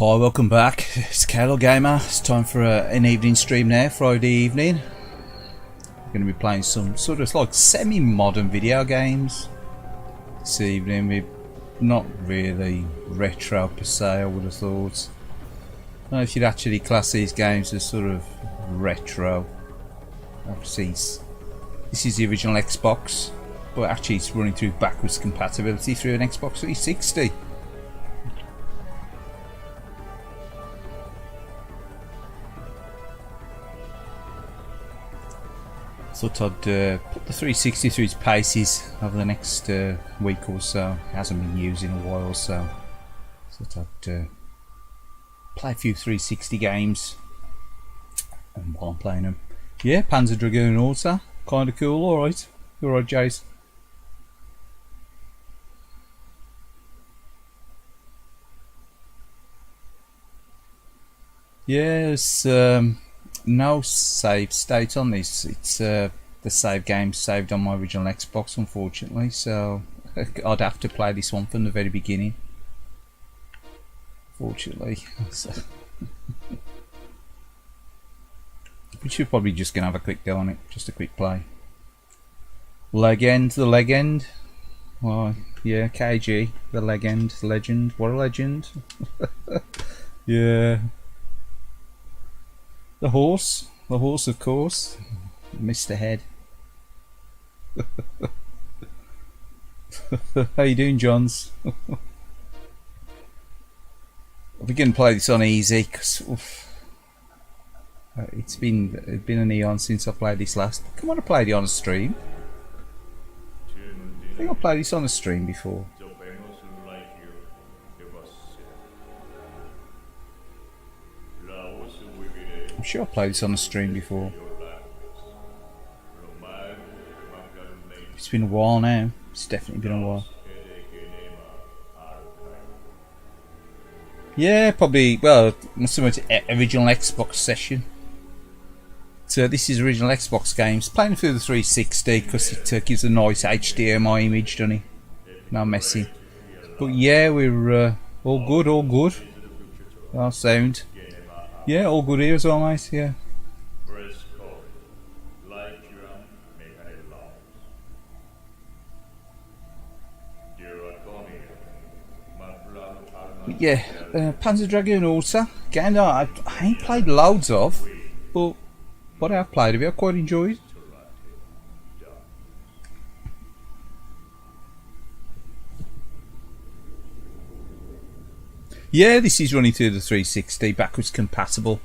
Hi, welcome back. It's Kaylied Gamer. It's time for an evening stream now, Friday evening. We're going to be playing some sort of like semi-modern video games this evening. We're not really retro per se, I would have thought. I don't know if you'd actually class these games as sort of retro. Obviously, this is the original Xbox, but actually it's running through backwards compatibility through an Xbox 360. Thought I'd put the 360 through its paces over the next week or so. It hasn't been used in a while, so thought I'd play a few 360 games. And while I'm playing them, yeah, Panzer Dragoon also, kind of cool. All right, Jace. Yes. No save state on this. It's the save game saved on my original Xbox, unfortunately, so I'd have to play this one from the very beginning, fortunately. So we should probably just gonna have a quick go on it, just a quick play. The legend. Oh yeah, KG, the legend, what a legend. Yeah. The horse of course, Mr. Head. How you doing, Johns? We're going to play this on easy because it's been an eon since I played this last. Come on, I played it on a stream. I think I played this on a stream before. I'm sure I played this on the stream before. It's been a while now. It's definitely been a while. Yeah, probably. Well, must have went to original Xbox session. So this is original Xbox games. Playing through the 360 because it gives a nice HDMI image, doesn't it? No messy. But yeah, we're all good, all good. Our sound. Yeah, all good here as well, mate, yeah. But yeah, Panzer Dragoon also. Again, I ain't played loads of, but what I have played of it, I quite enjoyed. Yeah, this is running through the 360, backwards compatible.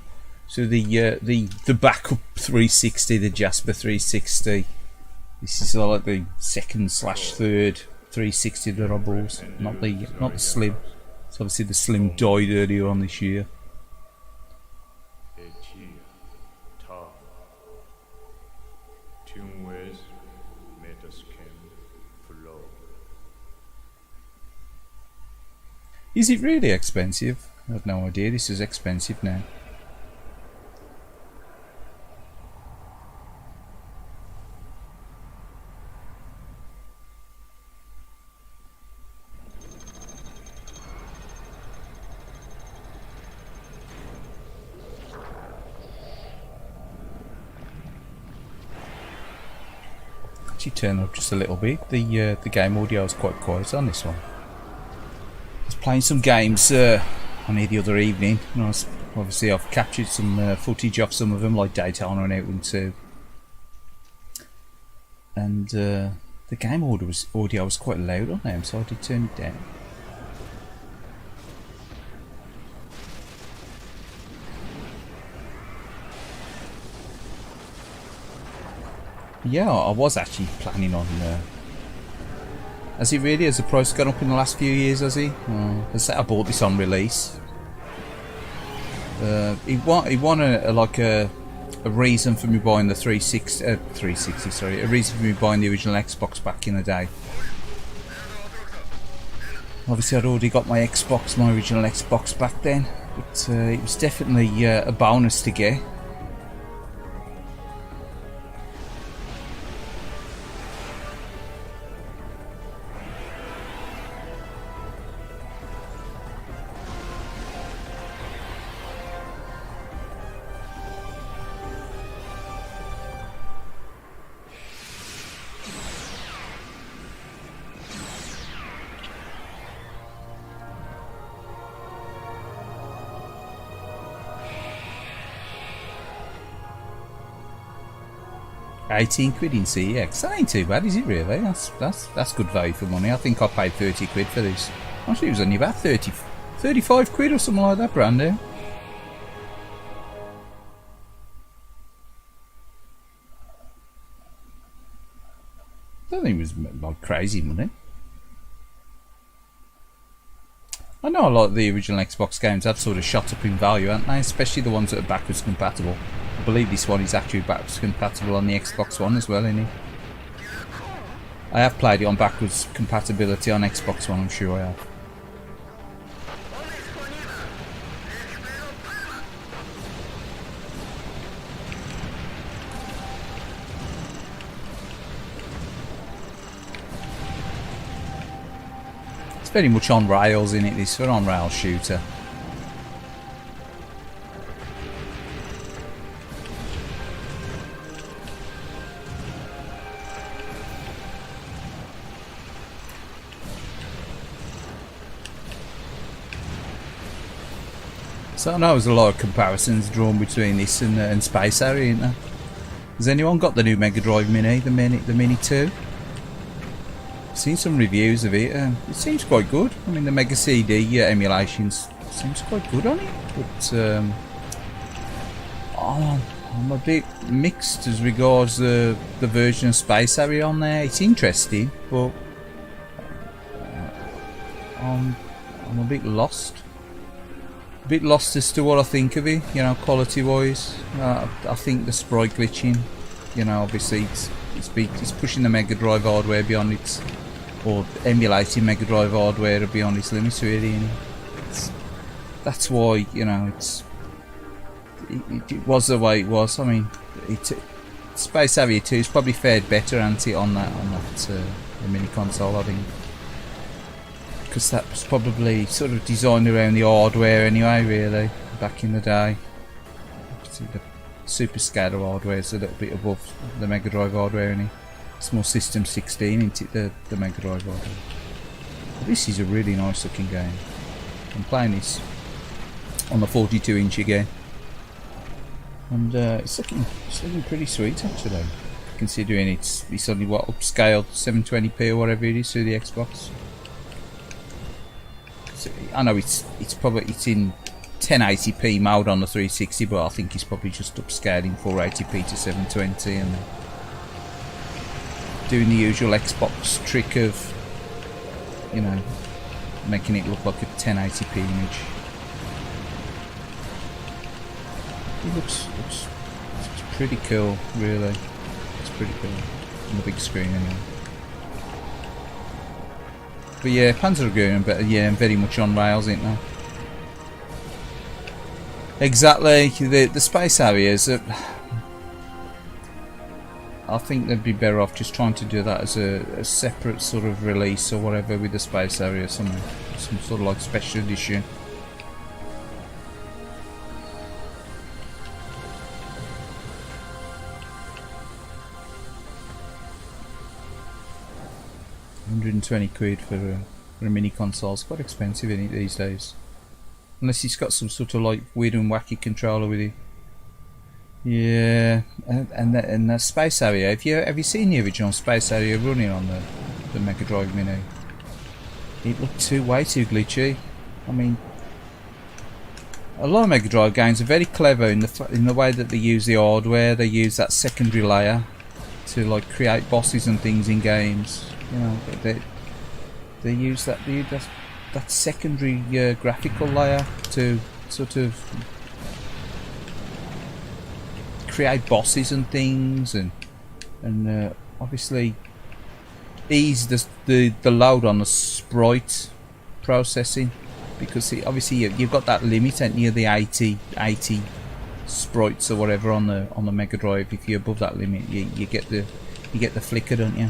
So the backup 360, the Jasper 360. This is like the second/third 360 that I bought, not the Slim. So obviously the Slim died earlier on this year. Is it really expensive? I have no idea. This is expensive now. Actually, turn up just a little bit. The game audio is quite quiet on this one. I was playing some games on here the other evening, and obviously I've captured some footage of some of them, like Daytona and Outrun 2. And the game audio was quite loud on them, so I did turn it down. Yeah, I was actually planning on. Has he really? Has the price gone up in the last few years? Has he? I bought this on release. He won a reason for me buying the 360. Sorry, a reason for me buying the original Xbox back in the day. Obviously, I'd already got my original Xbox back then, but it was definitely a bonus to get. 18 quid in CEX. That ain't too bad, is it really? That's good value for money. I think I paid 30 quid for this. Actually, it was only about 35 quid or something like that, brand new. I don't think it was like crazy money. I know a lot of the original Xbox games have sort of shot up in value, haven't they? Especially the ones that are backwards compatible. I believe this one is actually backwards compatible on the Xbox One as well, isn't it? I have played it on backwards compatibility on Xbox One, I'm sure I have. It's very much on rails, in it, this for an on-rail shooter. So I know there's a lot of comparisons drawn between this and Space Harrier, isn't there? Has anyone got the new Mega Drive Mini, the Mini 2? I've seen some reviews of it. It seems quite good. I mean, the Mega CD emulations seems quite good on it, but I'm a bit mixed as regards the version of Space Harrier on there. It's interesting, but I'm a bit lost. A bit lost as to what I think of it, you know, quality wise. I think the sprite glitching, you know, obviously it's pushing the Mega Drive hardware beyond its, or emulating Mega Drive hardware beyond its limits really, and that's why, you know, it was the way it was. I mean, Space Harrier 2 has probably fared better, hasn't it, on that the mini console, I think. Because that was probably sort of designed around the hardware anyway, really, back in the day. The Super SCADA hardware is a little bit above the Mega Drive hardware, and it's more System 16 into the Mega Drive hardware. But this is a really nice looking game. I'm playing this on the 42-inch again, and it's looking pretty sweet actually, considering it's only what, upscaled 720p or whatever it is through the Xbox. I know it's in 1080p mode on the 360, but I think it's probably just upscaling 480p to 720 and doing the usual Xbox trick of, you know, making it look like a 1080p image. It looks pretty cool, really. It's pretty cool on the big screen anyway. But yeah, Panzer Dragoon, but yeah, very much on rails, ain't they? Exactly. The Space Harriers, I think they'd be better off just trying to do that as a separate sort of release or whatever with the Space Harrier, some sort of like special edition. £120 for a mini console. It's quite expensive, isn't it, these days? Unless it's got some sort of like weird and wacky controller with it. Yeah, and that Space Harrier. Have you seen the original Space Harrier running on the Mega Drive Mini? It looked way too glitchy. I mean, a lot of Mega Drive games are very clever in the way that they use the hardware. They use that secondary layer to like create bosses and things in games. You know, they use that secondary graphical layer to sort of create bosses and things, and obviously ease the load on the sprite processing, because obviously you've got that limit, ain't you, the 80 sprites or whatever on the Mega Drive. If you're above that limit, you get the flicker, don't you?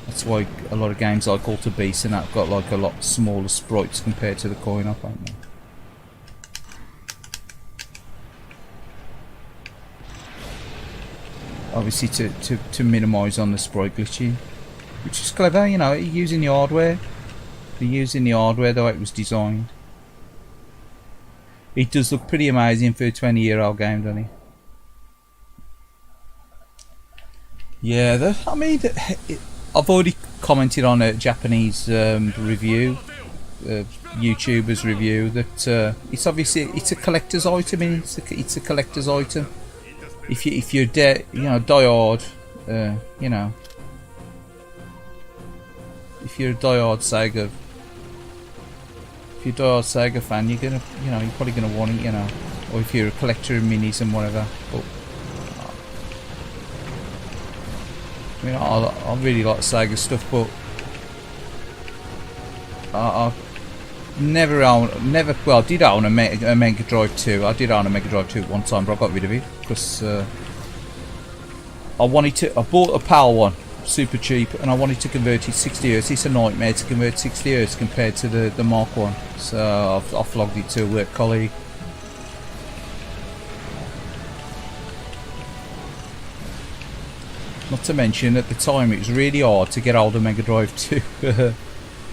That's why a lot of games like Alter Beast and that have got like a lot smaller sprites compared to the coin-op, haven't they? Obviously to minimise on the sprite glitching, which is clever, you know, using the hardware. They're using the hardware the way it was designed. It does look pretty amazing for a 20-year-old game, doesn't it? Yeah, I mean, I've already commented on a Japanese review, YouTuber's review, that it's obviously it's a collector's item. I mean, it's a collector's item. If you're diehard, you know, if you're a diehard Sega, if you're a diehard Sega fan, you're probably gonna want it, you know, or if you're a collector of minis and whatever. But I mean, I really like Sega stuff, but I well, I did own a Mega Drive 2. I did own a Mega Drive 2 at one time, but I got rid of it because I bought a PAL one, super cheap, and I wanted to convert it 60Hz. It's a nightmare to convert 60Hz compared to the Mark 1. So I flogged it to a work colleague. Not to mention, at the time, it was really hard to get hold of Mega Drive 2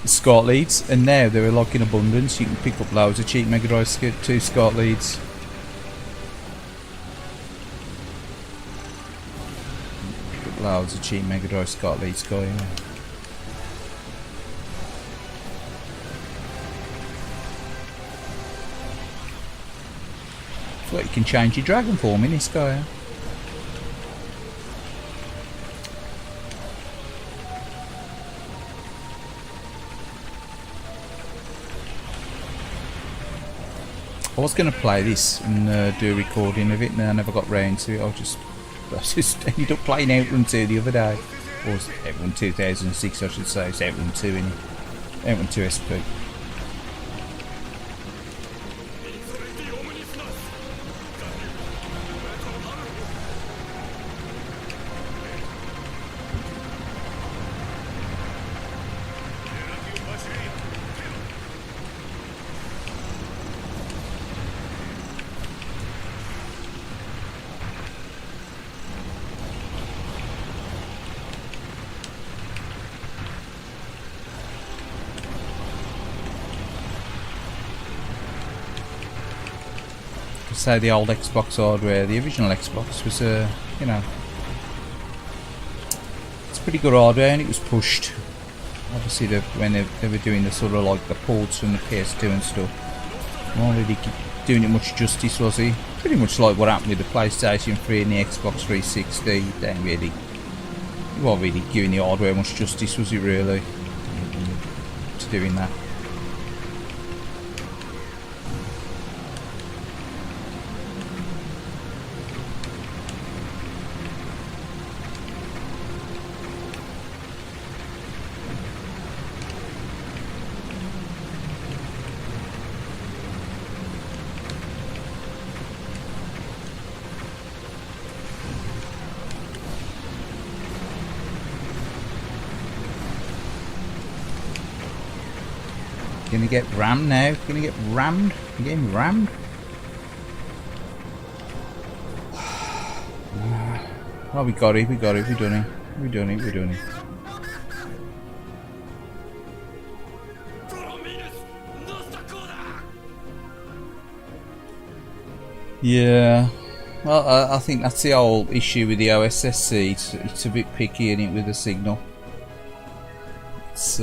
SCART leads, and now they're like in abundance. You can pick up loads of cheap Mega Drive 2 SCART leads. Pick up loads of cheap Mega Drive SCART leads, guy. Yeah. I thought you can change your Dragon form in this guy. Yeah. I was going to play this and do a recording of it, and I never got round to it. I just ended up playing Outrun 2 the other day. Or Outrun 2006, I should say. It's Outrun 2, isn't it? Outrun 2 SP. Say the old Xbox hardware, the original Xbox was you know, it's pretty good hardware, and it was pushed. Obviously, when they were doing the sort of like the ports from the PS2 and stuff, not really doing it much justice, was he? Pretty much like what happened with the PlayStation 3 and the Xbox 360. They ain't really, you weren't really giving the hardware much justice, was he really? To doing that. Gonna get rammed now. Gonna get rammed. You're getting rammed. Oh, we got it. We got it. We done it. We done it. We done it. Yeah. Well, I think that's the whole issue with the OSSC. It's a bit picky in it with the signal. It's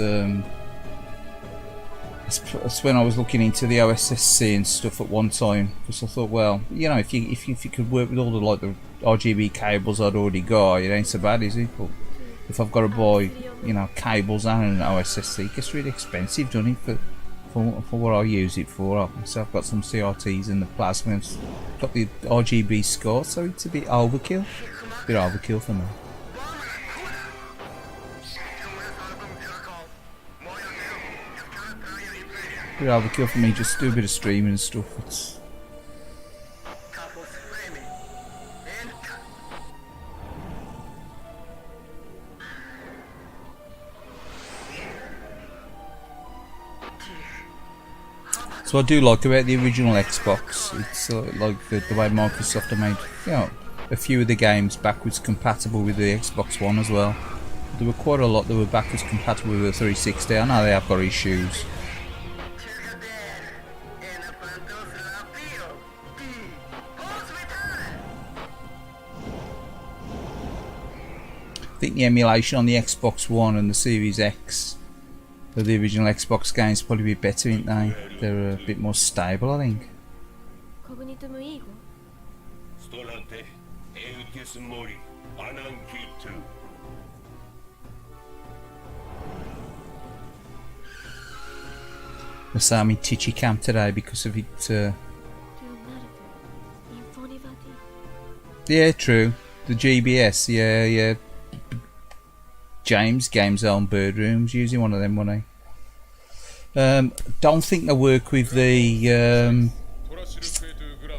That's when I was looking into the OSSC and stuff at one time, because I thought, well, you know, if you could work with all the like the RGB cables I'd already got, it ain't so bad, is it? But if I've got to buy, you know, cables and an OSSC, it gets really expensive, doesn't it? For what I use it for. So I've got some CRTs and the plasma, and got the RGB score, so it's a bit overkill. A bit overkill for me. Bit overkill for me, just do a bit of streaming and stuff. So I do like about the original Xbox, it's like the way Microsoft have made, you know, a few of the games backwards compatible with the Xbox One as well. There were quite a lot that were backwards compatible with the 360. I know they have got issues. think the emulation on the Xbox One and the Series X of the original Xbox games probably be better, aren't they? They're a bit more stable, I think. I saw me Titchy Camp today because of it. Yeah, true. The GBS, yeah. James Games Own Bird Rooms using one of them, wasn't he? Don't think they work with the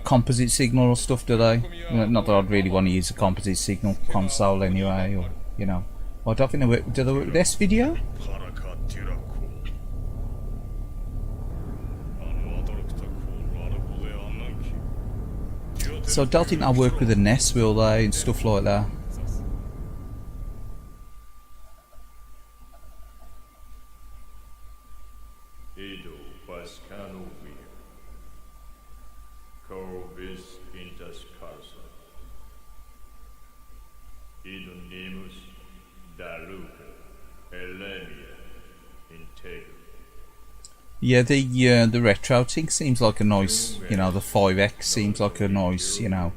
composite signal or stuff, do they? Not that I'd really want to use a composite signal console anyway, or you know. I don't think they work. Do they work with this video? So I don't think they'll work with the NES, will they, and stuff like that. Yeah, the retro thing seems like a nice, you know, the 5X seems like a nice, you know,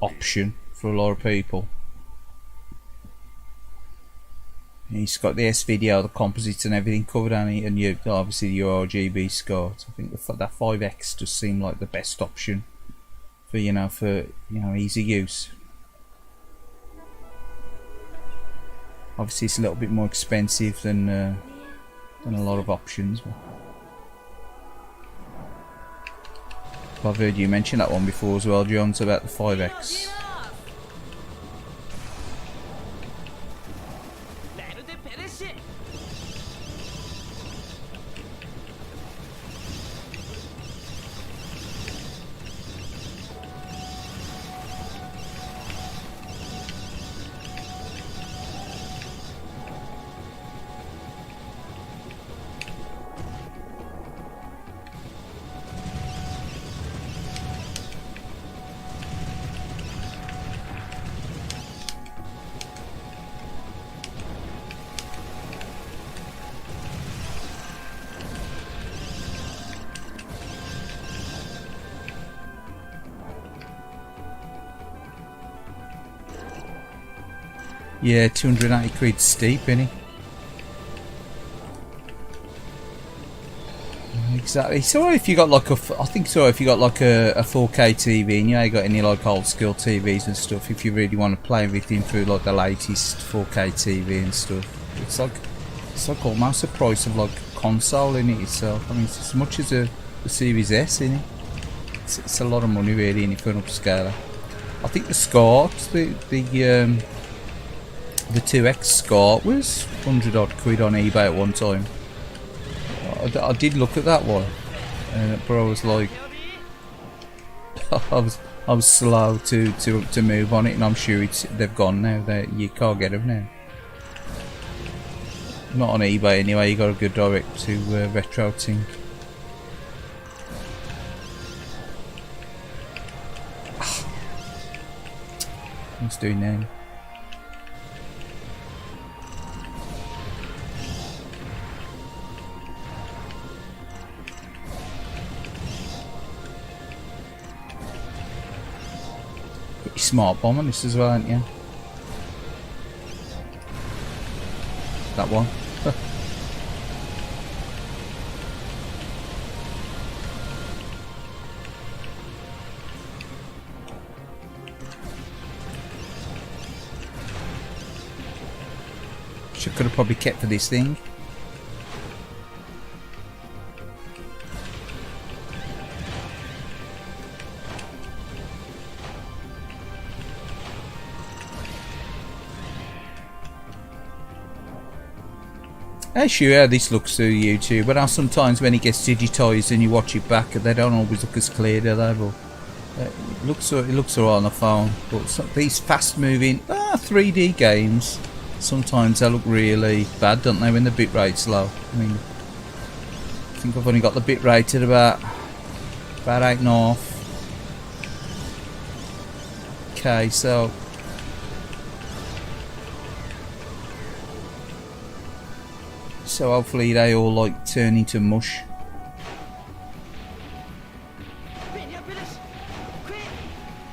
option for a lot of people. He's got the S-video, the composites and everything covered on it, and you obviously your RGB scores. I think that 5X does seem like the best option for easy use. Obviously, it's a little bit more expensive than a lot of options. I've heard you mention that one before as well, Jones, about the 5X. Yeah, 280 quid steep, innit? Exactly. It's alright if you got like I think it's alright if you got like a 4K TV and you ain't got any like old school TVs and stuff. If you really want to play everything through like the latest 4K TV and stuff, it's like almost the price of like a console in it itself. I mean, it's as much as the Series S in it. It's a lot of money really in it for an upscaler. I think the SCART, the 2X SCART was 100 odd quid on eBay at one time. I did look at that one, but I was like, I was slow to move on it, and I'm sure they've gone now. You can't get them now. Not on eBay anyway. You got to go direct to retro thing. What's doing now? Smart bomb on this as well, aren't you? That one. Could have probably kept for this thing. I sure how this looks through YouTube, but sometimes when it gets digitised and you watch it back, they don't always look as clear, do they? But it looks alright on the phone. But these fast-moving 3D games, sometimes they look really bad, don't they, when the bitrate's low? I mean, I think I've only got the bitrate at about 8.5. Okay, so so hopefully they all like turn into mush.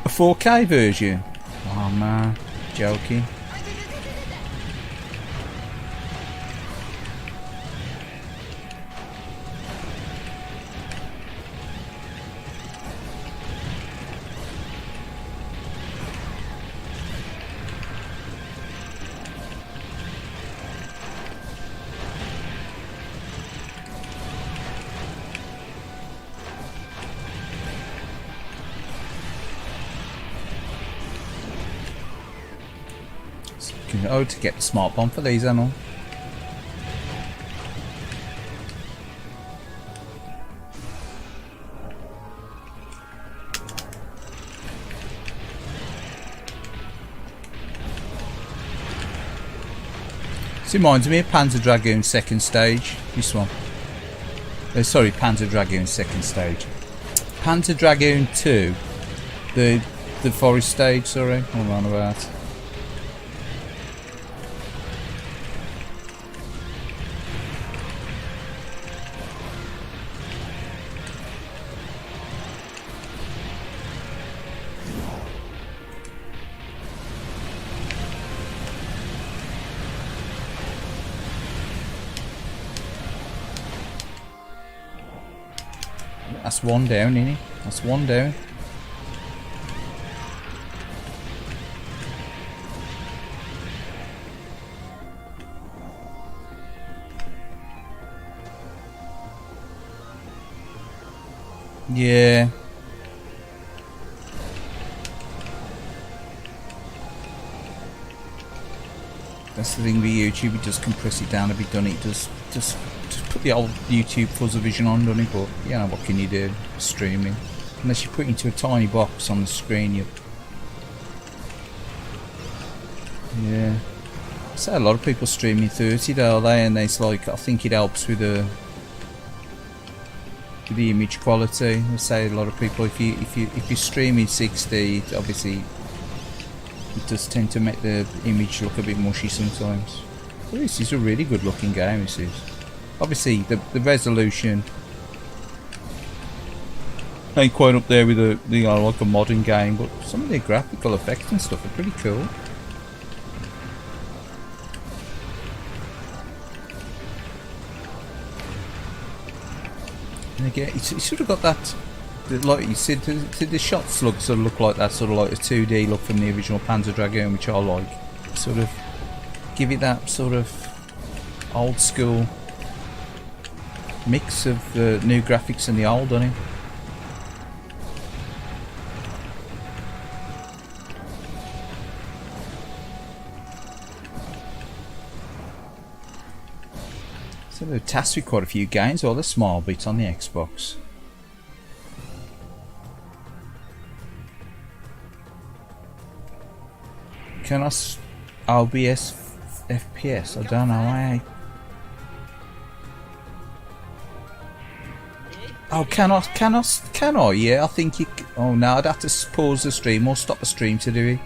A 4K version? Oh man, joking. Oh, to get the smart bomb for these and all. This reminds me of Panzer Dragoon second stage. This one. Sorry, Panzer Dragoon second stage. Panzer Dragoon 2. The forest stage, sorry. I'm on about. That's one down, innit? That's one down. Yeah. That's the thing with YouTube, it just compress it down a bit, doesn't it? Just put the old YouTube fuzzer vision on, doesn't it? But you know, what can you do? Streaming. Unless you put it into a tiny box on the screen, you. Yeah. I say a lot of people streaming 30 though, are they? And it's like, I think it helps with the image quality. I say a lot of people, if you stream in 60, obviously it does tend to make the image look a bit mushy sometimes. But this is a really good looking game, this is. Obviously the resolution ain't quite up there with like a modern game, but some of the graphical effects and stuff are pretty cool. And again, it's sort of got that, like you said, the shots look sort of look like that, sort of like a 2D look from the original Panzer Dragoon, which I like. Sort of give it that sort of old school mix of the new graphics and the old, doesn't it? So they're tasked with quite a few games, all the small bits on the Xbox. Can I OBS FPS? I don't know. Oh, can I? Yeah, I think you. Oh no, I'd have to pause the stream or stop the stream to do it.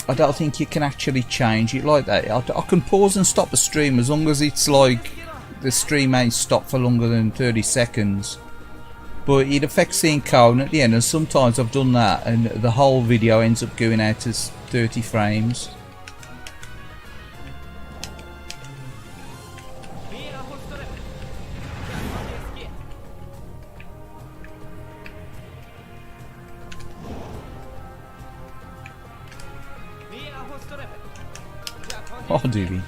I don't think you can actually change it like that. I can pause and stop the stream as long as it's like the stream ain't stopped for longer than 30 seconds. But it affects the encoding at the end, and sometimes I've done that and the whole video ends up going out as 30 frames. Oh, dude.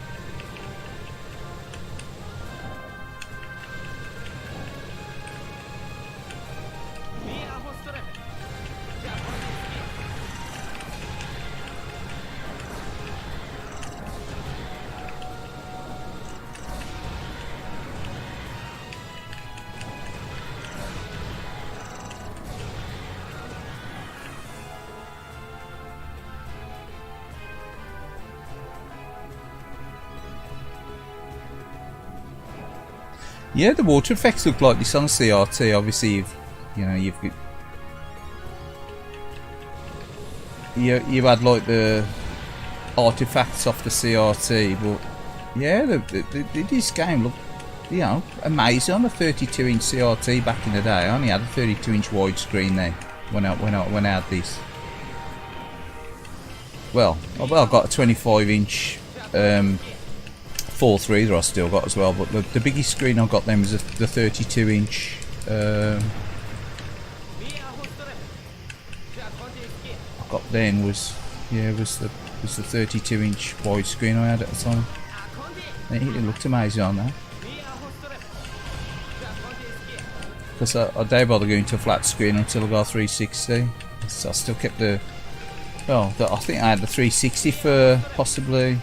Yeah, the water effects look like this on CRT. Obviously, you've had like the artifacts off the CRT, but Yeah, this game looked, you know, amazing on a 32-inch CRT back in the day. I only had a 32-inch widescreen then when I had this. Well, I've got a 25-inch 4.3 that I still got as well, but the biggest screen I got then was the 32-inch. I got then was the 32-inch widescreen I had at the time. It looked amazing on that. Because I didn't bother going to a flat screen until I got 360. So I still kept the. Well, I think I had the 360 for possibly.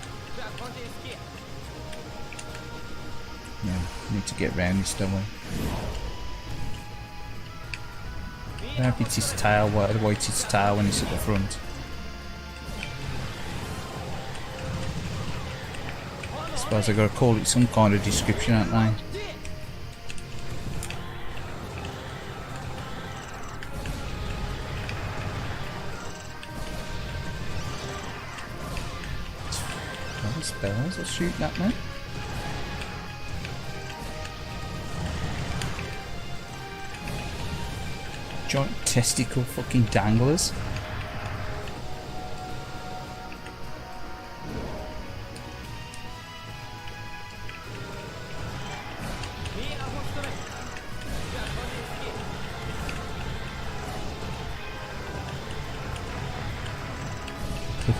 Yeah, need to get round this, don't we? I don't know if it's his tail, the way it's his tail when it's at the front. I suppose I've got to call it some kind of description, haven't I? Spells, I'll shoot that man. Giant testicle fucking danglers.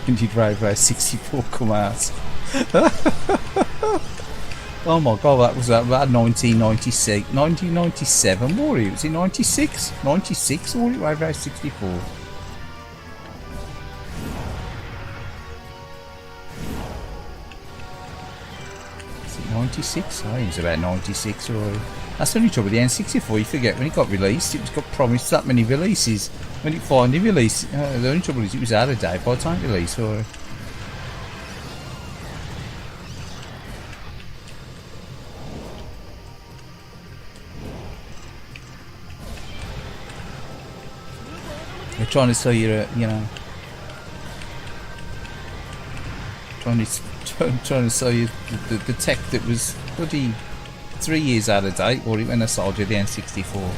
When did Rainbow 64 come out? Oh my god, that was about 1996, 1997, what was it 96? 96 or was it Rainbow 64? Is it 96? I think it was about 96 or... That's the only trouble with the N64, you forget when it got released, it was got promised that many releases. When it finally released, the only trouble is it was out of date by the time it released. Or they're trying to sell you, you know, trying to sell you the tech that was bloody 3 years out of date, or when they sold you the N64.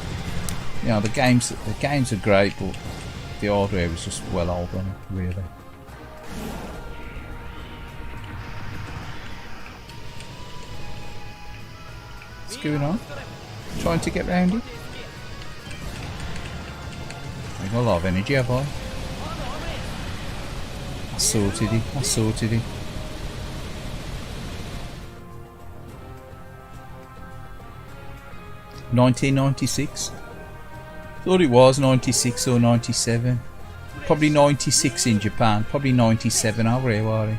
You know, the games are great, but the hardware was just well old on it, really. What's going on? Trying to get round it? I've got a lot of energy, have I? I sorted it. 1996. Thought it was 96 or 97. Probably 96 in Japan. Probably 97 over here, were they?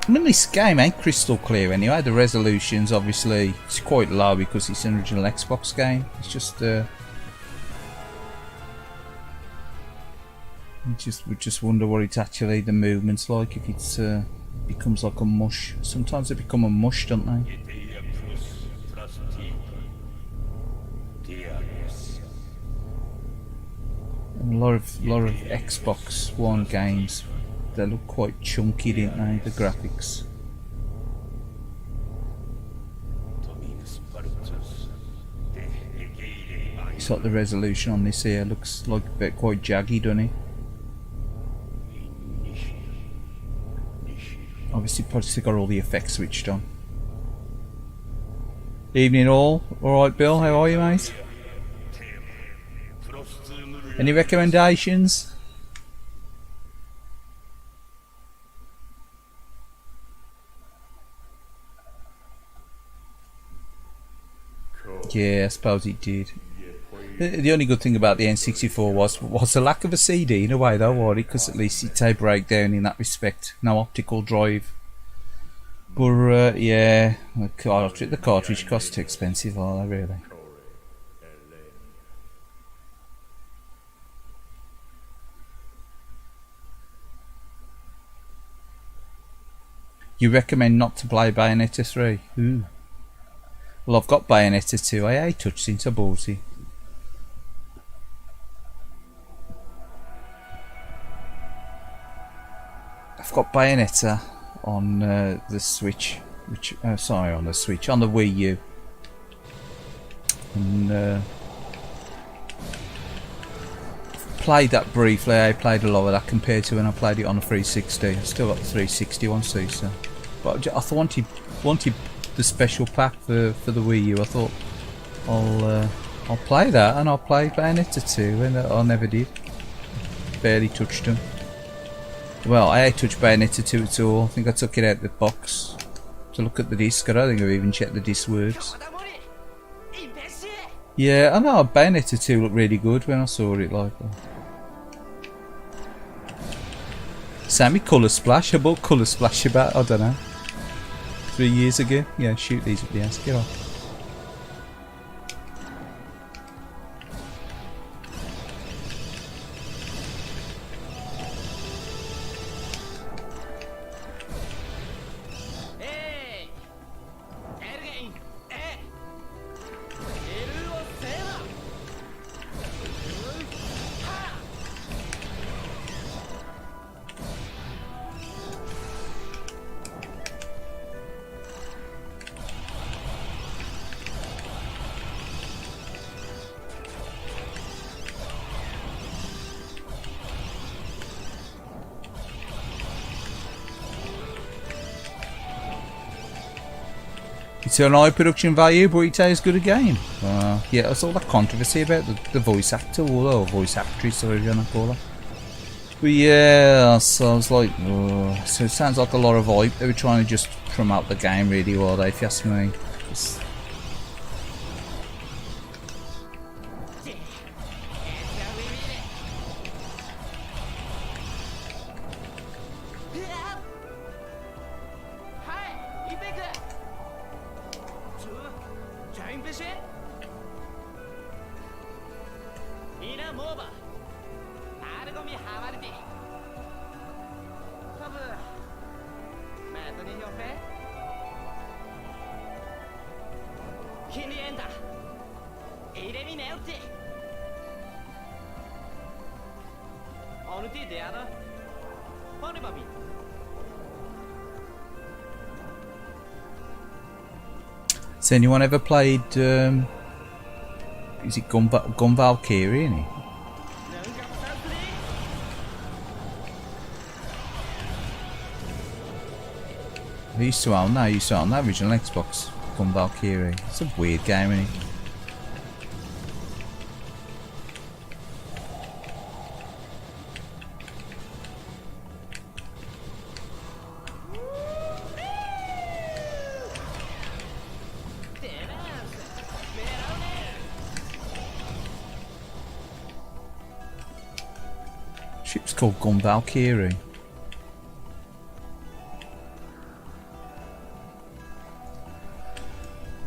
I mean, this game ain't crystal clear anyway. The resolution's obviously it's quite low because it's an original Xbox game. It's just we just wonder what it's actually the movement's like, if it's becomes like a mush. Sometimes they become a mush, don't they? And a lot of Xbox One games, they look quite chunky, don't they? The graphics. It's like the resolution on this here looks like a bit quite jaggy, doesn't it? Obviously, probably got all the effects switched on. Evening all. Alright, Bill, how are you, mate? Any recommendations? Yeah, I suppose it did. The only good thing about the N64 was the lack of a CD in a way, though, wasn't it? Because at least it's a breakdown in that respect. No optical drive. But yeah, the cartridge costs too expensive, are they really? You recommend not to play Bayonetta 3? Ooh. Well, I've got Bayonetta 2. I hate touchscreen, so ballsy. I've got Bayonetta on the Switch, which sorry, on the Switch, on the Wii U, and played that briefly. I played a lot of that compared to when I played it on the 360. I still got the 360 one, see, so. But I wanted the special pack for the Wii U. I thought I'll play that, and I'll play Bayonetta 2, and I never did. Barely touched them. Well, I ain't touched Bayonetta 2 at all. I think I took it out of the box to look at the disc. I don't think I've even checked the disc works. Yeah, I know Bayonetta 2 looked really good when I saw it. Like, Sammy Colour Splash. I bought Colour Splash about, I don't know, 3 years ago. Yeah, shoot these at the ass. Get off. It's an high production value, but it tastes good a game. Yeah, there's all that controversy about the voice actor, or voice actress, or whatever you want to call her. But yeah, so I was like, so it sounds like a lot of hype. They were trying to just promote the game really well, if you ask me. Has anyone ever played, is it Gun Valkyrie, isn't it? I used to own that original Xbox, Gun Valkyrie. It's a weird game, isn't it? Ship's called Gun Valkyrie.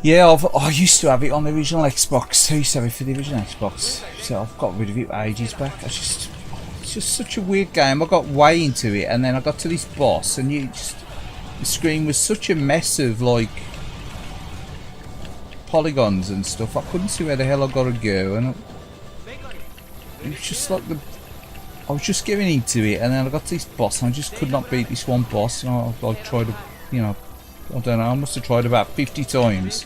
Yeah, I used to have it on the original Xbox. I used to have it for the original Xbox. So I've got rid of it ages back. It's just such a weird game. I got way into it, and then I got to this boss, and the screen was such a mess of like polygons and stuff. I couldn't see where the hell I got to go, and it was just like I was just getting into it, and then I got to this boss, and I just could not beat this one boss. And I like tried to, you know, I don't know. I must have tried about 50 times,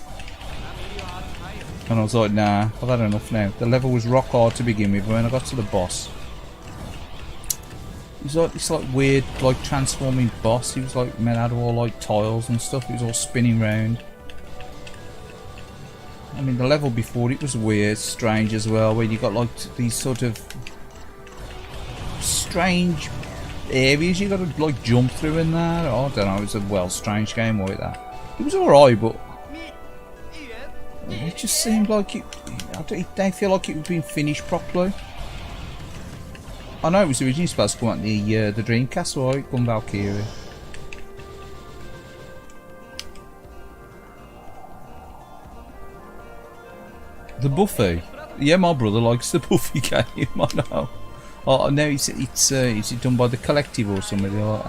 and I was like, nah, I've had enough now. The level was rock hard to begin with, but when I got to the boss, it was like this like weird like transforming boss. He was like made out of all like tiles and stuff. It was all spinning round. I mean, the level before it was weird, strange as well, where you got like these sort of strange areas you got to like jump through in there. Oh, I don't know, it's a strange game like that. It was alright, but it just seemed like it didn't feel like it had been finished properly. I know it was originally supposed to come out the Dreamcast, right? Gun Valkyrie. The Buffy? Yeah, my brother likes the Buffy game, I know. Oh no, is it done by the Collective or somebody like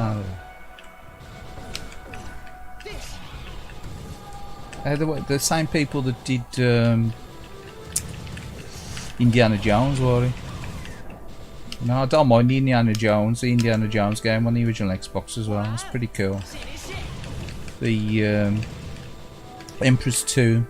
that? The same people that did Indiana Jones, were they? No, I don't mind the Indiana Jones game on the original Xbox as well. It's pretty cool. The Empress 2.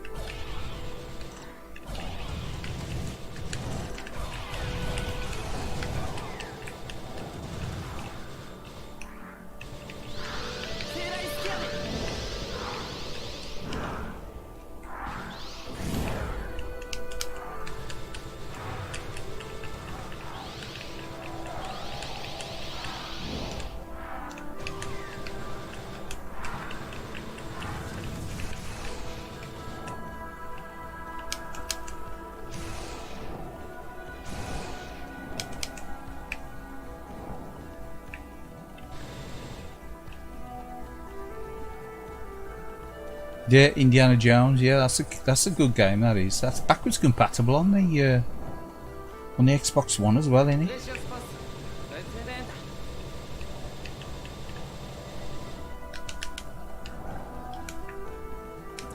Yeah, Indiana Jones. Yeah, that's a good game. That is. That's backwards compatible on the Xbox One as well, isn't it?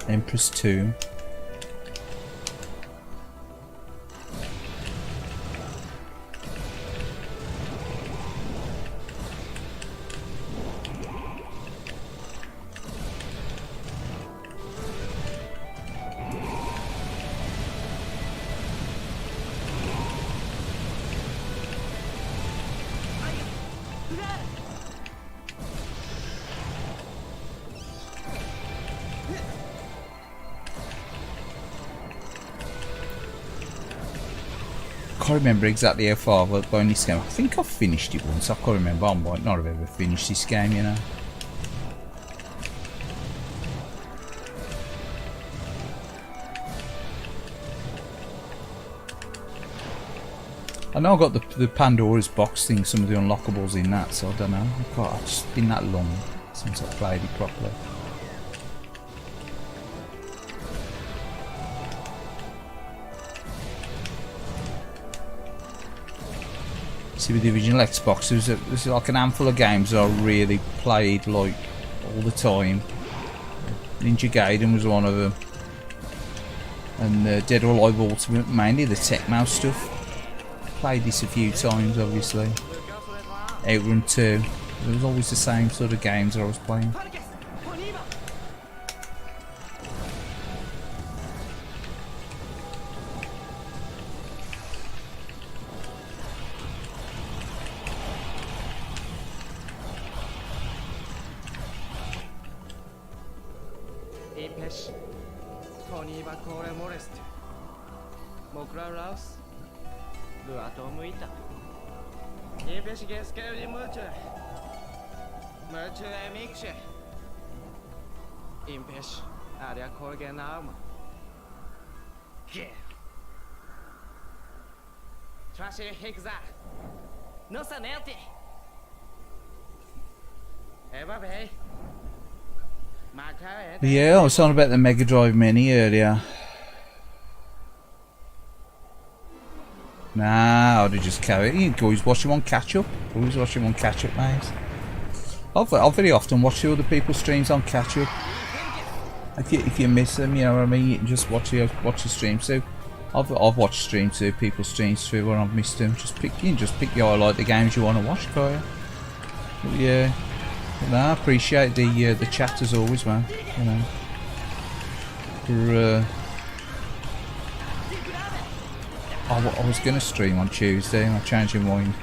Empress 2. I can't remember exactly how far I've gone in this game. I think I've finished it once. I can't remember. I might not have ever finished this game, you know. I know I got the Pandora's box thing, some of the unlockables in that, so I don't know. It's just been that long since I played it properly. See, with the original Xbox, there's like an handful of games that I really played like all the time. Ninja Gaiden was one of them, and Dead or Alive Ultimate, mainly the Tecmo stuff. Played this a few times, obviously. Outrun 2. It was always the same sort of games that I was playing. Yeah, I was talking about the Mega Drive Mini earlier. Nah, I'd have just carried it. You can always watch him on catch up. Always watch him on catch up, mate. I'll very often watch other people's streams on catch up. If you miss them, you know what I mean, you can just watch the streams too. I've watched streams too, people's streams through when I've missed them. You can just pick your highlight the games you want to watch, can't you? But yeah, no, I appreciate the chat as always, man. You know, I was gonna stream on Tuesday, and I changed my mind.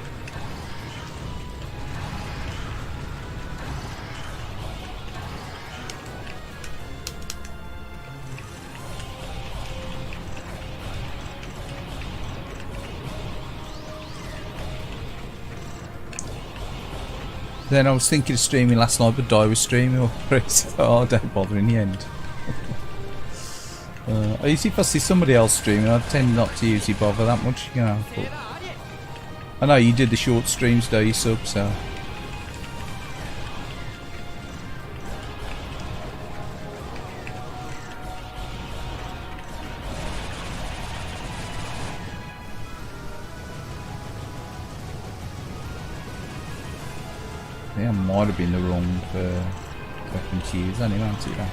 Then I was thinking of streaming last night, but Di was streaming. Oh, don't bother in the end. If I see somebody else streaming, I tend not to usually bother that much, you know. But I know you did the short streams, though, you sub, so. Yeah, might have been the wrong weapon to use anyway, wasn't it?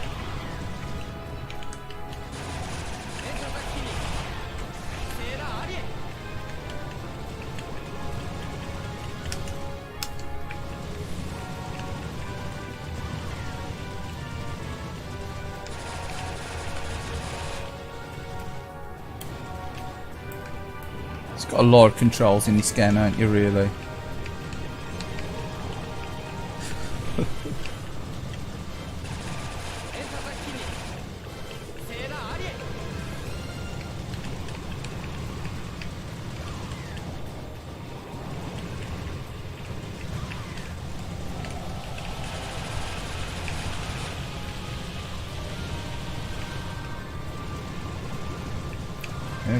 It's got a lot of controls in this game, ain't you, really?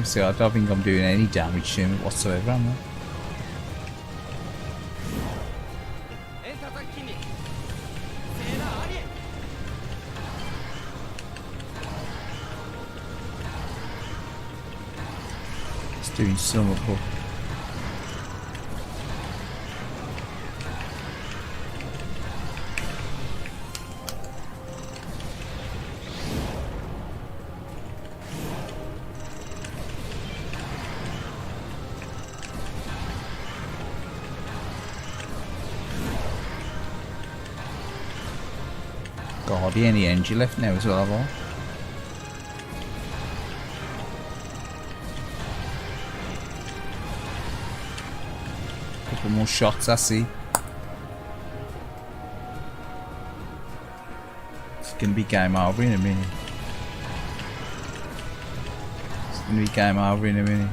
See, I don't think I'm doing any damage to him whatsoever, am I? It's doing something. Hardly any energy left now as well, have I? Couple more shots, I see. It's gonna be game over in a minute. It's gonna be game over in a minute.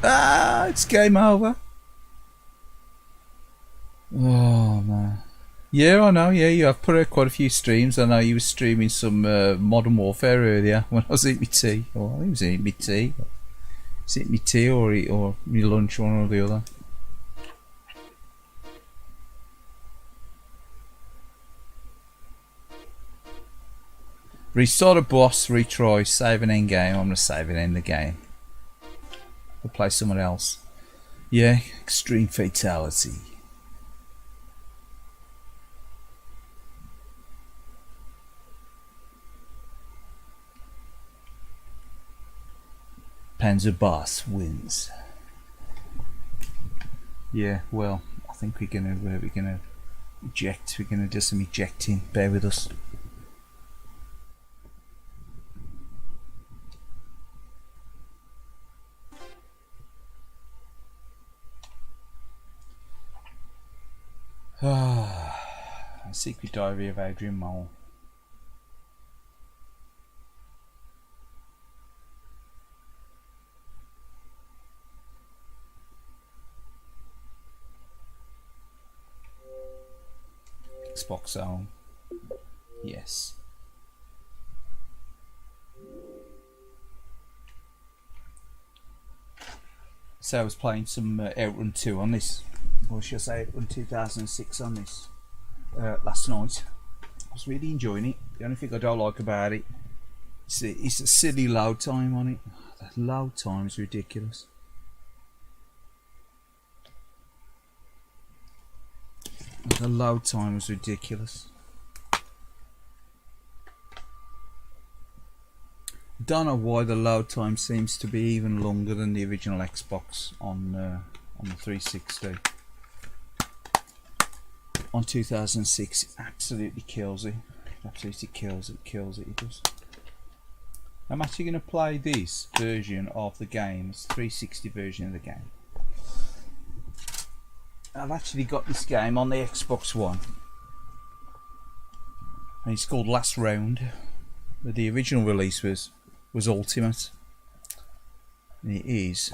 Ah, it's game over. Oh man. Yeah, I know, yeah, you have put out quite a few streams. I know you were streaming some Modern Warfare earlier when I was eating my tea. Or I think it was eating my tea. Was it my tea or my lunch, one or the other? Restart a boss, retry, save and end game. I'm gonna save and end the game. We'll play someone else. Yeah, extreme fatality. Panzer Boss wins. Yeah, well, I think we're gonna eject. We're gonna do some ejecting. Bear with us. Secret Diary of Adrian Mole. Xbox Zone. Yes. So I was playing some Outrun 2 on this. Or should I say Outrun 2006 on this last night. I was really enjoying it. The only thing I don't like about it is a silly load time on it. That load time is ridiculous. The load time was ridiculous. Don't know why the load time seems to be even longer than the original Xbox on the 360. On 2006, it absolutely kills it. Absolutely kills it. It does. I'm actually going to play this version of the game. It's 360 version of the game. I've actually got this game on the Xbox One, and it's called Last Round. The original release was Ultimate, and it is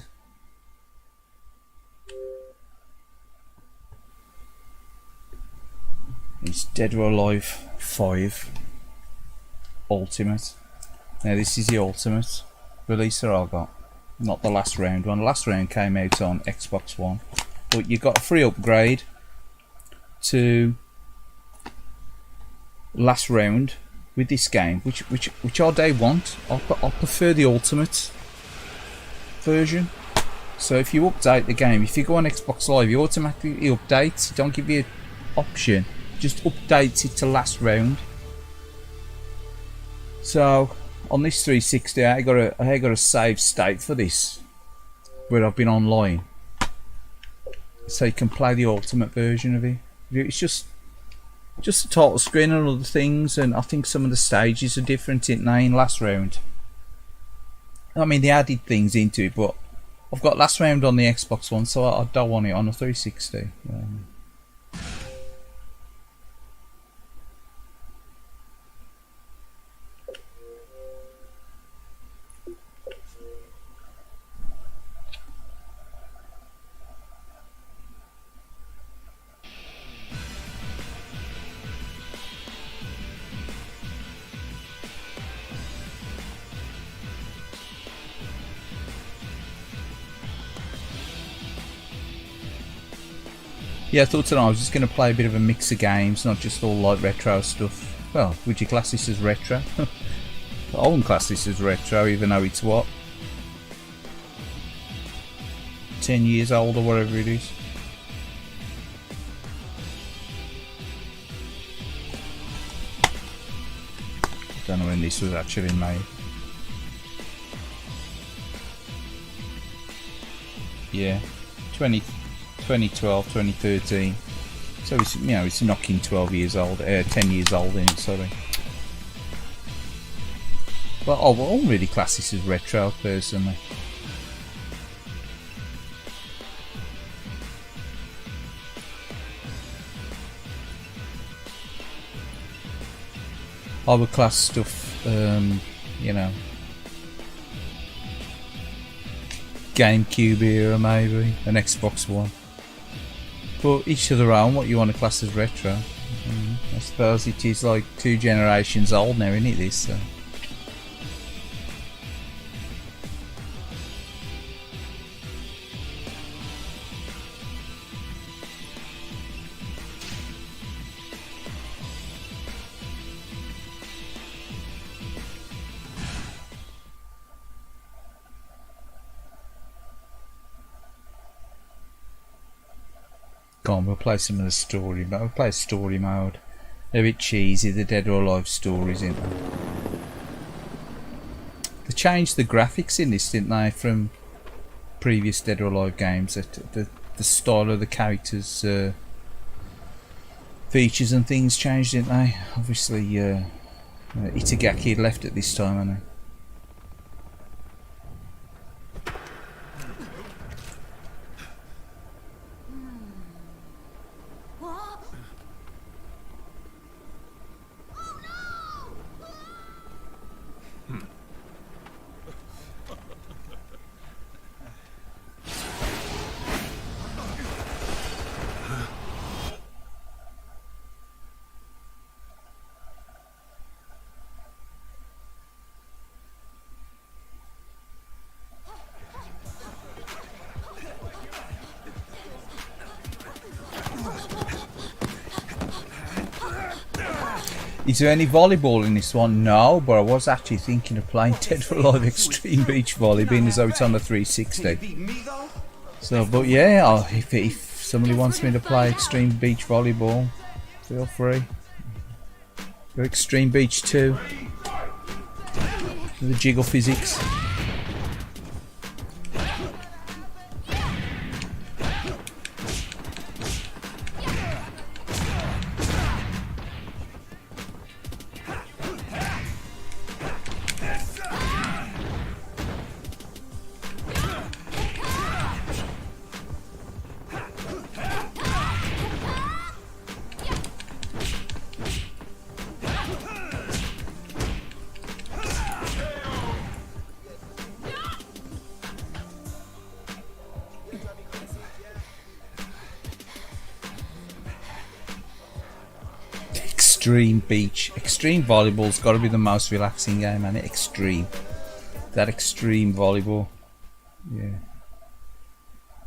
Dead or Alive 5 Ultimate. Now this is the Ultimate release that I got, not the Last Round one. The Last Round came out on Xbox One, but you got a free upgrade to Last Round with this game, which I don't want. I prefer the Ultimate version. So if you update the game, if you go on Xbox Live, you automatically update. It don't give you an option, just updates it to Last Round. So on this 360, I got a save state for this, where I've been online. so you can play the ultimate version of it. It's just a title screen and other things, and I think some of the stages are different in last round. I mean, they added things into it, but I've got last round on the Xbox One, so I don't want it on a 360. Yeah, I thought tonight I was just going to play a bit of a mix of games, not just all like retro stuff. Well, would you class this as retro? I wouldn't class this as retro, even though it's what? 10 years old or whatever it is. Don't know when this was actually made. Yeah, 2012, 2013. So it's, you know, it's knocking 12 years old, 10 years old in it, sorry. But I won't really class this as retro personally. I would class stuff, you know, GameCube era maybe, an Xbox One. But each to their own, what you want to class as retro. I suppose it is like 2 generations old now, isn't it, this? So. Go on, we'll play some of the story, but we'll play story mode. They're a bit cheesy, the Dead or Alive stories, isn't they? They changed the graphics in this, didn't they, from previous Dead or Alive games. The style of the characters, features and things changed, didn't they? Obviously, Itagaki had left at this time, hadn't he? Is there any volleyball in this one? No, but I was actually thinking of playing Dead or Alive Extreme Beach Volley, being as though it's on the 360. So, but yeah, if somebody wants me to play Extreme Beach Volleyball, feel free. Or Extreme Beach 2. The jiggle physics. Extreme Beach. Extreme Volleyball's got to be the most relaxing game, man. Extreme. That Extreme Volleyball. Yeah.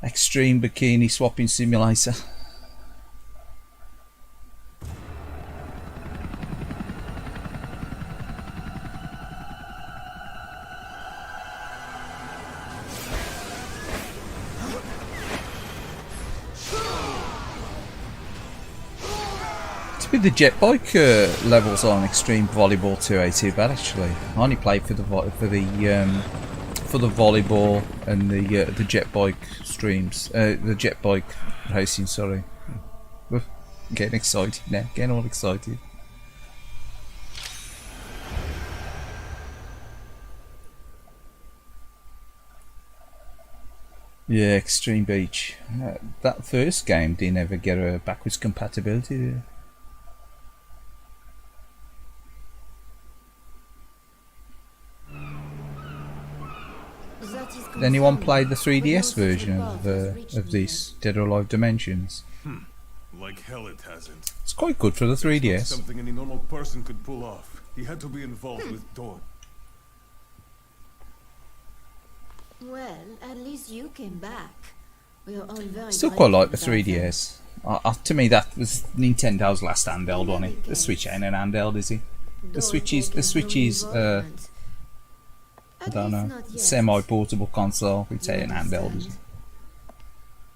Extreme Bikini Swapping Simulator. With the jet bike levels on Extreme Volleyball 2 ain't too bad actually. I only played for the for the volleyball and the jet bike streams, the jet bike racing. Sorry, getting excited now, getting all excited. Yeah, Extreme Beach. That first game didn't ever get a backwards compatibility, did it? Did anyone play the 3DS version of this Dead or Alive Dimensions? Like hell it hasn't. It's quite good for the 3DS. Something any normal person could pull off. He had to be involved with Dawn. Well, at least you came back. We are all very Still quite like the 3DS. To me, that was Nintendo's last handheld, wasn't it? The Switch ain't an handheld, is it? The Switch is I don't know, semi-portable console. It's an handheld, is it?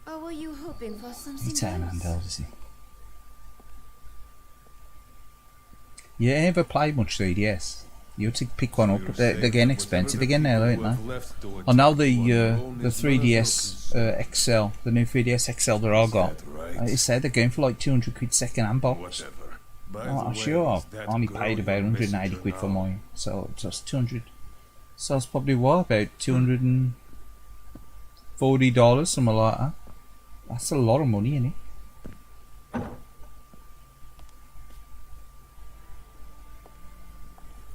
Or were you hoping for something It's an else? handheld, is it? You ever played much 3DS? You had to pick one up, but they're getting expensive again now, aren't they? I know the 3DS XL, the new 3DS XL that I got. It said they're going for like 200 quid second hand box. I'm sure I only paid about 180 quid for mine, so just 200. So it's probably what, about $240, something like that. That's a lot of money, isn't it?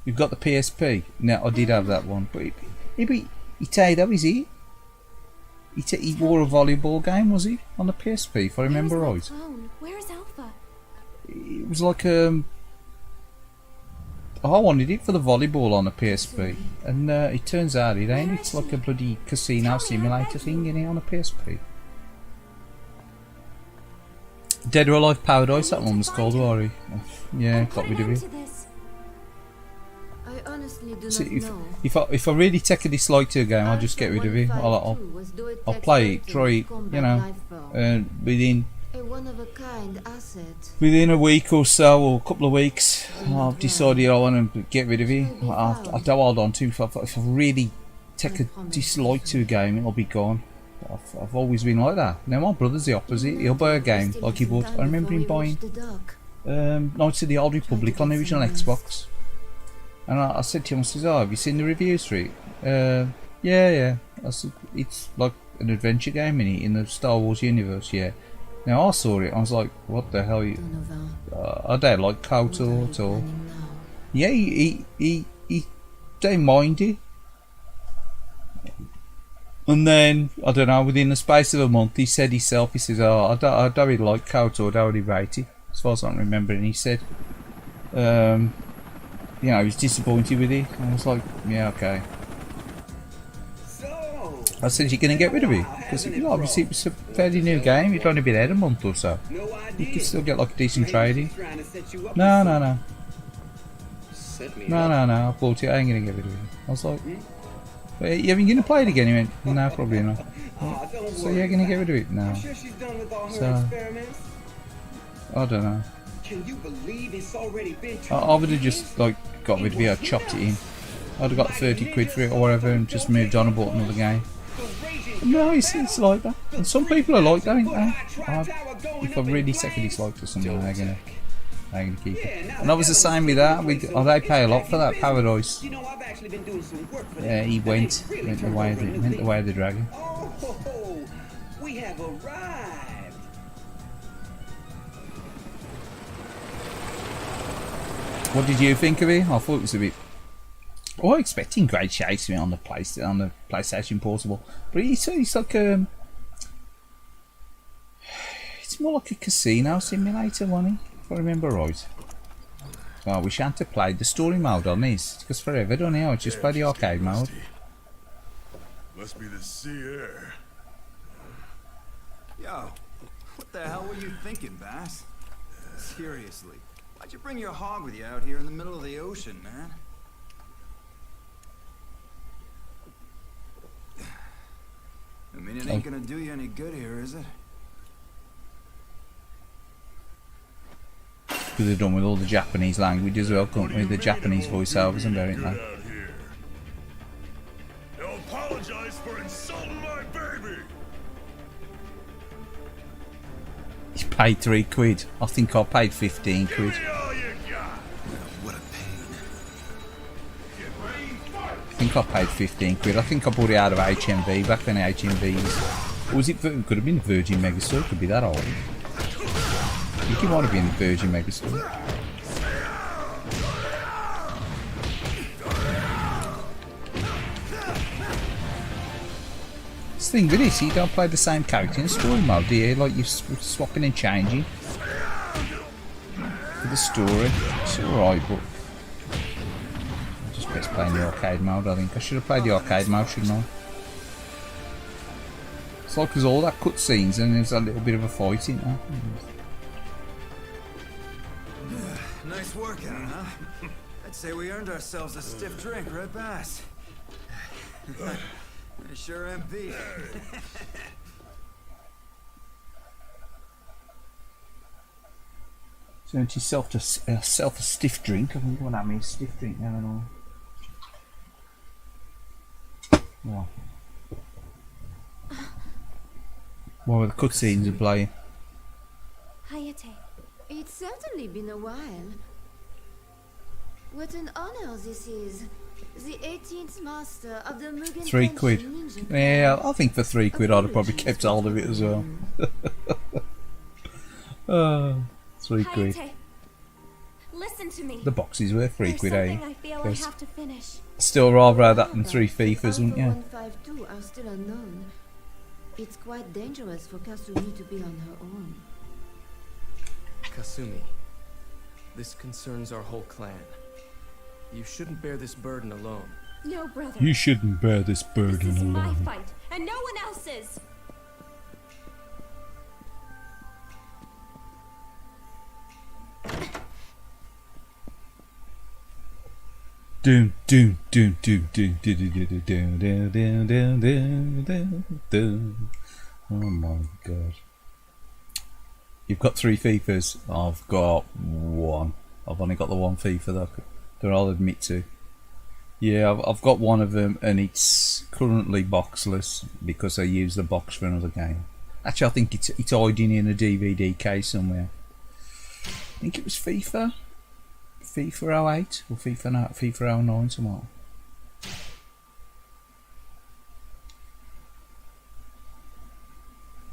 You've got the PSP. Now I did have that one, but he tied up, is he? He wore a volleyball game, was he, on the PSP? If I remember right. Where's Alpha? It was like I wanted it for the volleyball on the PSP, and it turns out it ain't. It's like a bloody casino simulator thing, in it, on a PSP. Dead or Alive Paradise, that one was called, Rory. Yeah, got rid of it. I honestly do See, not know. if I really take a dislike to a game, I'll just get rid of it. I'll play it, try it, you know, and within a week or so, or a couple of weeks, I've decided I want to get rid of it. I don't hold on to it. If I really take a dislike to a game, it'll be gone. I've always been like that. Now my brother's the opposite. He'll buy a game like he bought. I remember him buying Knights of the Old Republic on the original Xbox. And I said to him, I said, "Oh, have you seen the reviews for it?" Yeah. I said, "It's like an adventure game in the Star Wars universe." Yeah. Now I saw it, I was like, "What the hell?" I don't like KOTOR at all. Yeah, he don't mind it. And then I don't know, within the space of a month, he said himself, he says, "Oh, I don't really like KOTOR. I don't really rate it," as far as I can remember. And he said, you know, he was disappointed with it. And I was like, yeah, okay. I said, you're going to get rid of it? Because obviously it was a fairly new game. It'd only been out a month or so. You could still get like a decent trading. No. I bought it. I ain't going to get rid of it. I was like, well, you even going to play it again? He went, no, probably not. So you're going to get rid of it? No. So, I don't know. Can you believe it's already been I would have just like got rid of it, I'd chopped it in. I'd have got 30 quid for it or whatever and just moved on and bought another game. No, it's like that. And some people are like that, ain't they? If I really take a dislike to something, they're gonna keep it. And I was the same with that. They pay a lot for that Paradise. Yeah, he went the way of the dragon. Oh, we have arrived. What did you think of it? I thought it was a bit. I was expecting great shakes to be on the PlayStation Portable, but it's like it's more like a casino simulator, wasn't it? If I remember right. So I wish I had to play the story mode on this, because forever, don't I? I just play the arcade mode. Must be the sea air. Yo, what the hell were you thinking, Bass? Seriously, why'd you bring your hog with you out here in the middle of the ocean, man? I mean, it ain't gonna do you any good here, is it? Because they're done with all the Japanese language as well, can't we? The Japanese voiceovers and everything. No paid £3. I think I paid 15 quid. What a pain. I think I paid 15 quid. I think I bought it out of HMV back when HMVs. Or was it? It could have been Virgin Megastore. It could be that old. I think it might have been Virgin Megastore. This thing with this, you don't play the same character in story mode, do you? Like you're swapping and changing for the story. It's alright, but I just best play in the arcade mode. I think I should have played the arcade mode, shouldn't I? It's like there's all that cutscenes and there's a little bit of a fight in there. Nice workout, huh? I'd say we earned ourselves a stiff drink, right, Bass? I sure am beat. So into yourself a stiff drink. I think what that means, stiff drink. I don't know. Well, what were the cutscenes of playing? Hayate. It's certainly been a while. What an honor this is. The 18th master of the Mugen £3. Ninja Yeah, I think for £3 I'd have probably kept hold of it as well. 3 quid. Hayate, listen to me. The boxes were £3, There's something I eh? feel I have to finish. Still rather have that than 3 FIFAs, wouldn't you? 152 are still unknown. It's quite dangerous for Kasumi to be on her own. Kasumi, this concerns our whole clan. You shouldn't bear this burden alone. No, brother. You shouldn't bear this This burden is my alone. fight, and no one else's. Doom, doom, doom, doom, doom, doom, doom, doom, doom, doom, doom, doom, doom, doom. Oh my god. You've got 3 FIFAs. I've got 1. I've only got the 1 FIFA that I'll admit to. Yeah, I've got one of them and it's currently boxless because I used the box for another game. Actually, I think it's hiding in a DVD case somewhere. I think it was FIFA 08 or FIFA 09 somewhere.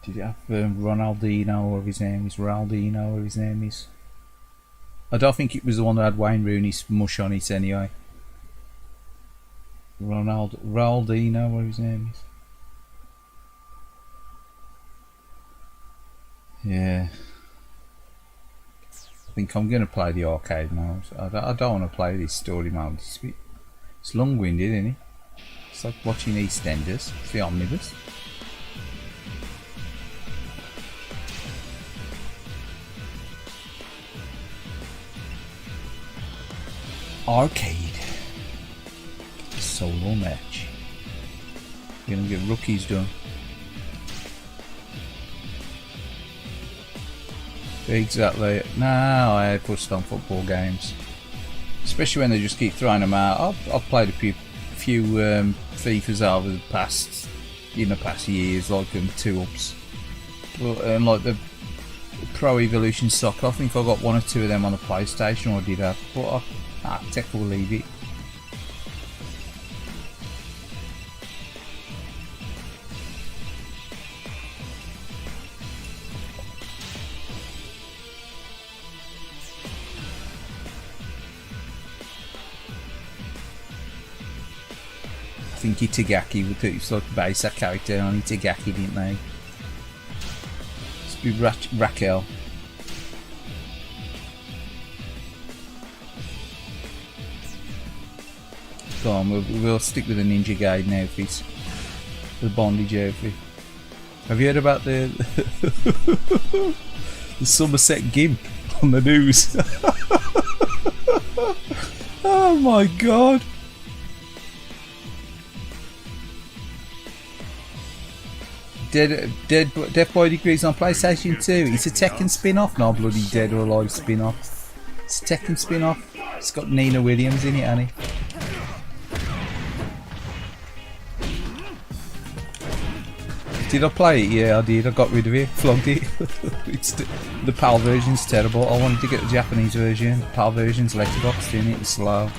Did it have Ronaldinho or his name is? Ronaldinho or his name is? I don't think it was the one that had Wayne Rooney's mush on it anyway. Ronaldinho or his name is? Yeah. I think I'm going to play the arcade mode. I don't want to play this story mode. It's long-winded, isn't it? It's like watching EastEnders. It's the omnibus. Arcade. Solo match. We're going to get rookies done. Exactly. No, I pushed on football games, especially when they just keep throwing them out. I've played a few FIFAs over the past years, like 2-ups, and like the Pro Evolution Soccer. I think I got 1 or 2 of them on the PlayStation, or I did have, but I take or leave it. I think Itagaki would it's like base that character on Itagaki, didn't they? It's be Raquel. Go on, we'll stick with the Ninja Gaiden outfits. The bondage outfit. Have you heard about the the Somerset Gimp on the news? Oh my god. Death by Degrees on PlayStation 2. It's a Tekken spin-off. No, bloody Dead or Alive spin-off. It's a Tekken spin-off. It's got Nina Williams in it, hasn't it? Did I play it? Yeah, I did. I got rid of it. Flogged it. The PAL version's terrible. I wanted to get the Japanese version. The PAL version's letterboxed in it. It's slow.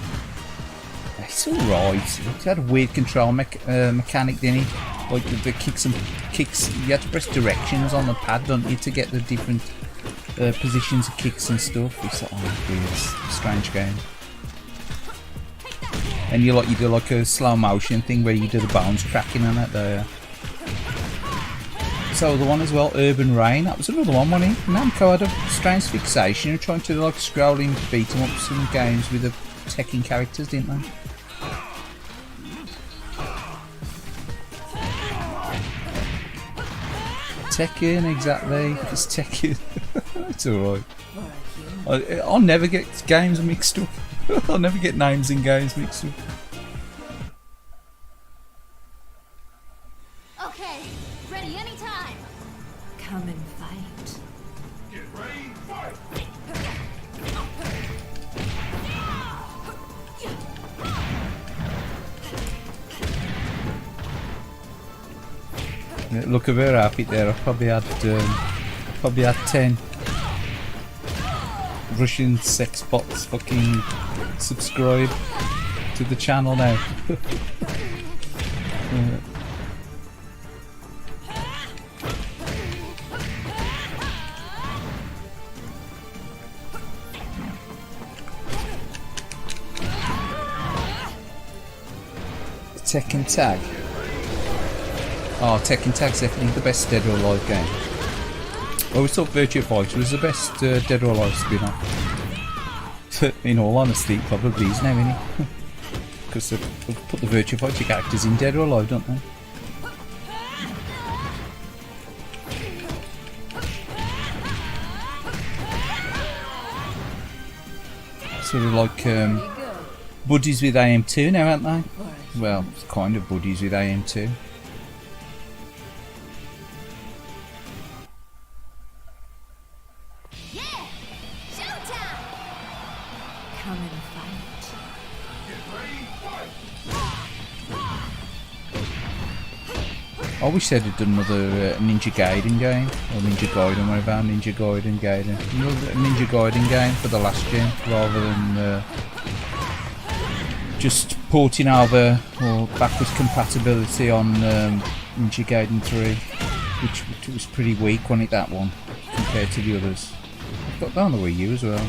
It's alright. It had a weird control mechanic, didn't it? Like the kicks. You had to press directions on the pad, don't you, to get the different positions of kicks and stuff. It's like, oh, weird, strange game. And you do like a slow motion thing where you do the bones cracking on it there. So the one as well, Urban Rain, that was another one, wasn't it? Namco had a strange fixation of trying to like scrolling beat 'em ups and games with the Tekken characters, didn't they? Tekken, exactly. It's Tekken. It's alright. I'll never get games mixed up. I'll never get names in games mixed up. Okay, ready anytime. Come and fight. Get ready, fight! Look at her outfit there. I probably had 10 Russian sex bots fucking subscribe to the channel now. Tekken Tag. Oh, Tekken Tag's definitely the best Dead or Alive game. I always thought Virtua Fighter was the best Dead or Alive spin-off. In all honesty, it probably is now, isn't it? Because they've put the Virtua Fighter characters in Dead or Alive, don't they? Sort of like buddies with AM2 now, aren't they? Well, it's kind of buddies with AM2. Come and fight. I wish they'd have done another Ninja Gaiden game, or Ninja Gaiden, whatever, Ninja Gaiden. Another Ninja Gaiden game for the last gen, rather than just porting over or backwards compatibility on Ninja Gaiden 3, which was pretty weak, wasn't it, that one, compared to the others. I've got that on the Wii U as well.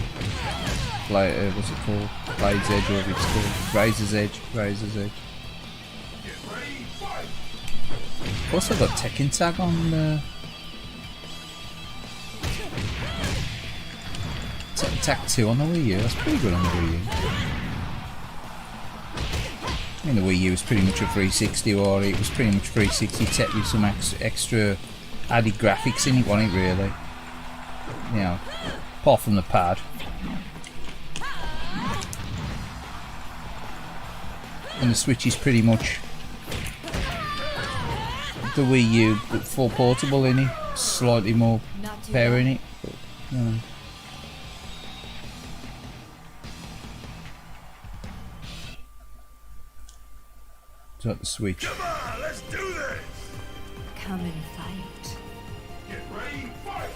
What's it called? Blade's Edge, or whatever it's called. Razor's Edge. Of course, I've got Tekken Tag on Tekken Tag 2 on the Wii U. That's pretty good on the Wii U. I mean, the Wii U was pretty much a 360, or it was pretty much 360 tech with some extra added graphics in it, wasn't it, really? You know, apart from the pad. And the Switch is pretty much the Wii U, but full portable in it, slightly more power in it. But, you know. It's like the Switch. Come on, let's do this! Come and fight. Get ready, fight!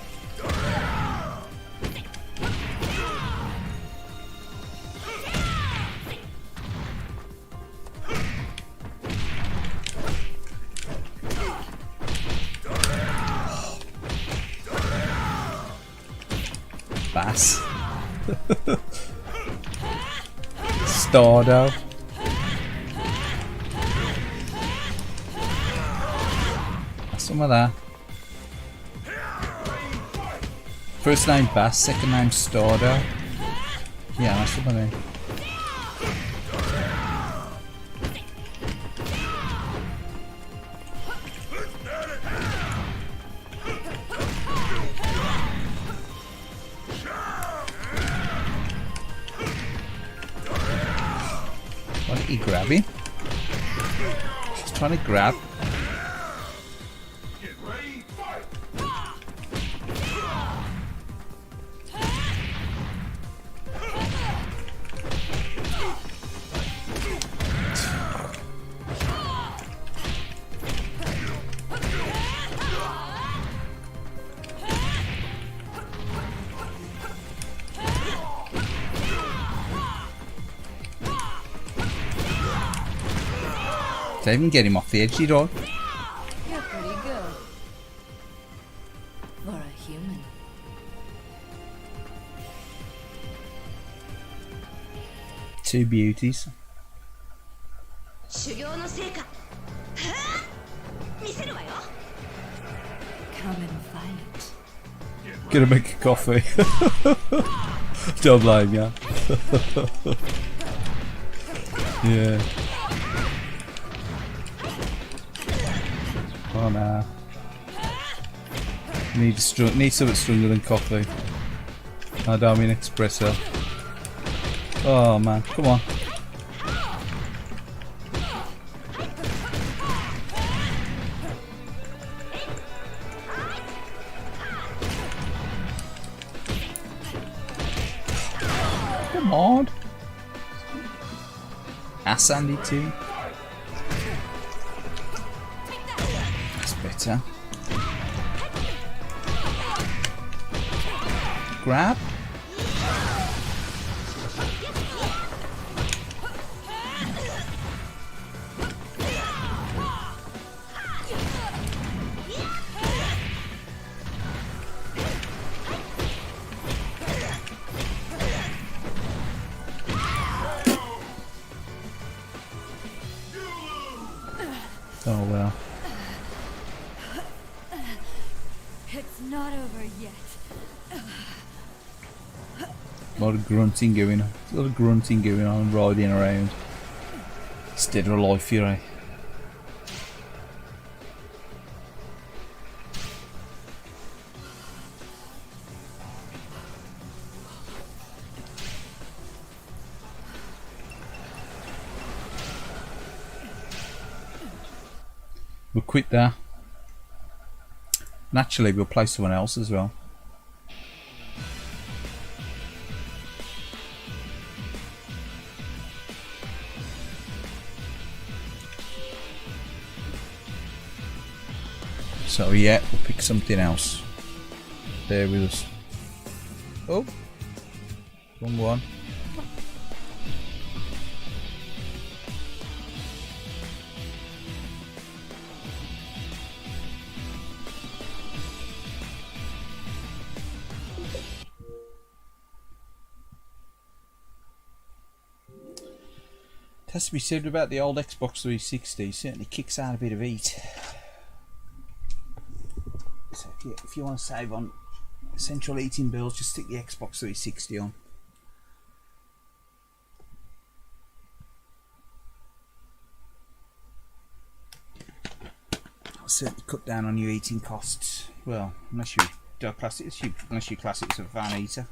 Bass. Stardo. Some of that. First name Bass, second name Stardo. Yeah, that's some of them. Why did he grab him? He's trying to grab. Get ready, fight! Didn't even get him off the edge, did I? You're pretty good. For a human. Two beauties. 修行の成果。はぁ見せるわよ。Come and fight. Gonna make a coffee. Don't blame ya. Yeah. Oh no. Need something stronger than coffee. I don't mean espresso. Oh man, come on. Come on. Sandy too. That's better. Grab. Oh well. It's not over yet. A lot of grunting going on. A lot of grunting going on, riding around. Instead of a life fury. We'll quit there. Naturally, we'll play someone else as well. So yeah, we'll pick something else. There with us. Oh, wrong one. It has to be said about the old Xbox 360, it certainly kicks out a bit of heat. So if you want to save on central heating bills, just stick the Xbox 360 on. That'll certainly cut down on your heating costs. Well, unless you class it as a fan heater.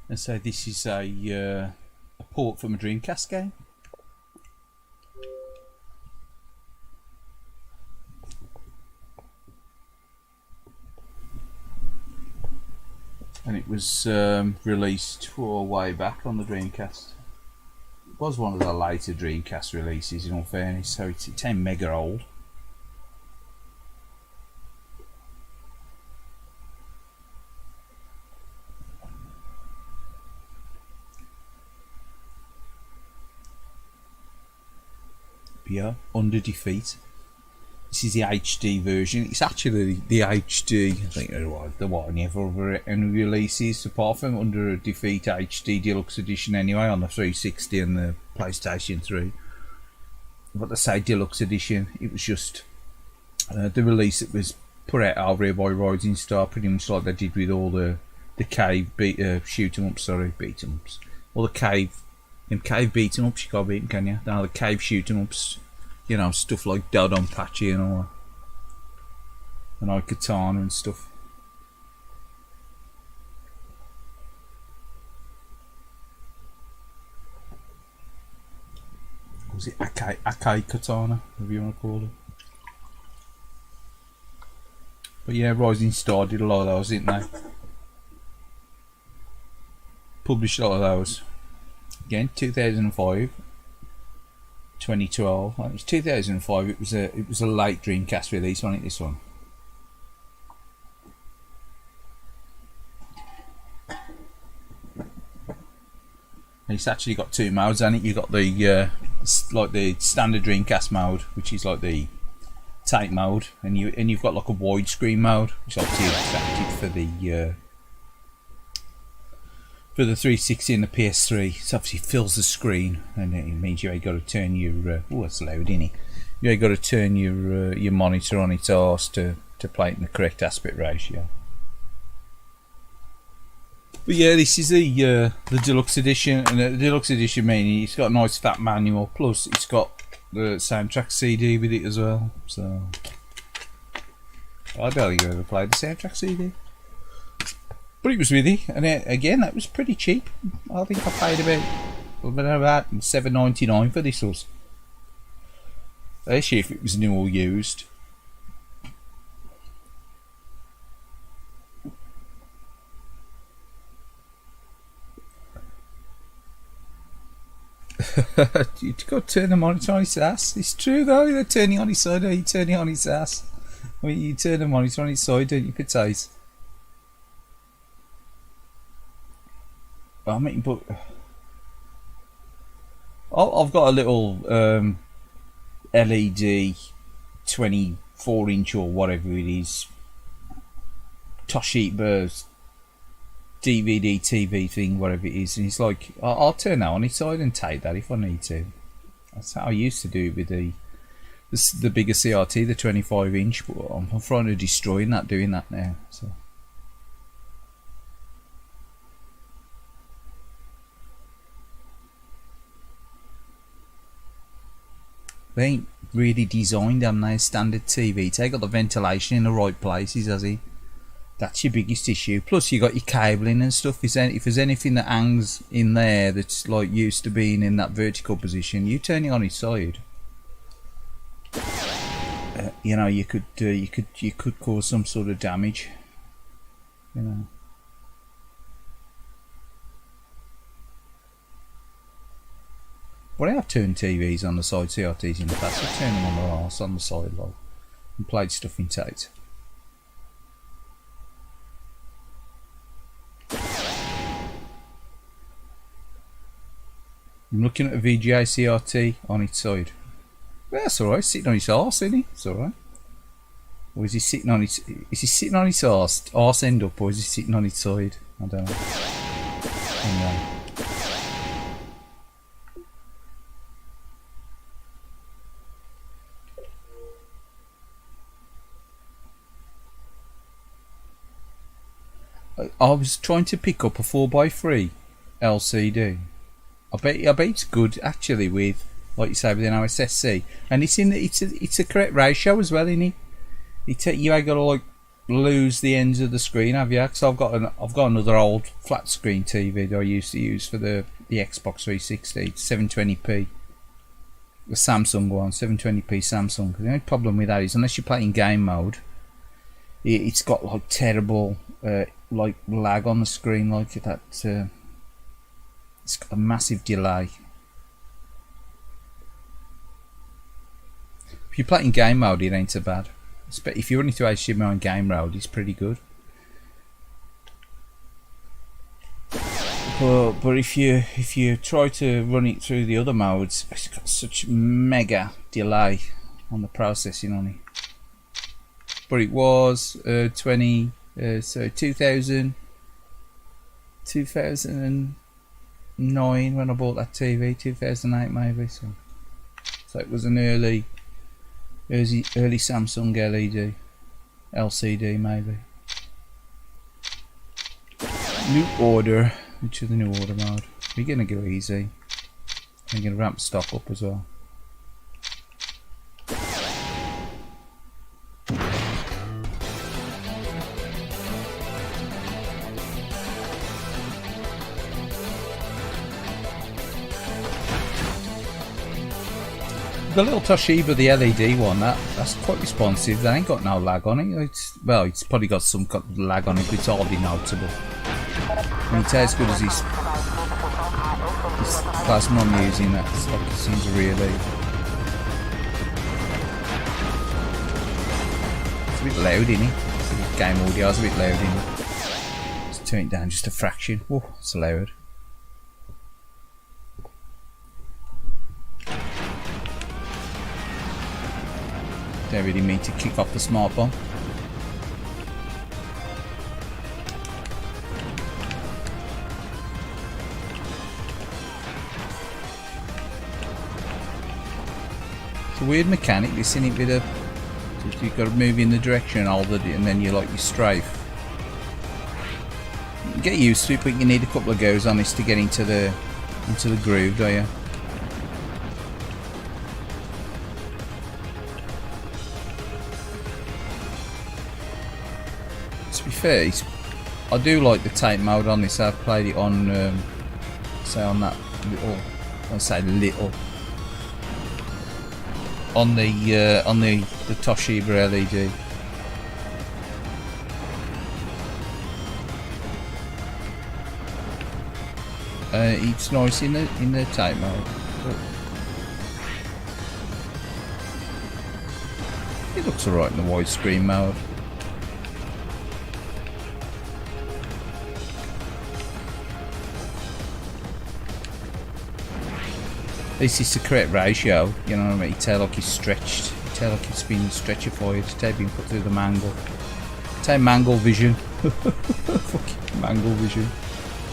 And so this is a port from a Dreamcast game. And it was released way back on the Dreamcast. It was one of the later Dreamcast releases in all fairness, so it's 10 mega old. Yeah, Under Defeat. This is the HD version. It's actually the HD, I think there weren't any releases apart from Under Defeat HD Deluxe Edition anyway on the 360 and the PlayStation 3. But they say Deluxe Edition, it was just the release that was put out over here by Rising Star, pretty much like they did with all the cave beat 'em ups, all the cave Them cave beat 'em ups, you can't beat 'em, can you? Now the cave shoot 'em ups, you know, stuff like Dodon Patchy and all that. And like Katana and stuff. Was it Akai Katana, whatever you want to call it? But yeah, Rising Star did a lot of those, didn't they? Published a lot of those. Again, 2005, 2012. It was 2005. It was a late Dreamcast release, wasn't it? This one. It's actually got two modes on it. You got the like the standard Dreamcast mode, which is like the tape mode, and you've got like a widescreen mode, which obviously is adapted for the 360 and the PS3. So obviously fills the screen, and it means you ain't got to turn your oh, it's loud, isn't it? You ain't got to turn your monitor on its arse to play it in the correct aspect ratio. But yeah, this is the deluxe edition, and the deluxe edition meaning it's got a nice fat manual, plus it's got the soundtrack CD with it as well. So I don't think you ever played the soundtrack CD, but it was with it, and again that was pretty cheap. I think I paid about $7.99 for this. Was actually if it was new or used. You've got to turn the monitor on its ass. It's true though, they're turning on its side, or you turn it on its ass. I mean, you turn the monitor on its side, don't you, potatoes? I mean, but I've got a little LED 24-inch or whatever it is Toshiba DVD TV thing, whatever it is, and it's like I'll turn that on its side and take that if I need to. That's how I used to do it with the bigger CRT, the 25-inch, but I'm trying to destroy that doing that now. So they ain't really designed on their standard TV. They got the ventilation in the right places, has he? That's your biggest issue. Plus you got your cabling and stuff. If there's anything that hangs in there that's like used to being in that vertical position, you turn it on its side. You know, you could cause some sort of damage. You know. But I have turned TVs on the side, CRTs in the past. I turned them on their arse on the side, like, and played stuff in tight. I'm looking at a VGA CRT on its side. Well, that's alright, sitting on its arse, isn't he? It's alright. Or is he sitting on its arse end up, or is he sitting on its side? I don't know. I was trying to pick up a 4x3 LCD. I bet it's good actually with, like you say, with an OSSC, and it's a correct ratio as well, isn't it? You ain't got to like lose the ends of the screen, have you? Because I've got another old flat screen TV that I used to use for the Xbox 360, 720p. The Samsung one, 720p Samsung. The only problem with that is unless you're playing game mode, it's got like terrible like lag on the screen, like that. It's got a massive delay. If you're playing game mode, it ain't so bad. If you're running through HDMI on game mode, it's pretty good. But if you try to run it through the other modes, it's got such mega delay on the processing on it. But it was 2000 2009 when I bought that TV, 2008 maybe. So it was an early Samsung LED LCD maybe. New order. Which is the new order mode? We're gonna go easy. I'm going to ramp stock up as well. The little Toshiba, the LED one, that's quite responsive. They ain't got no lag on it. It's probably got some lag on it, but it's hardly notable. I mean, it's as good as this plasma I'm using. That's like, it seems really. It's a bit loud, isn't it? The game audio is a bit loud, isn't it? Let's turn it down just a fraction. Oh, it's loud. Don't really mean to kick off the smart bomb. It's a weird mechanic, this, isn't it? With you've got to move in the direction and hold it, and then you like you strafe. You get used to it, but you need a couple of goes on this to get into the groove, don't you? To be fair, I do like the tape mode on this. I've played it on, say on that little, I say little, on the Toshiba LED. It's nice in the tape mode. But it looks alright in the widescreen mode. This is the correct ratio, you know what I mean? You tell like it's stretched, you tell like it's been stretchified, it's been put through the mangle. Take mangle vision. Fucking mangle vision.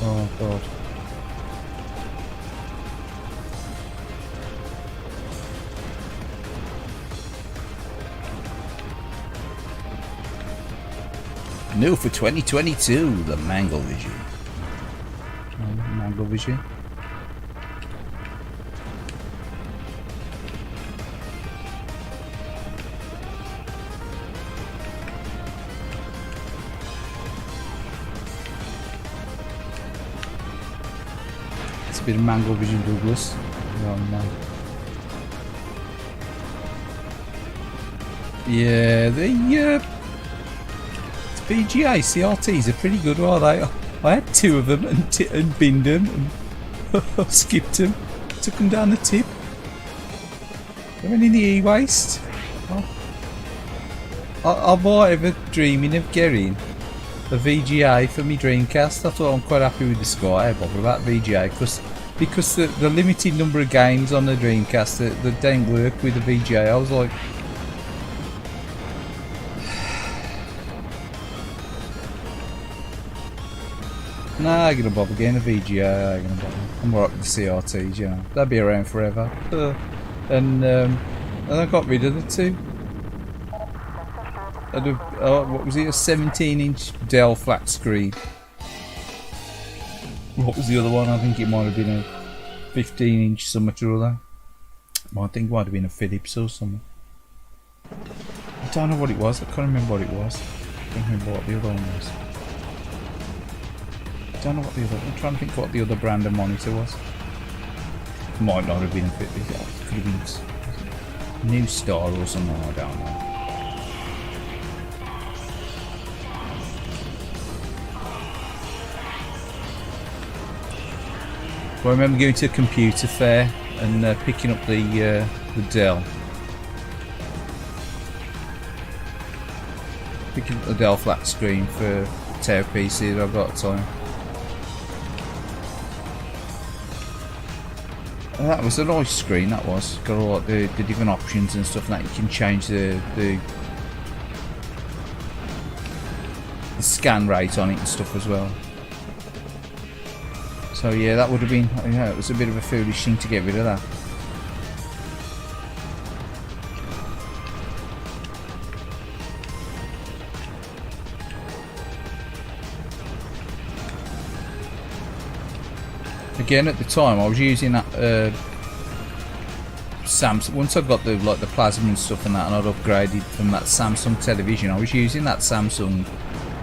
Oh god. New for 2022, the mangle vision. Mangle vision. A bit of mango vision Douglas. Oh no. Yeah, the VGA CRTs are pretty good, are they? I had two of them and binned them and skipped them, took them down the tip. They went in the e-waste. I'm more ever dreaming of getting a VGA for my Dreamcast. I thought I'm quite happy with the score. I bother about VGA because the limited number of games on the Dreamcast that don't work with the VGA. I was like, nah, I'm gonna bother getting a VGA. I'm gonna bother. I'm alright with the CRTs, you know. They'll be around forever. And I got rid of the two. What was it? A 17-inch Dell flat screen. What was the other one? I think it might have been a 15-inch something or other. I think it might have been a Philips or something. I don't know what it was. I can't remember what it was. I can't remember what the other one was. I don't know what the other. I'm trying to think what the other brand of monitor was. It might not have been a Philips. It could have been New Star or something. I don't know. Well, I remember going to a computer fair and picking up the Dell. Picking up the Dell flat screen for the Tower PC that I've got at the time. And that was a nice screen, that was. Got all like the different options and stuff like that. You can change the scan rate on it and stuff as well. So yeah, that would have been, yeah, it was a bit of a foolish thing to get rid of that. Again, at the time I was using that Samsung. Once I've got the like the plasma and stuff and that, and I'd upgraded from that Samsung television, I was using that Samsung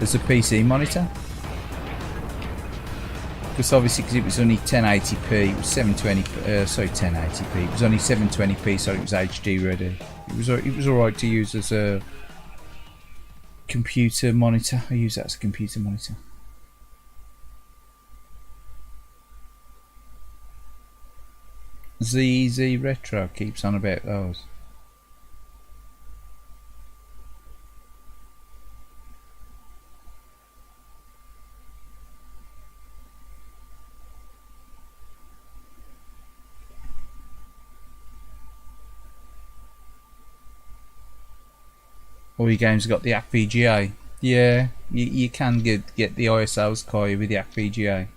as a PC monitor. Because obviously, because it was only 1080p, it was 720. Sorry, 1080p. It was only 720p, so it was HD ready. It was alright to use as a computer monitor. I use that as a computer monitor. ZZ Retro keeps on about those. All your games got the FPGA. Yeah, you can get the ISOs, Kai, with the FPGA.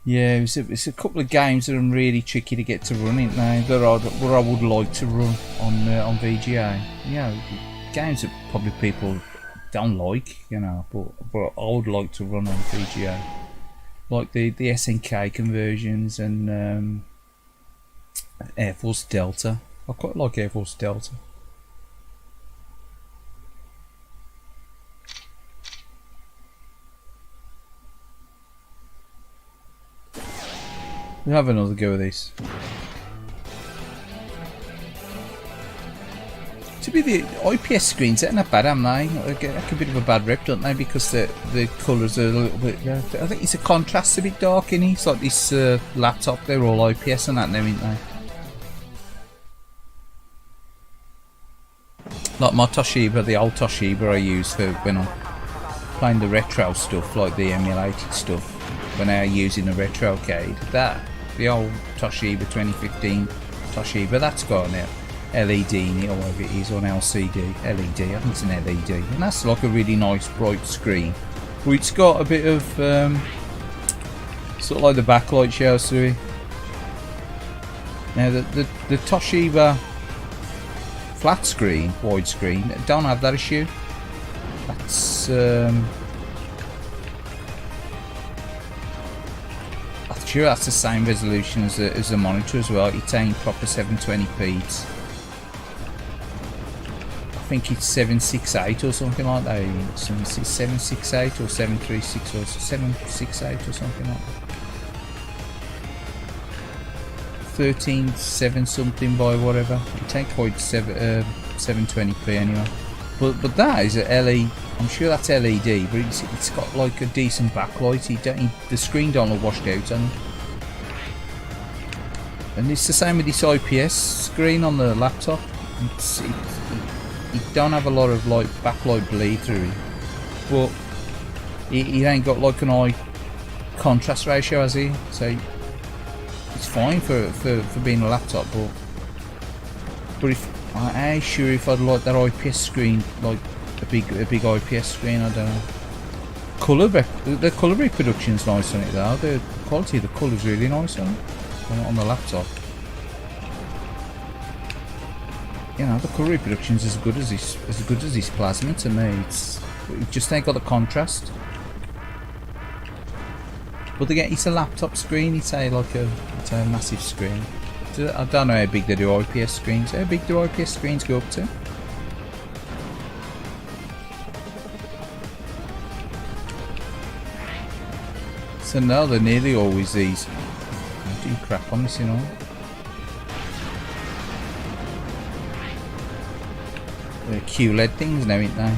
Yeah, it's a couple of games that are really tricky to get to run it now. That I would like to run on VGA. You know, games that probably people don't like, you know, but I would like to run on VGA, like the SNK conversions and Air Force Delta. I quite like Air Force Delta. We'll have another go with this. To be the IPS screens, they're not bad, am they? They get like a bit of a bad rep, don't they? Because the colours are a little bit. I think it's a contrast a bit dark in it. It's like this laptop. They're all IPS and that now, aren't they? Like my Toshiba, the old Toshiba I use for when I'm playing the retro stuff, like the emulated stuff. When I'm using the retro arcade, the old Toshiba 2015 Toshiba, that's got an LED in it, or whatever it is, or an LCD, LED, I think it's an LED, and that's like a really nice bright screen. But it's got a bit of, sort of like the backlight shows through it. Now the Toshiba flat screen, widescreen, don't have that issue. That's, sure, that's the same resolution as the monitor as well. It's ain't proper 720p. I think it's 768 or something like that. 768 or 736 or 768 or something like that. 13.7 something by whatever. It ain't quite 720p anyway. But that is a LED. I'm sure that's LED, but it's got like a decent backlight. The screen don't look washed out on it. And it's the same with this IPS screen on the laptop. It don't have a lot of like backlight bleed through it, but it ain't got like an high contrast ratio, has it? So it's fine for being a laptop. But if I ain't sure if I'd like that IPS screen, like a big IPS screen. I don't know. The colour reproduction's nice on it though. The quality of the colour's really nice on the laptop. You know, the colour reproduction's as good as this plasma to me. It just ain't got the contrast. But again, it's a laptop screen. It's a massive screen. I don't know how big they do IPS screens. How big do IPS screens go up to? So now they're nearly always these. I'm doing crap on this, you know. They're QLED things now, ain't they?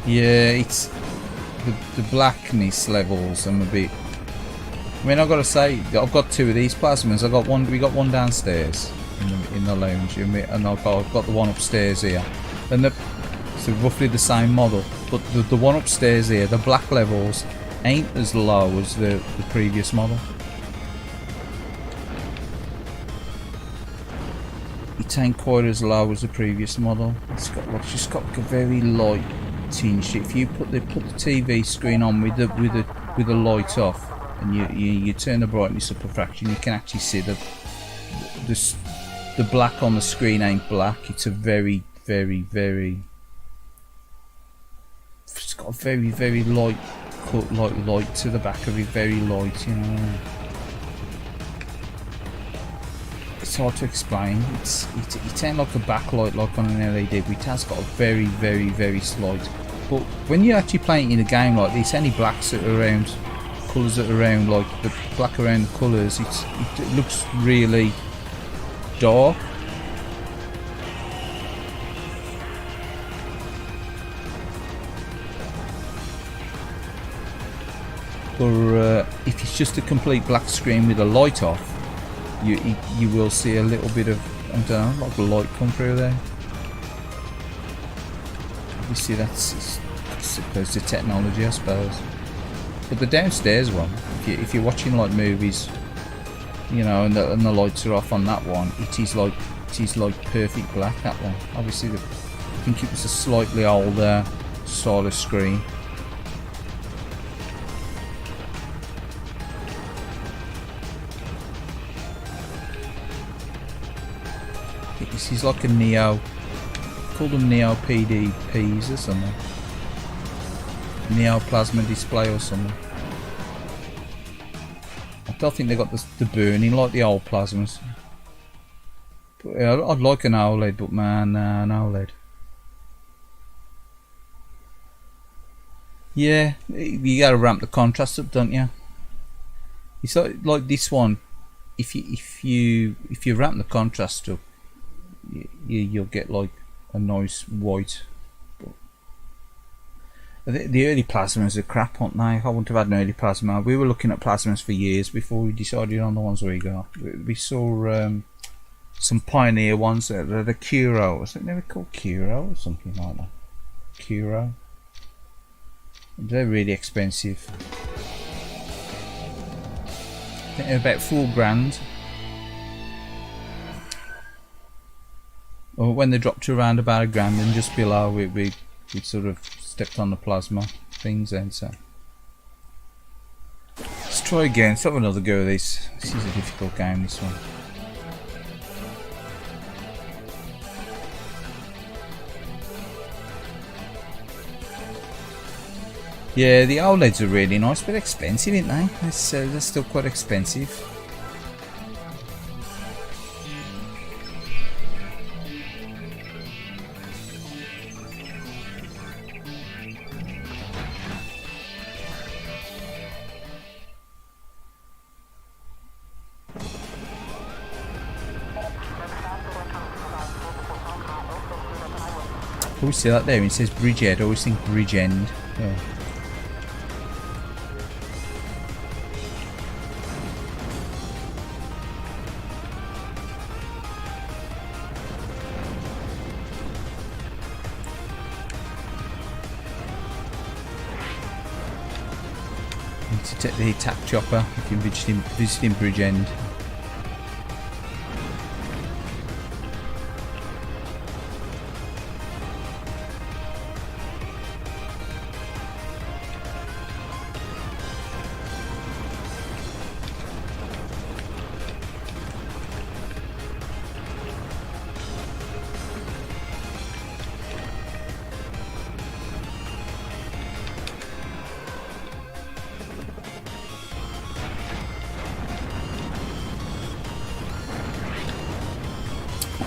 Yeah, it's the blackness levels. I'm a bit. I mean, I've got to say, I've got two of these plasmas. We got one downstairs in the lounge, and I've got the one upstairs here, and so roughly the same model. But the one upstairs here, the black levels ain't as low as the previous model. It ain't quite as low as the previous model. It's just got like a very light tinge. If you put the TV screen on with the light off, and you turn the brightness up a fraction, you can actually see the black on the screen ain't black. It's a very, very, very got a very, very light cut, like light to the back of it, very light, you know. It's hard to explain. It ain't like a backlight like on an LED, but it has got a very, very, very slight. But when you're actually playing in a game like this, any blacks that are around, colours that are around, like the black around the colours, it looks really dark. Or if it's just a complete black screen with a light off, you will see a little bit of, I don't know, like a light come through there. You see, that's I suppose the technology, I suppose. But the downstairs one, if you're watching like movies, you know, and the lights are off on that one, it is like perfect black. That one, obviously, I think it was a slightly older style of screen. This is like a Neo, call them Neo PDPs or something. Neo plasma display or something. I don't think they got the burning like the old plasmas. But, yeah, I'd like an OLED, but man, an OLED. Yeah, you gotta ramp the contrast up, don't you? It's like this one. If you ramp the contrast up, you'll get like a nice white. The early plasmas are crap, aren't they? I wouldn't have had an early plasma. We were looking at plasmas for years before we decided on the ones we got. We saw some pioneer ones that are the Curo. I think they were called Curo or something like that. Curo. They're really expensive. I think they're about £4 grand. Or when they dropped to around about £1 grand and just below, we sort of stepped on the plasma things then. So let's try again. Let's have another go at this. This is a difficult game, this one. Yeah, the OLEDs are really nice, but expensive, aren't they? They're still quite expensive. I always see that there, it says Bridgehead, I always think Bridge End. Yeah. Need to take the attack chopper if you're visiting Bridge End.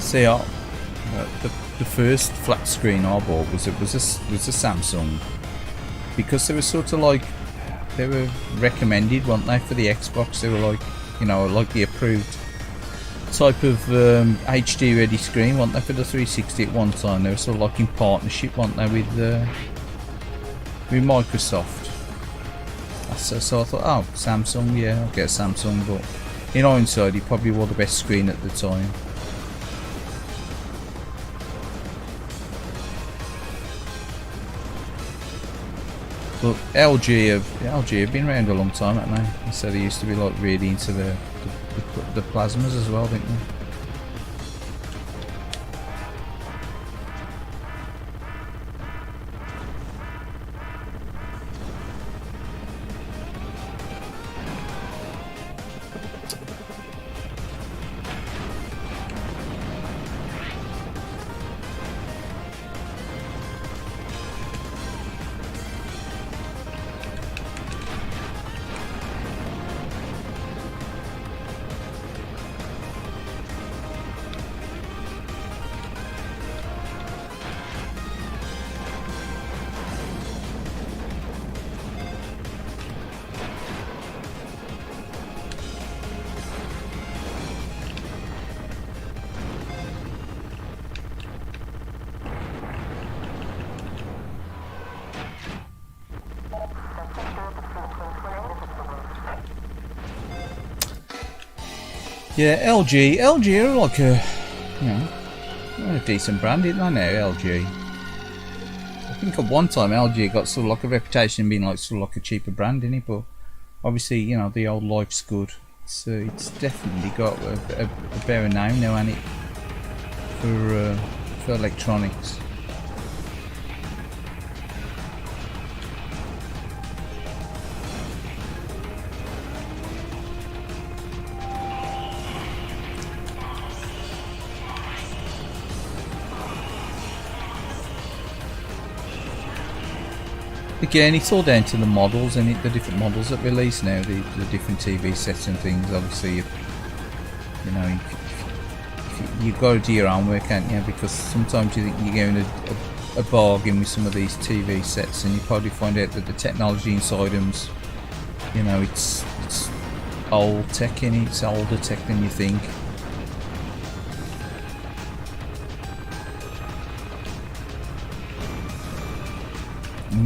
See, the first flat screen I bought was a Samsung, because they were sort of like, they were recommended, weren't they, for the Xbox? They were like, you know, like the approved type of HD ready screen, weren't they, for the 360 at one time? They were sort of like in partnership, weren't they, with Microsoft. So I thought, oh, Samsung, yeah, I'll get a Samsung, but in hindsight, it probably was the best screen at the time. But LG have been around a long time, haven't they? So they used to be like really into the plasmas as well, didn't they? Yeah, LG are like a, you know, they're a decent brand, isn't they now, LG? I think at one time LG got sort of like a reputation of being like sort of like a cheaper brand, didn't it? But obviously, you know, the old life's good. It's definitely got a better name now, hasn't it? For electronics. Again, it's all down to the models and the different models that release now, the different TV sets and things. Obviously, you know, you've got to do your own work, can't you? Because sometimes you think you're getting a bargain with some of these TV sets, and you probably find out that the technology inside them's, you know, it's old tech, and it's older tech than you think.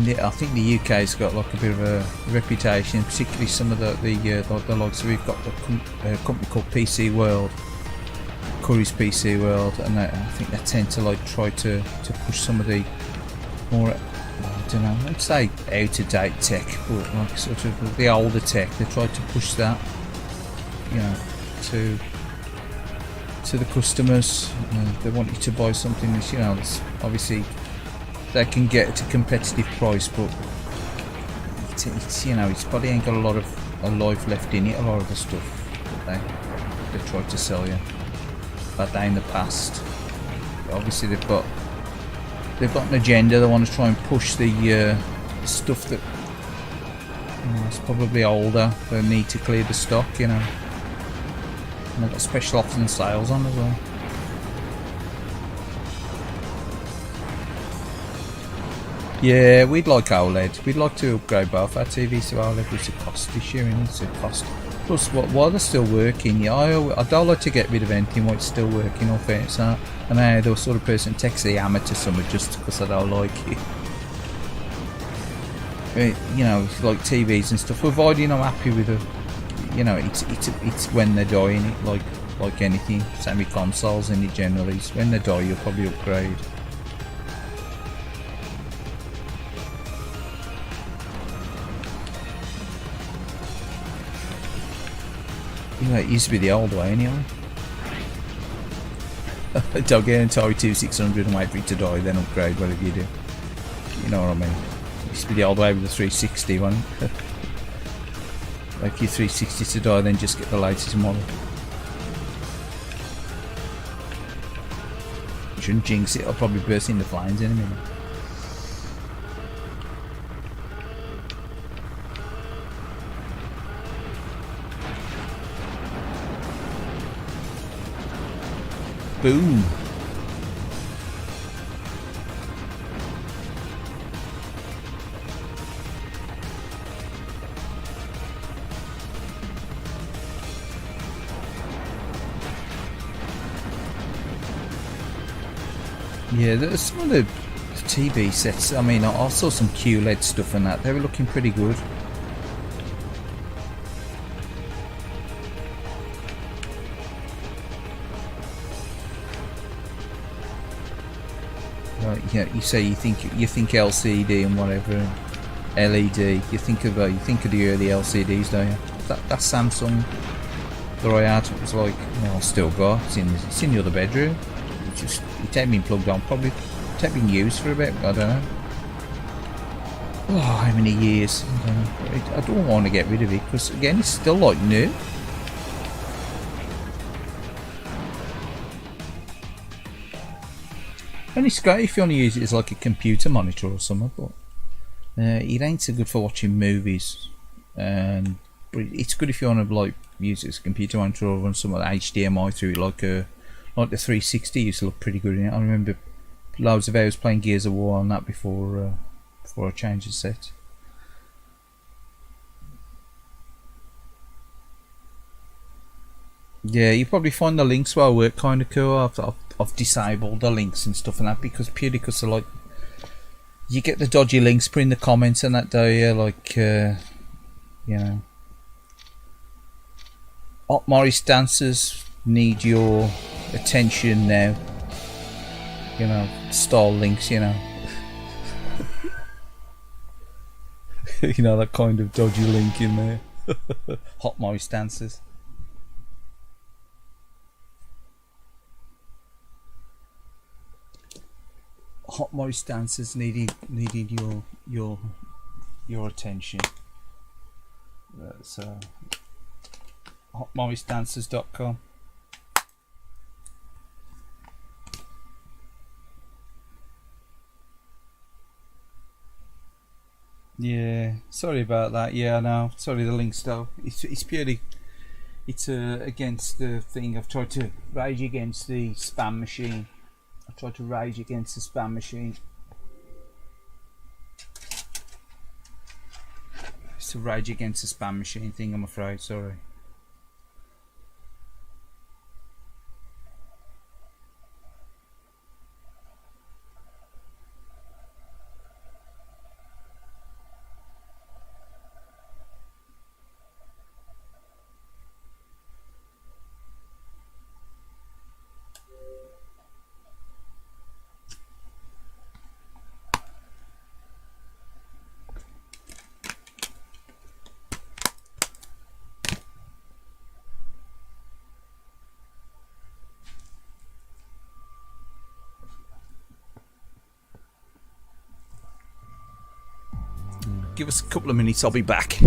I think the UK's got like a bit of a reputation, particularly some of the likes. So we've got a company called PC World, Curry's PC World, and I think they tend to like try to push some of the more, I don't know, I'd say out of date tech, but like sort of the older tech. They try to push that, you know, to the customers. They want you to buy something that's, you know, that's obviously they can get at a competitive price, but it's you know, it's probably ain't got a lot of life left in it. A lot of the stuff that they try to sell you, but they in the past, obviously they've got an agenda. They want to try and push the stuff that, you know, it's probably older. They need to clear the stock, you know, and they've got special offers and sales on as well. Yeah, we'd like OLED. We'd like to upgrade both our TVs to OLED. It's a cost issue, and it's a cost. Plus, while they're still working, yeah, I don't like to get rid of anything while it's still working. Or fairness, and I'm the sort of person who takes the hammer to something just because I don't like it. You know, like TVs and stuff. Providing I'm happy with it, you know, it's when they're dying. It like anything, same with consoles, and it generally, when they die, you'll probably upgrade. You know, it used to be the old way anyway. Don't get an Atari 2600 and wait for it to die, then upgrade, whatever you do. You know what I mean? It used to be the old way with the 360 one. Like your 360 to die, then just get the latest model. You shouldn't jinx it, I'll probably burst into flames in a minute. Boom. Yeah, there's some of the TV sets. I mean, I saw some QLED stuff and that. They were looking pretty good. Yeah, you say you think LCD and whatever, and LED. You think of the early LCDs, don't you? That Samsung that I had was like, well, I still got. It's in the other bedroom. It ain't been plugged on. Probably it ain't been used for a bit. I don't know. Oh, how many years? I don't know. I don't want to get rid of it because again, it's still like new. And it's great if you want to use it as like a computer monitor or something, but it ain't so good for watching movies. But it's good if you want to like use it as a computer monitor or run some of the HDMI through it, like the 360 used to look pretty good in it. I remember loads of hours playing Gears of War on that before I changed the set. Yeah, you probably find the links where I work kind of cool. I've disabled the links and stuff and that because they're like, you get the dodgy links put in the comments and that, do you? Like, you know. Hot Morris dancers need your attention now. You know, style links, you know. You know, that kind of dodgy link in there. Hot Morris dancers. Hot Morris dancers needing your attention. So hotmorrisdancers.com. Yeah, sorry about that. Yeah, I know. Sorry, the link's though. It's purely against the thing. I've tried to rage against the spam machine. I've tried to rage against the spam machine. It's a rage against the spam machine thing, I'm afraid. Sorry. Give us a couple of minutes, I'll be back.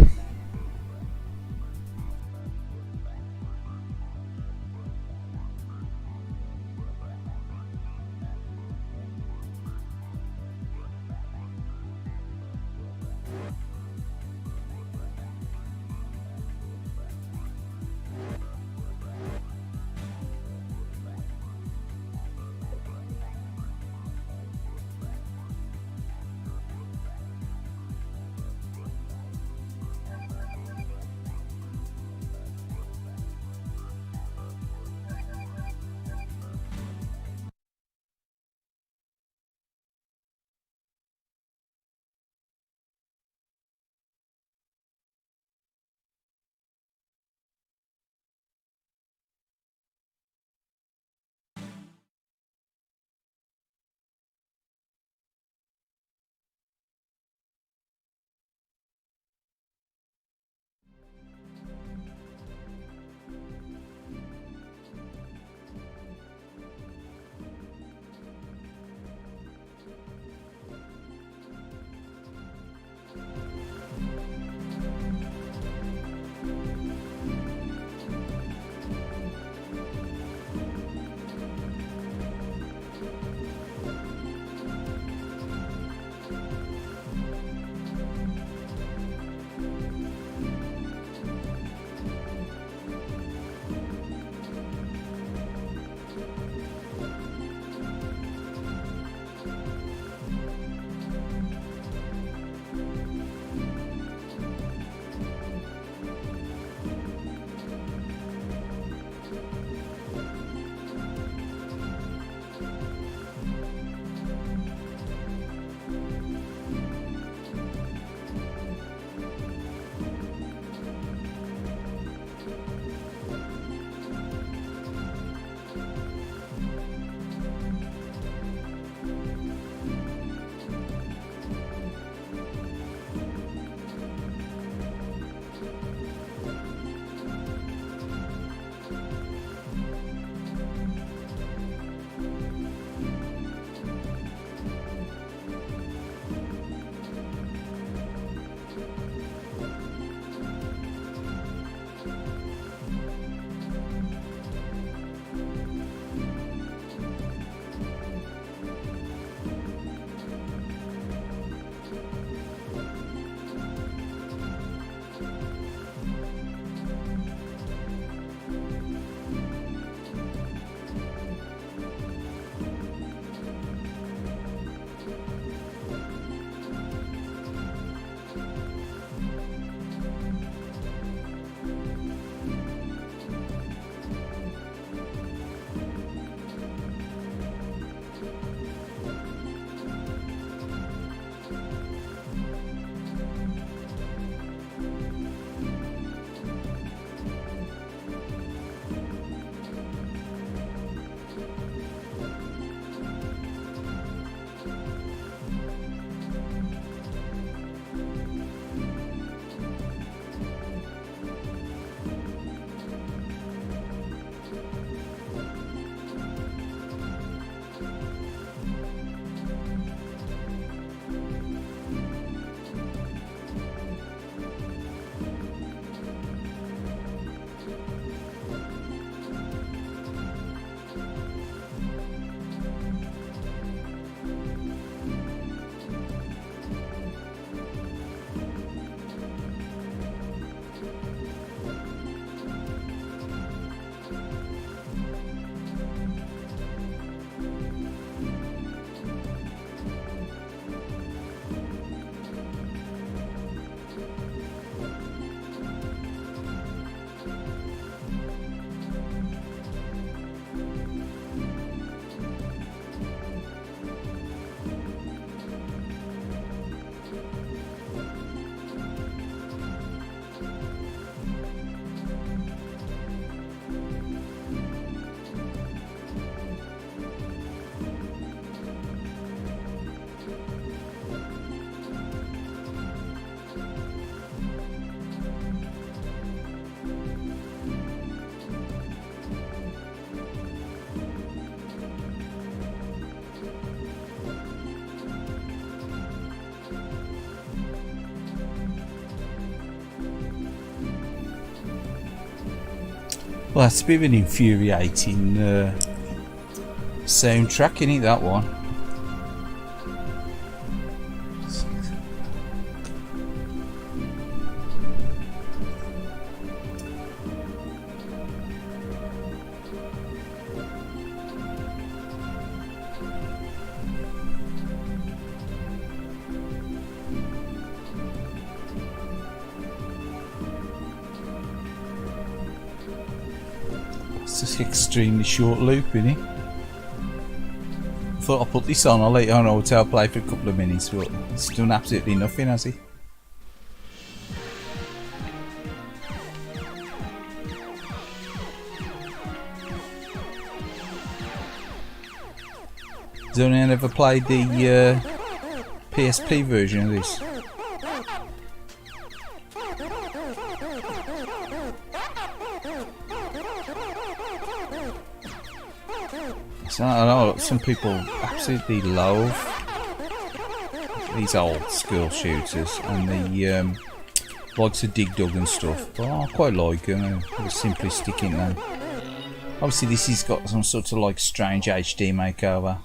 Well, that's a bit of an infuriating soundtrack, isn't it, that one? It's just extremely short loop, isn't it? I thought I'll put this on, I'll let you know I'll play for a couple of minutes, but it's done absolutely nothing, has he? Has anyone ever played the PSP version of this? So, I know some people absolutely love these old school shooters and the likes of Dig Dug and stuff, but I quite like them, they're simplistic in them. Obviously this has got some sort of like strange HD makeover.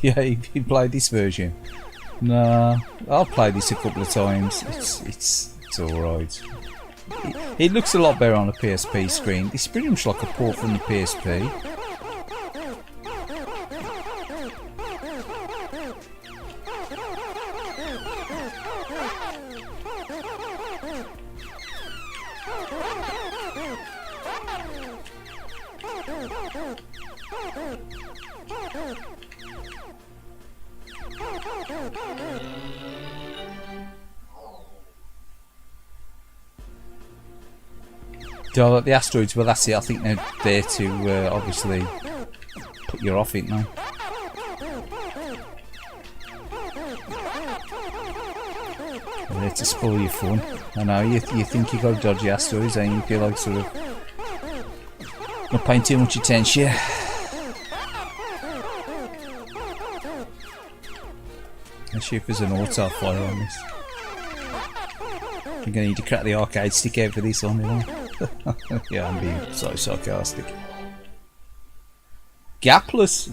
Yeah, you played this version? No, I've played this a couple of times, it's alright. It looks a lot better on a PSP screen. It's pretty much like a port from the PSP. Do I like the asteroids? Well, that's it. I think they're there to obviously put you off it now. They're there to spoil your fun. I know, you think you got to dodge asteroids and you feel like sort of not paying too much attention. Let's see if there's an auto fire on this. I'm gonna need to crack the arcade stick out for this one, you know. Yeah, I'm being so sarcastic. Gapless.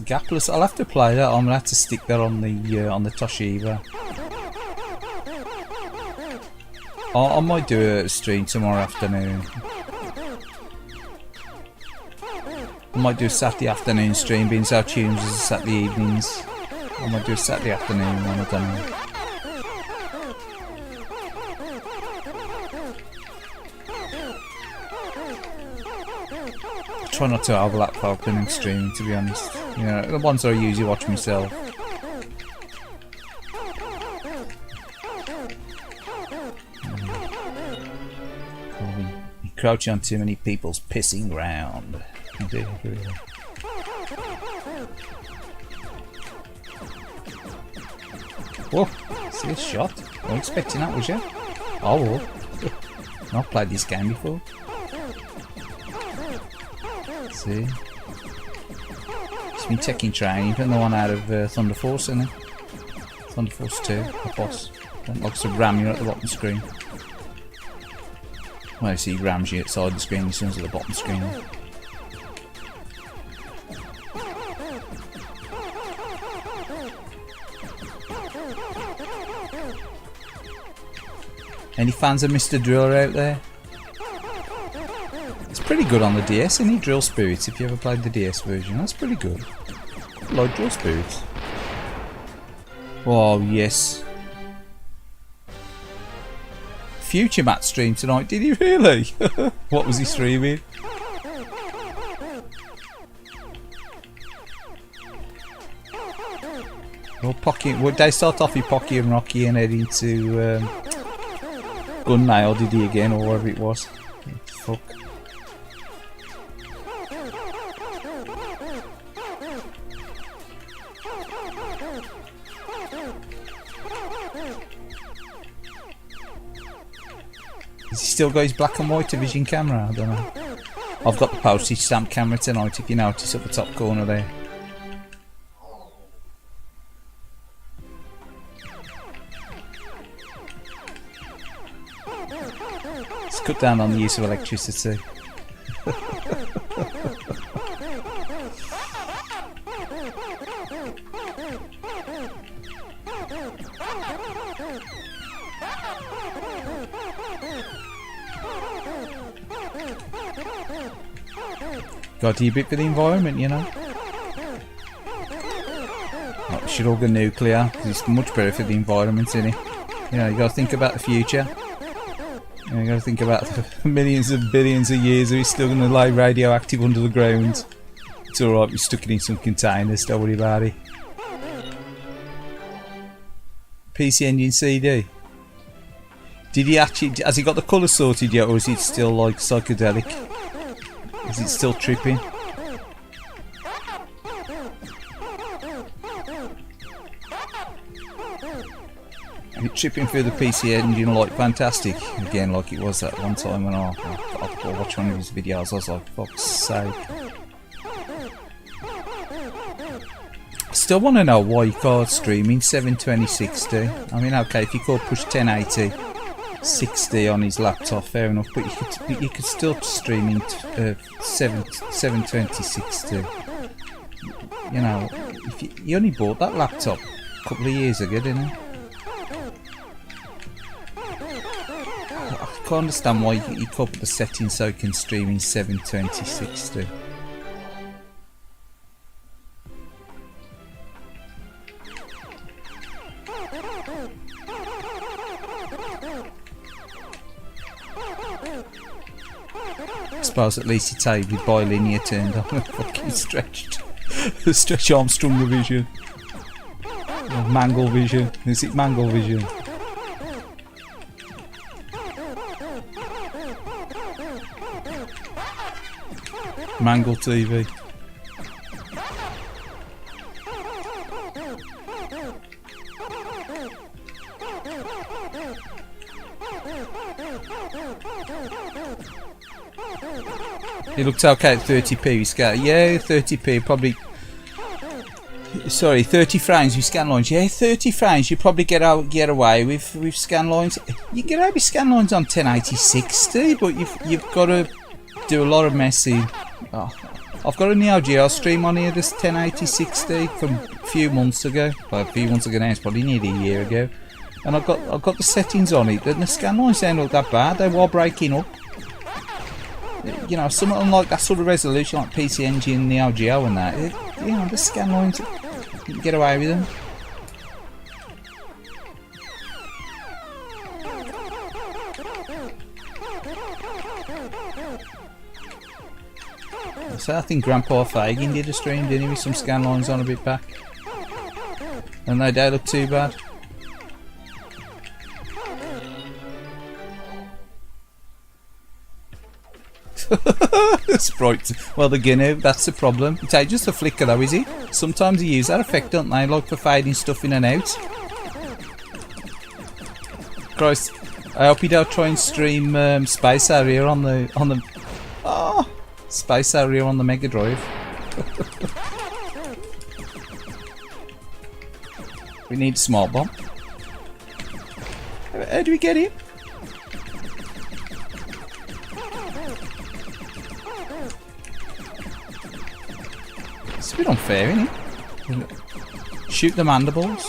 I'll have to play that. I'm gonna have to stick that on the Toshiba. I might do a stream tomorrow afternoon. I might do a Saturday afternoon stream, being so tunes as Saturday evenings. I might do a Saturday afternoon one, I don't know. I try not to overlap Falcon and streaming, to be honest. You know, the ones that I usually watch myself. Crouching on too many people's pissing ground. Whoa, see a shot? Weren't expecting that, was you? Oh, I've played this game before. See? It's been taking training, putting the one out of Thunder Force, isn't it? Thunder Force 2, the boss. Don't like to ram you at the bottom screen. Well, see, he rams you outside the screen as soon as at the bottom screen. Any fans of Mr. Driller out there? It's pretty good on the DS, isn't he? Drill Spirits, if you ever played the DS version, that's pretty good. I like Drill Spirits. Oh, yes. Future Matt streamed tonight, did he really? What was he streaming? Well, Pocky, would they start off with Pocky and Rocky and head into Gun Nail, did he again, or whatever it was? Fuck. Has he still got his black and white Vision camera? I don't know. I've got the postage stamp camera tonight, if you notice up the top corner there. Let's cut down on the use of electricity. Got to do a bit for the environment, you know. Like, we should all go nuclear, because it's much better for the environment, isn't it? You know, you got to think about the future. You know, you got to think about the millions and billions of years we're still going to lay radioactive under the ground. It's alright, we stuck it in some containers, don't worry about it. PC Engine CD. Did he actually, has he got the colour sorted yet, or is it still like psychedelic? Is it still tripping? Are you tripping through the PC Engine like fantastic? Again, like it was that one time when I watched one of his videos, I was like, fuck's sake. I still want to know why you can't streaming 72060. I mean, okay, if you could push 1080 60 on his laptop, fair enough, but you could still stream in 72060. You know, if you only bought that laptop a couple of years ago, didn't you? I can't understand why you can't put the settings so you can stream in 72060. I suppose at least it's able with bilinear turned on and fucking stretched. Stretch Armstrong vision. Or Mangle vision. Is it Mangle vision? Mangle TV. It looked okay at 30p with scan. Yeah, 30p probably. Sorry, 30 frames with scan lines. Yeah, 30 frames you probably get away with scan lines. You get away with scan lines on 1080-60, but you've got to do a lot of messing. Oh, I've got a Neo Geo stream on here. This 1080-60 from a few months ago. Well, a few months ago now. It's probably nearly a year ago. And I've got the settings on it, and the scan lines don't look that bad. They were breaking up. You know, something like that sort of resolution, like PC Engine, Neo Geo, and that. You know, the scan lines, you can get away with them. So I think Grandpa Fagin did a stream, didn't he, with some scan lines on a bit back. And they don't look too bad. Sprites. Well, the Guinness, that's the problem. It's just a flicker though, is it? Sometimes they use that effect, don't they? Like for fading stuff in and out. Christ, I hope you don't try and stream Space Harrier on the Space Harrier on the Mega Drive. We need a smart bomb. How do we get it? It's a bit unfair, isn't it? Shoot the mandibles.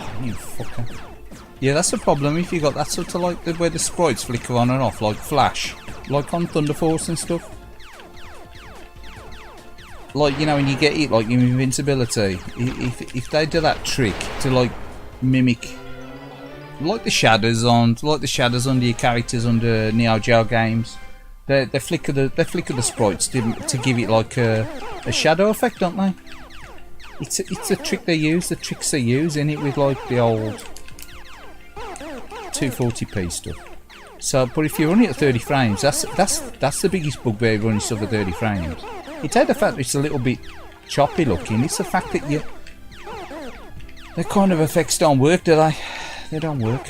Oh, you fucker. Yeah, that's the problem if you got that sort of like where the sprites flicker on and off, like Flash, like on Thunder Force and stuff. Like, you know, when you get it, like your invincibility, if they do that trick to like mimic, like the shadows under your characters under Neo Geo games, they flicker the sprites to give it like a shadow effect, don't they? It's a trick they use. The tricks they use in it with like the old 240p stuff. So, but if you run it at 30 frames, that's the biggest bugbear running stuff at 30 frames. It's not the fact that it's a little bit choppy looking. It's the fact that the kind of effects don't work, do they? They don't work.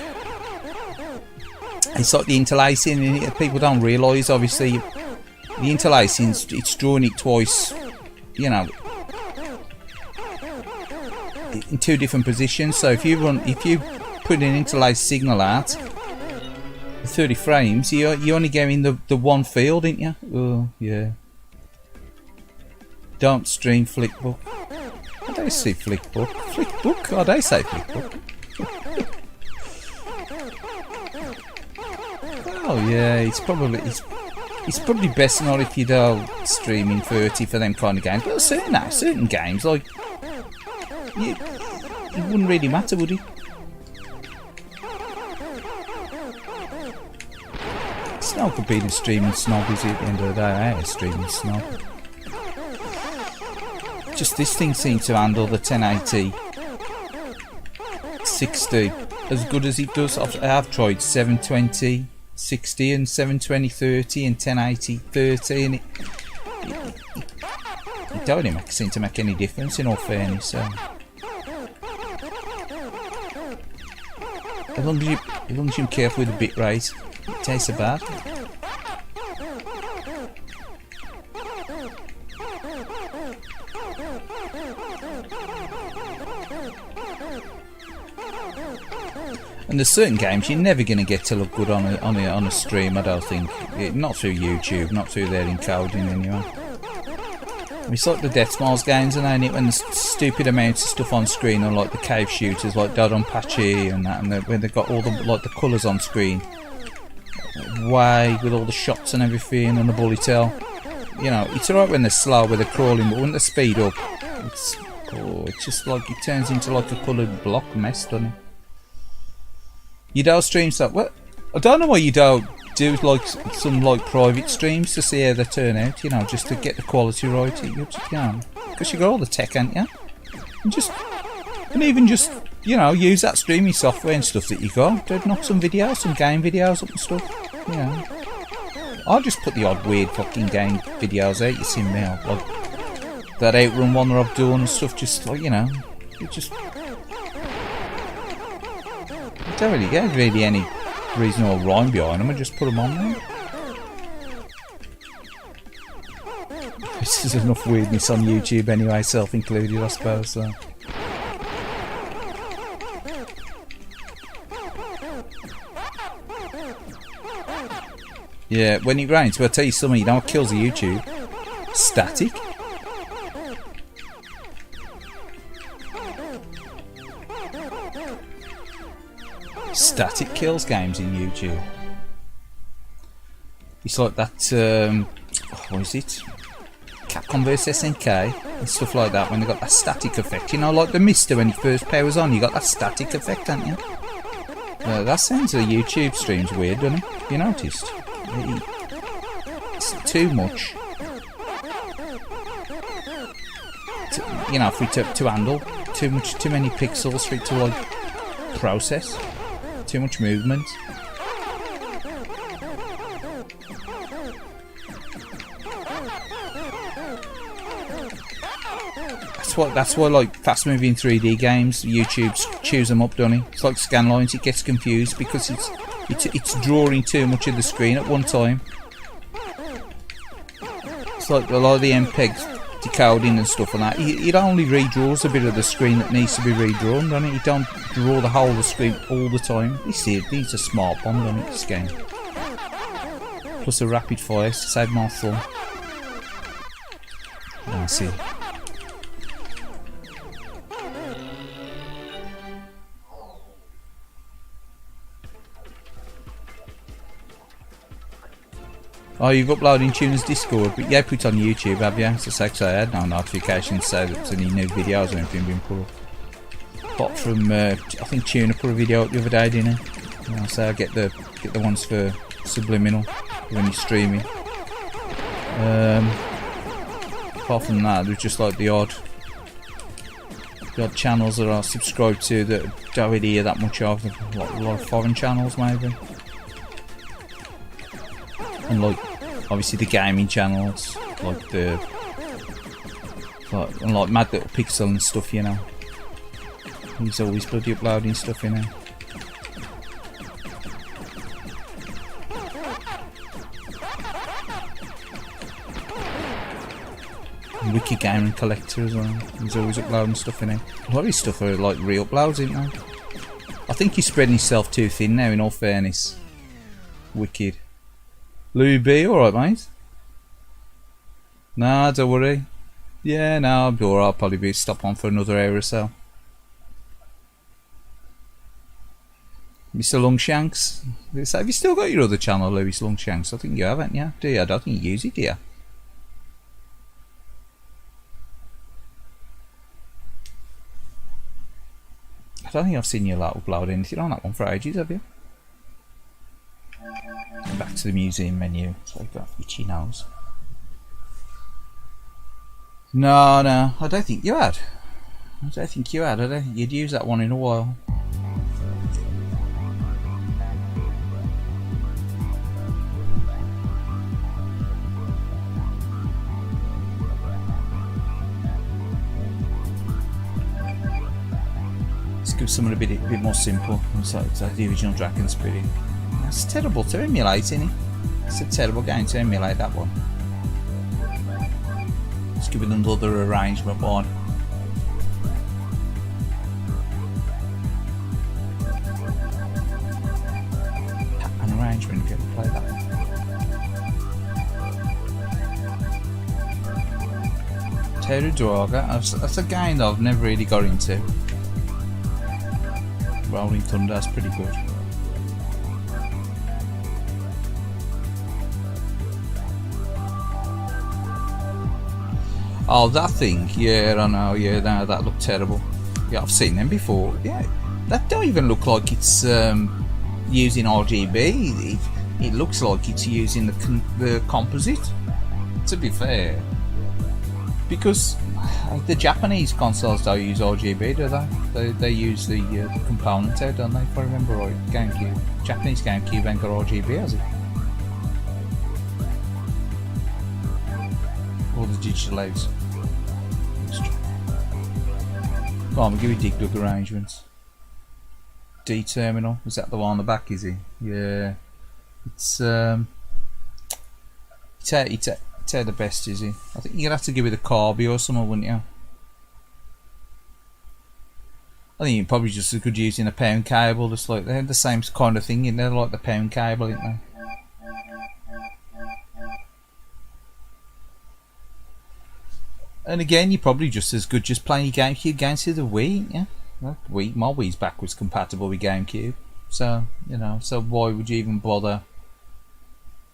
It's like the interlacing, and people don't realise. Obviously, the interlacing, it's drawing it twice. You know, in two different positions. So if you put an interlaced signal out, 30 frames, you only go in the one field, didn't you? Oh yeah. Don't stream Flickbook. I don't see Flickbook. Flickbook? Oh, they say Flickbook. Oh yeah, it's probably best not if you don't stream in 30 for them kind of games. But certain games like it wouldn't really matter, would it? It's not good being a streaming snob, is it? At the end of the day, I hate a streaming snob. Just this thing seems to handle the 1080 60 as good as it does. I have tried 720 60 and 720 30 and 1080 30, and it don't really seem to make any difference, in all fairness. So as long as you're careful with the bit rate, it tastes so bad. And there's certain games you're never going to get to look good on a stream, I don't think. Not through YouTube, not through their encoding anyway. It's like the Death Smiles games, and ain't it, when the stupid amounts of stuff on screen, or like the cave shooters like Dodonpachi and that, and when they've got all the colours on screen, way with all the shots and everything and the bullet hell. You know, it's alright when they're slow, when they're crawling, but when they speed up, it's just like it turns into like a coloured block mess, doesn't it? You don't stream stuff. Well, I don't know why you don't do like some like private streams to see how they turn out. You know, just to get the quality right. You can, because you got all the tech, ain't you? And even just you know, use that streaming software and stuff that you got. They'd knock some videos, some game videos up and stuff. You know, I'll just put the odd weird fucking game videos out. You see me now, like that Outrun one that I've done and stuff. Just like, you know, it just. Don't really get really any reasonable rhyme behind them. I just put them on there. This is enough weirdness on YouTube anyway, self-included, I suppose. So. Yeah, when it rains, well, I'll tell you something. You know what kills the YouTube? Static. Static kills games in YouTube. It's like that, what is it? Capcom vs SNK and stuff like that, when they got that static effect. You know, like the Mister when it first powers on, you got that static effect, haven't you? That sounds like YouTube streams weird, doesn't it? You noticed? It's too much. You know, for it to handle. Too many pixels for it to like process. Too much movement. That's why like fast moving 3D games, YouTube chews them up, doesn't it? It's like scanlines, it gets confused because it's drawing too much of the screen at one time. It's like a lot of the MPEG decoding and stuff and that. It only redraws a bit of the screen that needs to be redrawn, doesn't it? You don't draw the whole of the screen all the time. You see, it needs a smart bomb, doesn't it, this game? Plus a rapid fire to save my thumb. I see. Oh, you've uploaded Tuner's Discord, but yeah, put it on YouTube, have you? So I had no notifications to say that there's any new videos or anything being put up. Apart from, I think Tuner put a video up the other day, didn't he? You know, so I get the ones for Subliminal when you're streaming. Apart from that, there's just like the odd channels that I subscribe to that don't really hear that much of, like a lot of foreign channels maybe. And like obviously the gaming channels, like like Mad Little Pixel and stuff, you know. He's always bloody uploading stuff, you know. And Wiki Gaming Collector as well. He's always uploading stuff in it. A lot of his stuff are like re-uploads, isn't they? I think he's spreading himself too thin now, in all fairness. Wicked. Louis B, alright mate? Nah, don't worry. Yeah, no, I'll be alright. I'll probably be stop on for another hour or so. Mr. Longshanks. Have you still got your other channel, Lewis Longshanks? I think you haven't, yeah? Do you? I don't think you use it, do you? I don't think I've seen you upload anything on that one for ages, have you? Back to the museum menu. So I've got itchy nose. No, I don't think you had. I don't think you'd use that one in a while. Let's give someone a bit more simple. It's like the original Dragon Spirit. It's terrible to emulate, isn't it? It's a terrible game to emulate, that one. Let's give it another arrangement one. An arrangement, get to play that. Terra Draga, that's a game that I've never really got into. Rolling Thunder, that's pretty good. Oh, that thing, yeah, I know, yeah, no, that looked terrible. Yeah, I've seen them before. Yeah, that don't even look like it's using RGB. It looks like it's using the composite, to be fair. Because the Japanese consoles don't use RGB, do they? They use the component out, don't they? If I remember right, GameCube. Japanese GameCube ain't got RGB, has it? Or the digital outs. Come on, we'll give you dig dug arrangements. D terminal, is that the one on the back, is it? Yeah. It's how the best, is it? I think you're gonna have to give it a Carby or something, wouldn't you? I think you're probably just as good using a pound cable, just like they're the same kind of thing, they're like the pound cable, aren't they? And again, you're probably just as good just playing your GameCube games through the Wii, yeah? My Wii's backwards compatible with GameCube, so you know. So why would you even bother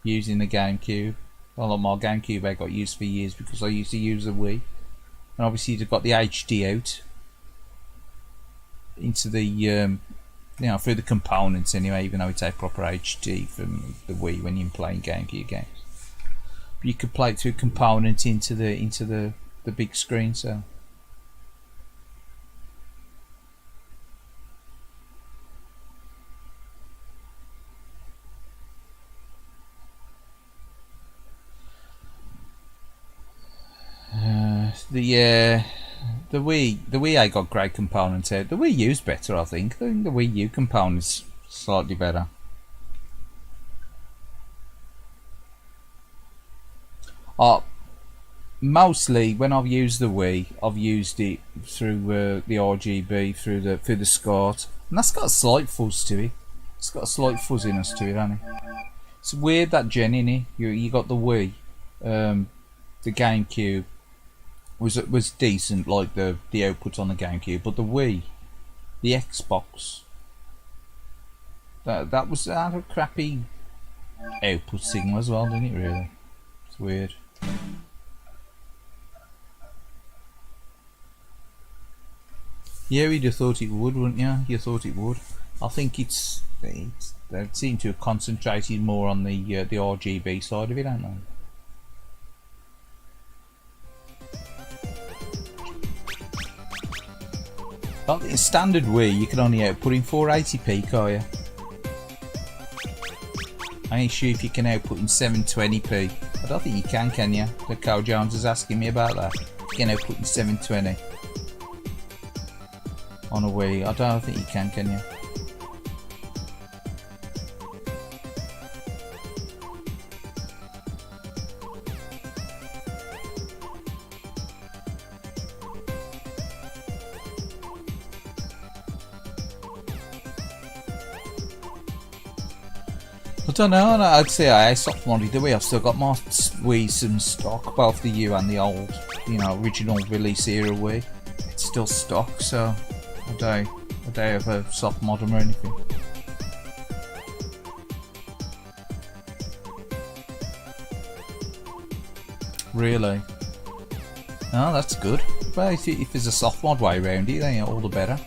using the GameCube? Well, my GameCube I got used for years because I used to use the Wii, and obviously you've got the HD out into the you know, through the components anyway. Even though it's a proper HD from the Wii when you're playing GameCube games, but you could play it through components into the big screen. So. The Wii I got great components out. The Wii U's better, I think. I think the Wii U components slightly better. Mostly when I've used the Wii, I've used it through the RGB through the SCART, and that's got a slight fuzz to it. It's got a slight fuzziness to it, hasn't it? It's weird that gen in it. You got the Wii, the GameCube was decent, like the output on the GameCube, but the Wii, the Xbox, that had a crappy output signal as well, didn't it? Really, it's weird. Yeah, you'd have thought it would, wouldn't you? You thought it would. I think they seem to have concentrated more on the RGB side of it, haven't they? Well, in standard Wii, you can only output in 480p, can't you? I ain't sure if you can output in 720p. I don't think you can you? The Cow Jones is asking me about that. You can output in 720 on a Wii. I don't think you can you? I don't know, I'd say I soft modded the Wii. I've still got my Wii's in stock, both the U and the old, you know, original release era Wii. It's still stock, so I don't ever soft mod them or anything. Really? Oh, that's good. Well, if there's a soft mod way around it, then all the better.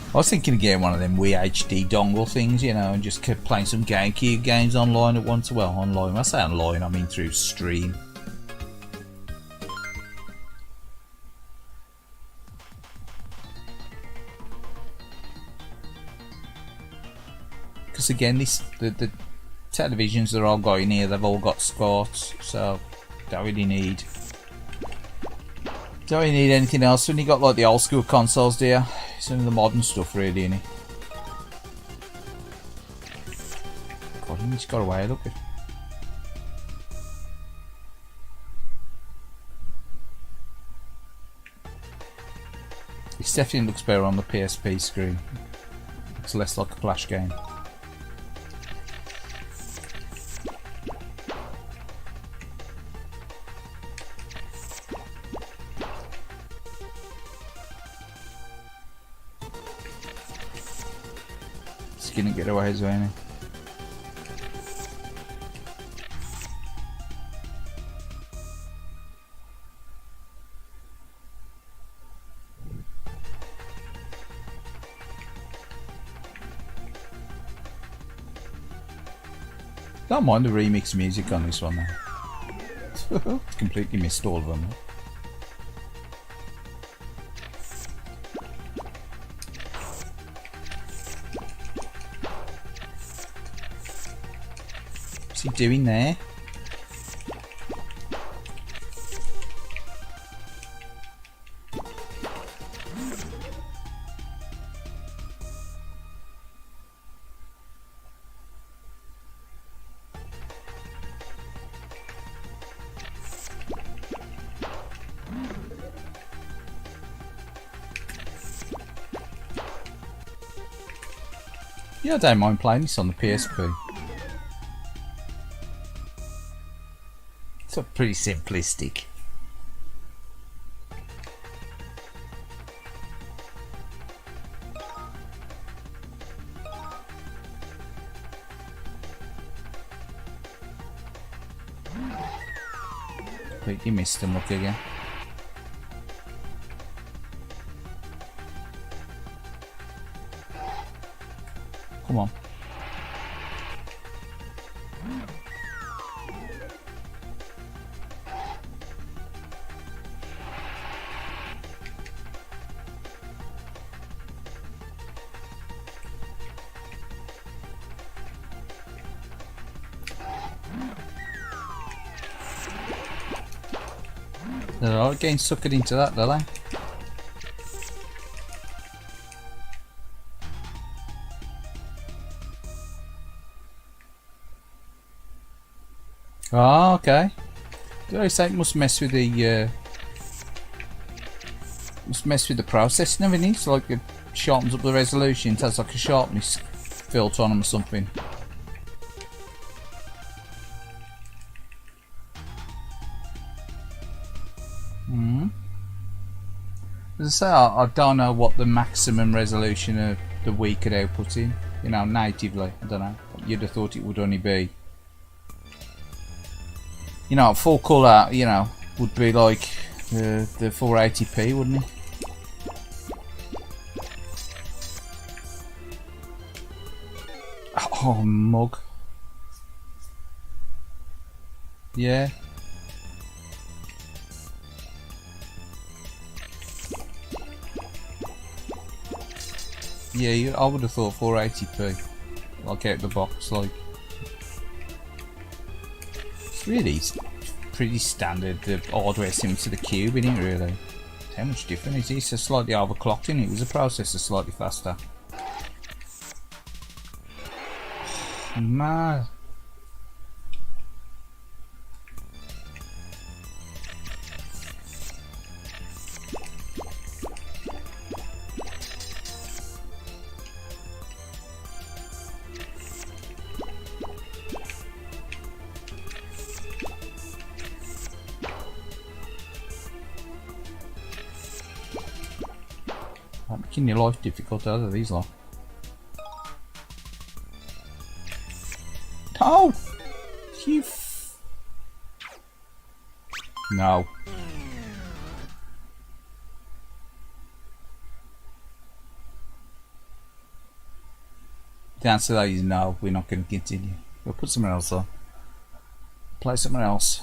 I was thinking of getting one of them Wii HD dongle things, you know, and just kept playing some GameCube games online at once. Well, online. When I say online, I mean through stream. Because again, the televisions they're all got in here, they've all got sports, so don't really need anything else. When you got like the old school consoles, do you? Some of the modern stuff, really, innit? God, he just got away. Look at. It definitely looks better on the PSP screen. It's less like a flash game. Gonna get away as well. Don't mind the remix music on this one though. Completely missed all of them. What's he doing there? Yeah, I don't mind playing this on the PSP. It's pretty simplistic. Completely missed him, look again. Come on. They're all getting suckered into that, are they? Oh, okay. Did I say it must mess with the processing and everything? So like it sharpens up the resolution, it has like a sharpness filter on them or something. As I say, I don't know what the maximum resolution of the Wii could output in, you know, natively. I don't know. You'd have thought it would only be, you know, full colour, you know, would be like the 480p, wouldn't it? Oh, mug. Yeah. Yeah, I would have thought 480p, like out the box, like. It's really pretty standard, the hardware similar to the Cube, isn't it, really? How much different is it? It's just slightly overclocked, isn't it? It was a processor slightly faster. Man. making your life difficult out of these lot. Oh! You no. The answer to that is no, we're not going to continue. We'll put something else on. Play something else.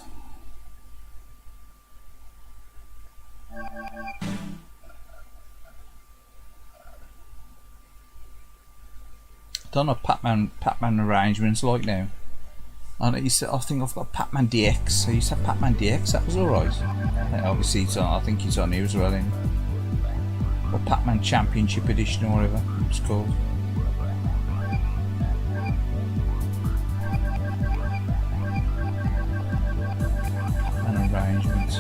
Don't know Pac-Man arrangements like now. I think I've got Pac-Man DX. I used to have Pac-Man DX. That was alright. Obviously, it's on, I think it's on here as well. Or Pac-Man Championship Edition or whatever it's called. Pac-Man arrangements.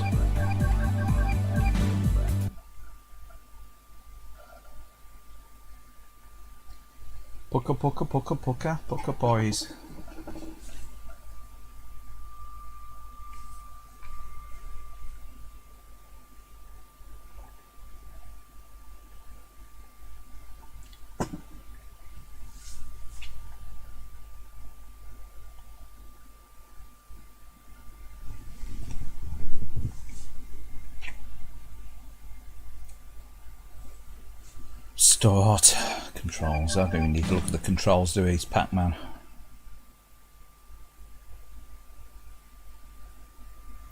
Pucka boys. Start. Controls. I don't even need to look at the controls, do we? It's Pac-Man.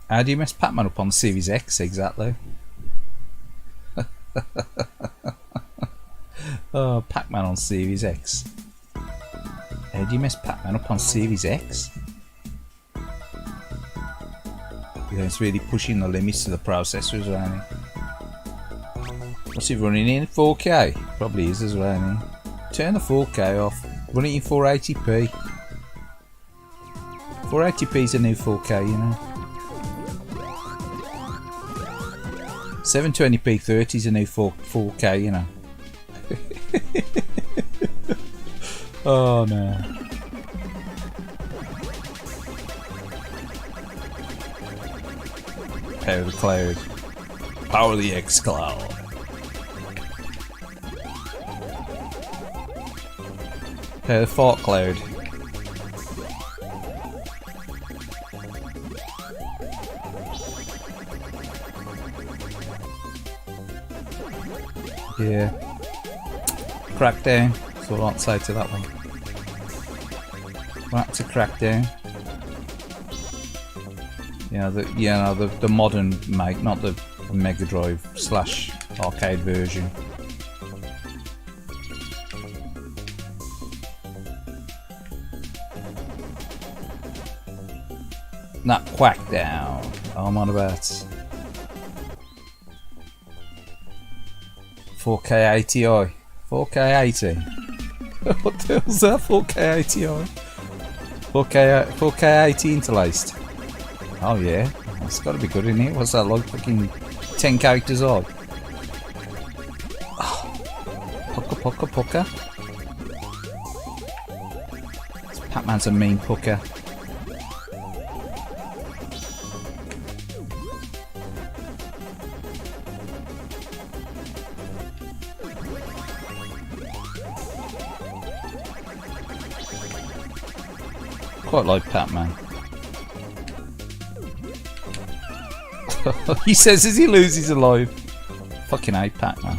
How do you mess Pac-Man up on the Series X exactly? Oh, Pac-Man on Series X. How do you mess Pac-Man up on Series X? Yeah, it's really pushing the limits to the processors, aren't it? What's it running in? 4K? Probably is as well. I mean. Turn the 4K off. Run it in 480p. 480p is a new 4K, you know. 720p 30 is a new 4K, you know. Oh no. Power of the cloud. Power of the X cloud. The fart cloud. Yeah. Crackdown. That's all I'll say to that one. Back to Crackdown. Yeah, the modern make, not the Mega Drive / arcade version. Not quack down. Oh, I'm on about 4K 80i. 4K 80. What the hell's that? 4K 80i. 4K 80 interlaced. Oh yeah, it's got to be good, isn't it? What's that like? Fucking 10 characters odd. Oh. Pucka. Pac-Man's a mean pucker. Quite like Pac-Man. He says as he loses a life. Fucking hate Pac-Man.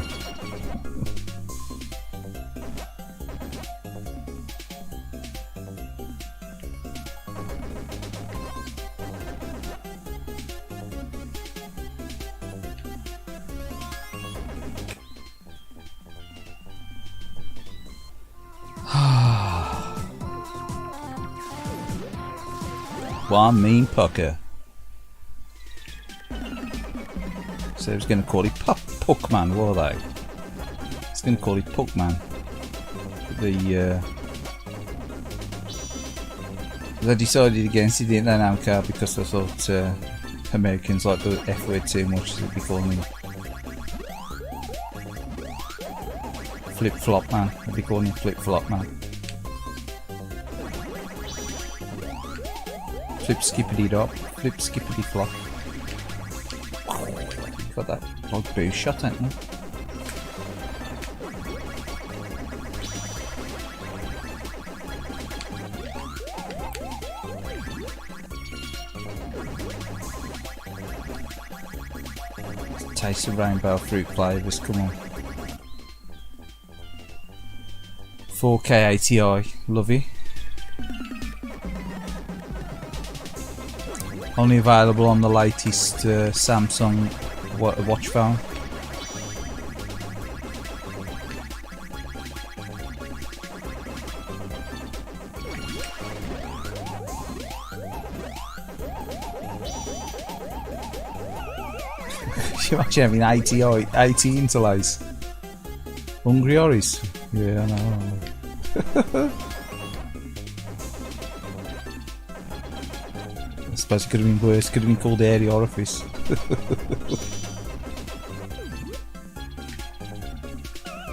One mean pucker. So I was going to call it Puckman, what are they? I was going to call it Puckman. They decided against it, didn't they, Namco, because they thought Americans like the F word too much, so they'd be calling him Flip Flop Man. They'd be calling him Flip Flop Man. Flip skippity dop, flip skippity flop. Got that like boost shot, ain't you? taste of rainbow fruit flavours, come on. 4K ATI, love it. Only available on the latest Samsung watch phone. You imagine having 80 interlace. Hungry Oris? Yeah, I know. I suppose it could have been worse, could have been called Airy Orifice.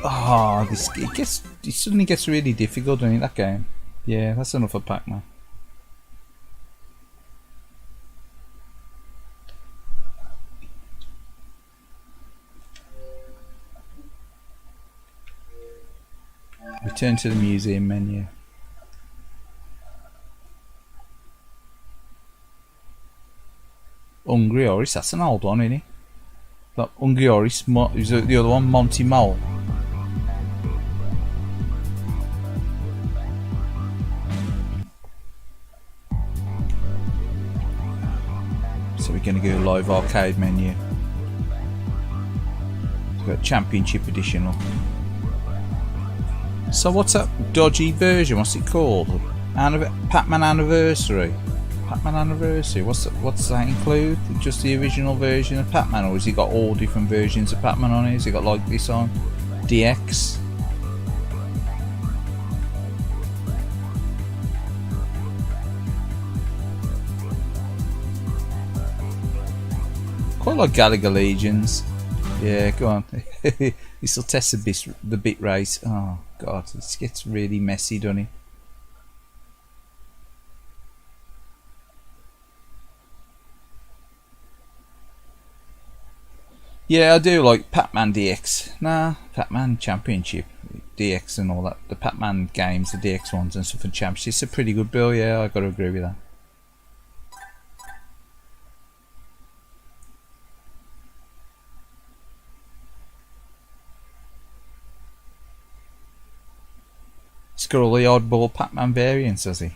Ah, oh, it suddenly gets really difficult, doesn't it, that game? Yeah, that's enough of Pac-Man. Return to the museum menu. Hungry Oris, that's an old one, isn't it? That Hungry Oris, is the other one, Monty Mole. So we're going to go live arcade menu. We've got Championship Edition up. So what's that dodgy version? What's it called? Pac-Man Anniversary. Pac-Man Anniversary. What's that include? Just the original version of Pac-Man, or has he got all different versions of Pac-Man on it? Has he got like this on DX? Quite like Gallagher Legions. Yeah, go on. This will test the bit rate. Oh god, this gets really messy, doesn't it? Yeah, I do like Pac-Man DX. Nah, Pac-Man Championship DX and all that. The Pac-Man games, the DX ones and stuff, and Championship. It's a pretty good bill. Yeah, I got to agree with that. He's got all the oddball Pac-Man variants, has he?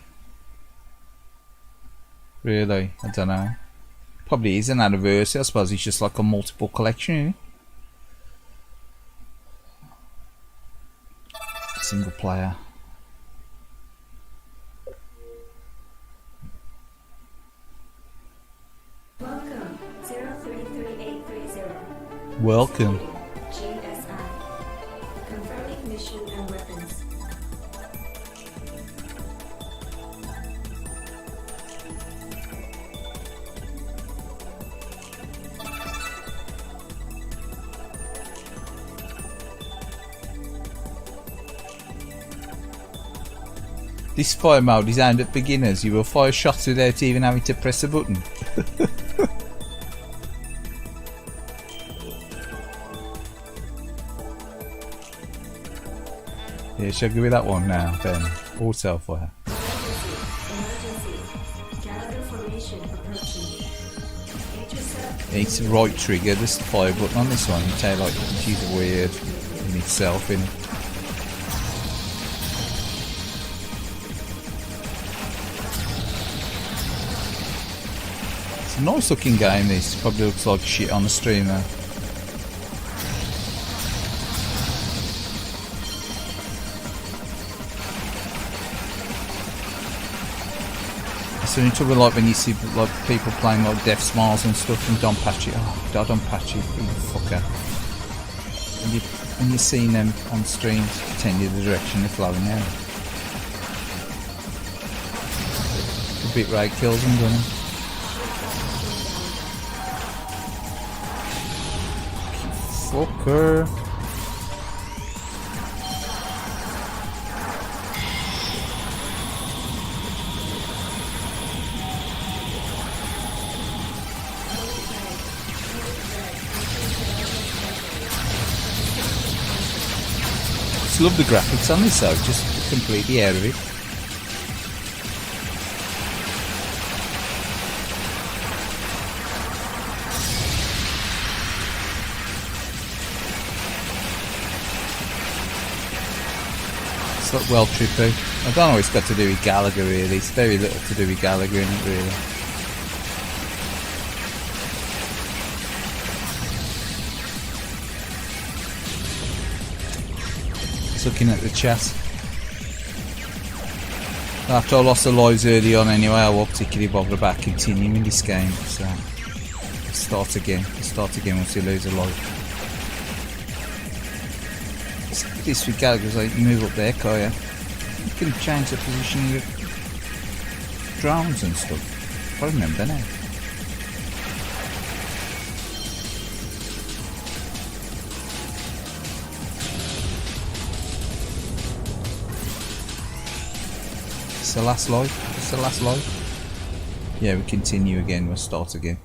Really? I don't know. Probably is an anniversary. I suppose it's just like a multiple collection, isn't it? Single player. Welcome, 033830. Welcome. GSI. Confirming mission and weapons. This fire mode is aimed at beginners. You will fire shots without even having to press a button. Yeah, shall I go with that one now then? Auto fire. Emergency. Gallagher formation approaching. Intercept. It's the right trigger, this fire button on this one. You tell like she's weird in itself, innit? It's a nice looking game, this. Probably looks like shit on the stream though. So you talk like when you see like people playing like Death Smiles and stuff and Don Patchy. Oh, Don Patchy, you fucker. When you're seeing them on streams, pretend you're the direction they're flowing now. The bit rate kills them, doesn't it? Fucker. I love the graphics on this though, just completely out of it. got well trippy. I don't know what it's got to do with Gallagher really. It's very little to do with Gallagher in it really. Just looking at the chat. After I lost the lives early on anyway, I won't particularly bother about continuing this game. So start again once you lose a life. This with Gallagher's like you move up there, can't you? You can change the position of your drones and stuff. I remember now. It's the last life. It's the last life. Yeah, we continue again. We'll start again.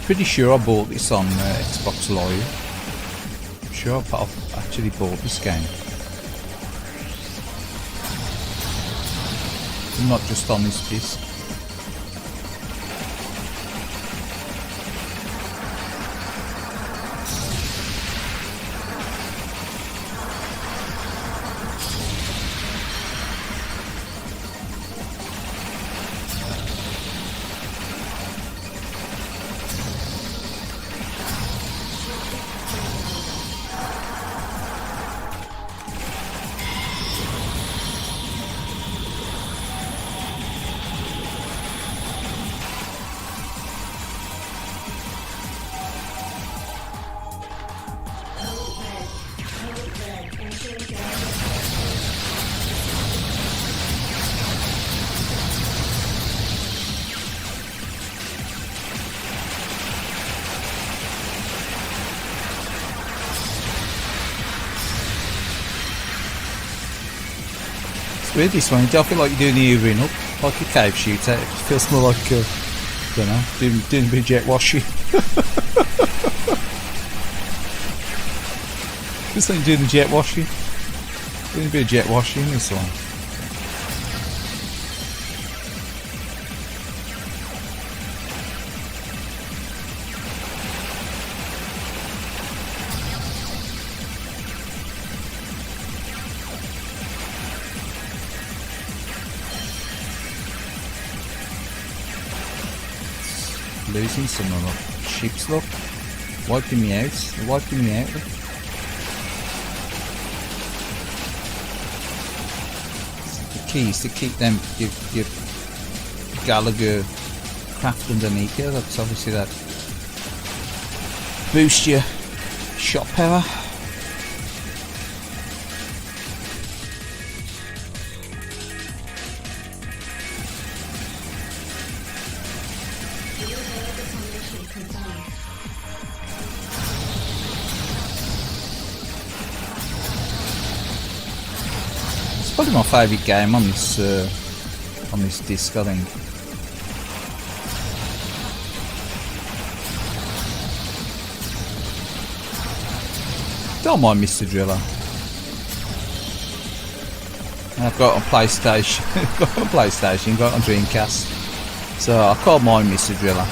Pretty sure I bought this on Xbox Live. I'm sure I've actually bought this game. Not just on this disc. Weird this one, you don't feel like you're doing the hoovering up, like a cave shooter. It feels more like, I don't know, doing a bit of jet washing. Just like doing the jet washing. Doing a bit of jet washing this one. Losing some of the ships, look. Wiping me out. They're wiping me out. Look. The key is to keep them, your Gallagher craft underneath you. That's obviously that. Boost your shot power. Probably my favourite game on this disc, I think. Don't mind Mr. Driller. I've got a PlayStation, got a Dreamcast, so I can't mind Mr. Driller.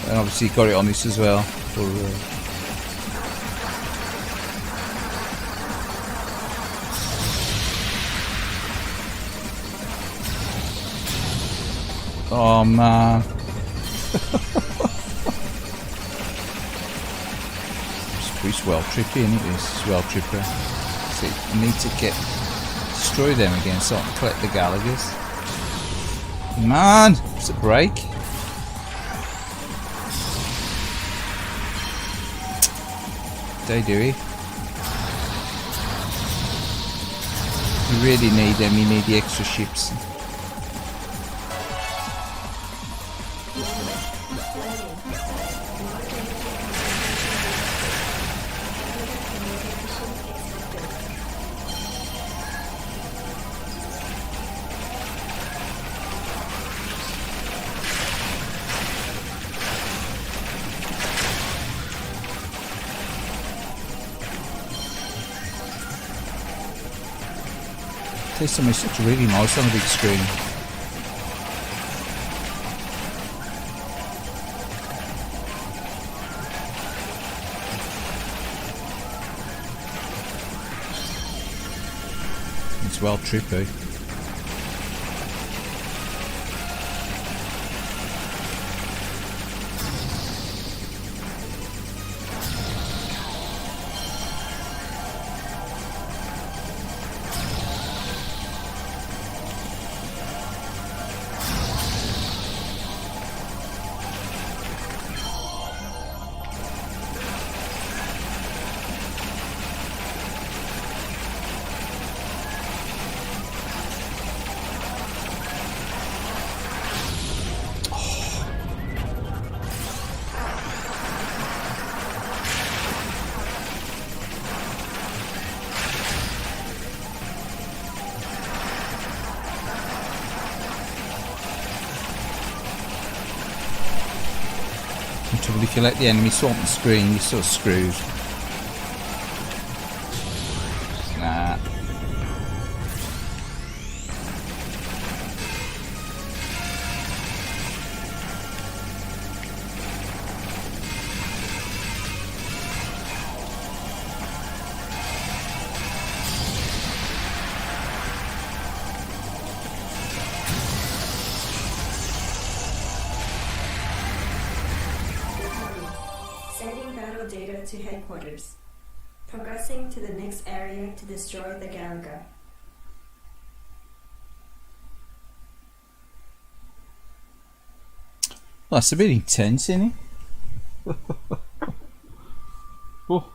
And obviously got it on this as well. Oh man. It's well trippy, isn't it? It's well trippy. So you need to destroy them again so I can collect the Gallagher's. Man! It's a break. They do it. You really need them, you need the extra ships. There's something such really nice on a big screen. It's well trippy. If you let the enemy swamp the screen, you're sort of screwed. Nah. Sending battle data to headquarters. Progressing to the next area to destroy the Galaga. Well, that's a bit intense, isn't it? Oh.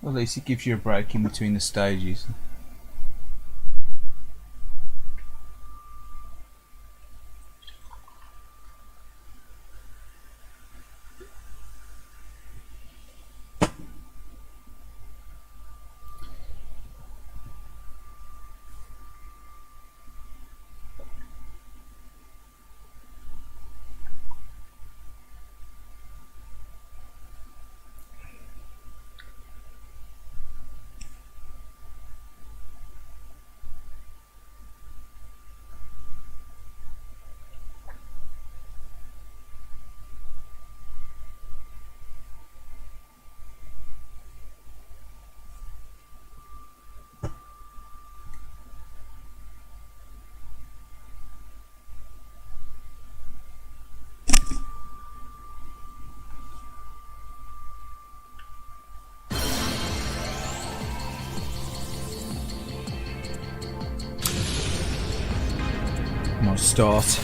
Well, at least it gives you a break in between the stages. Nice start.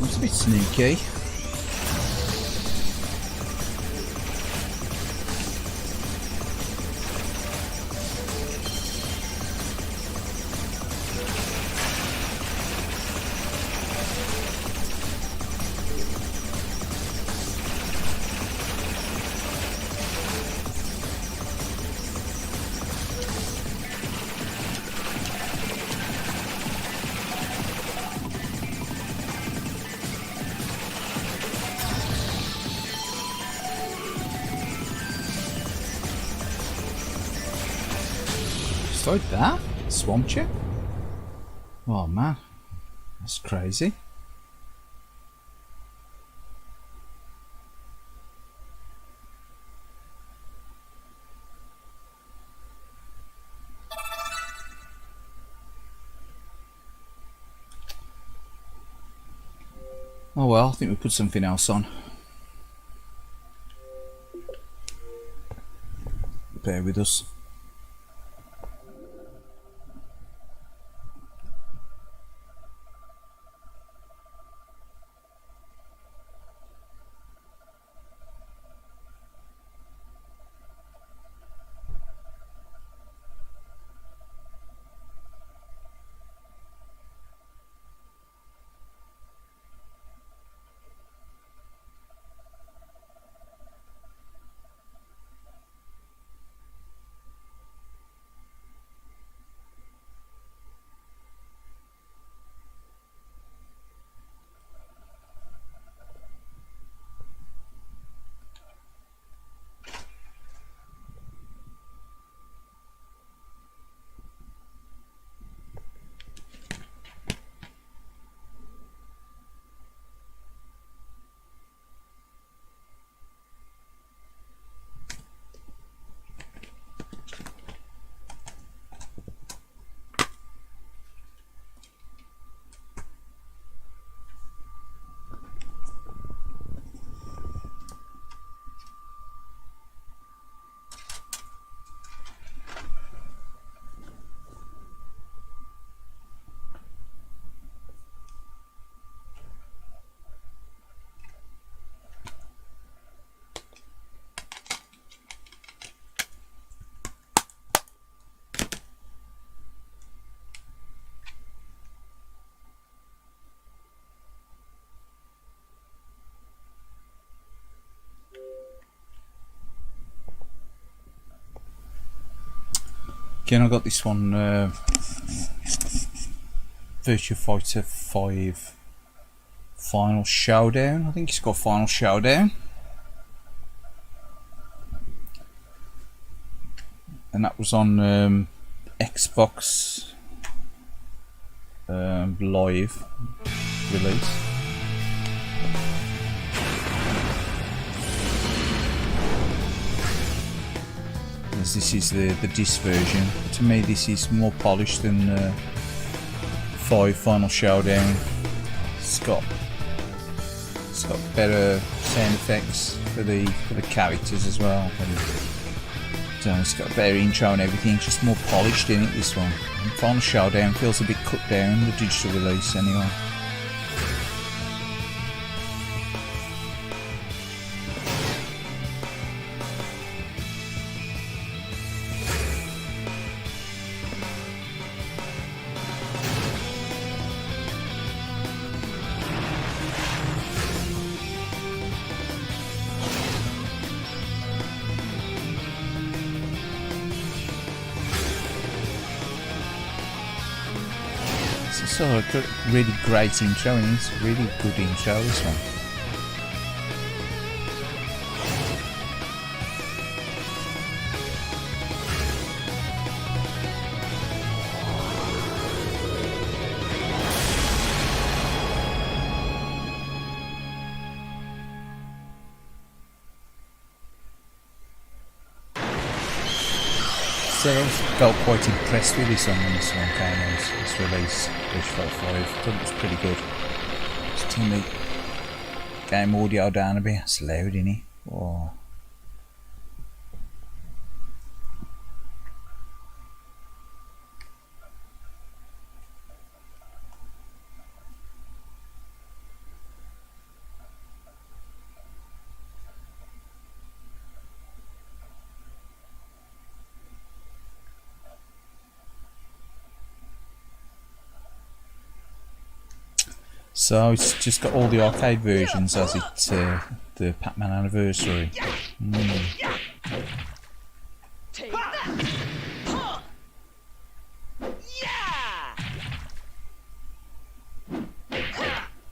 That's a bit sneaky. Like that? Swamp chip? Oh man, that's crazy. Oh well, I think we put something else on. Bear with us. Again, I got this one, Virtua Fighter 5 Final Showdown. I think it's got Final Showdown. And that was on Xbox Live release. This is the disc version. To me, this is more polished than 5 Final Showdown. It's got better sound effects for the characters as well. And it's got a better intro and everything. It's just more polished in it. This one. And Final Showdown feels a bit cut down. The digital release anyway. It's a really great intro, and it's a really good intro, this one. So I felt quite impressed with this one when this one came out, this release, Virtua 5. I thought it was pretty good. Just turn the game audio down a bit. It's loud, isn't it? Oh. So it's just got all the arcade versions as it's the Pac-Man anniversary.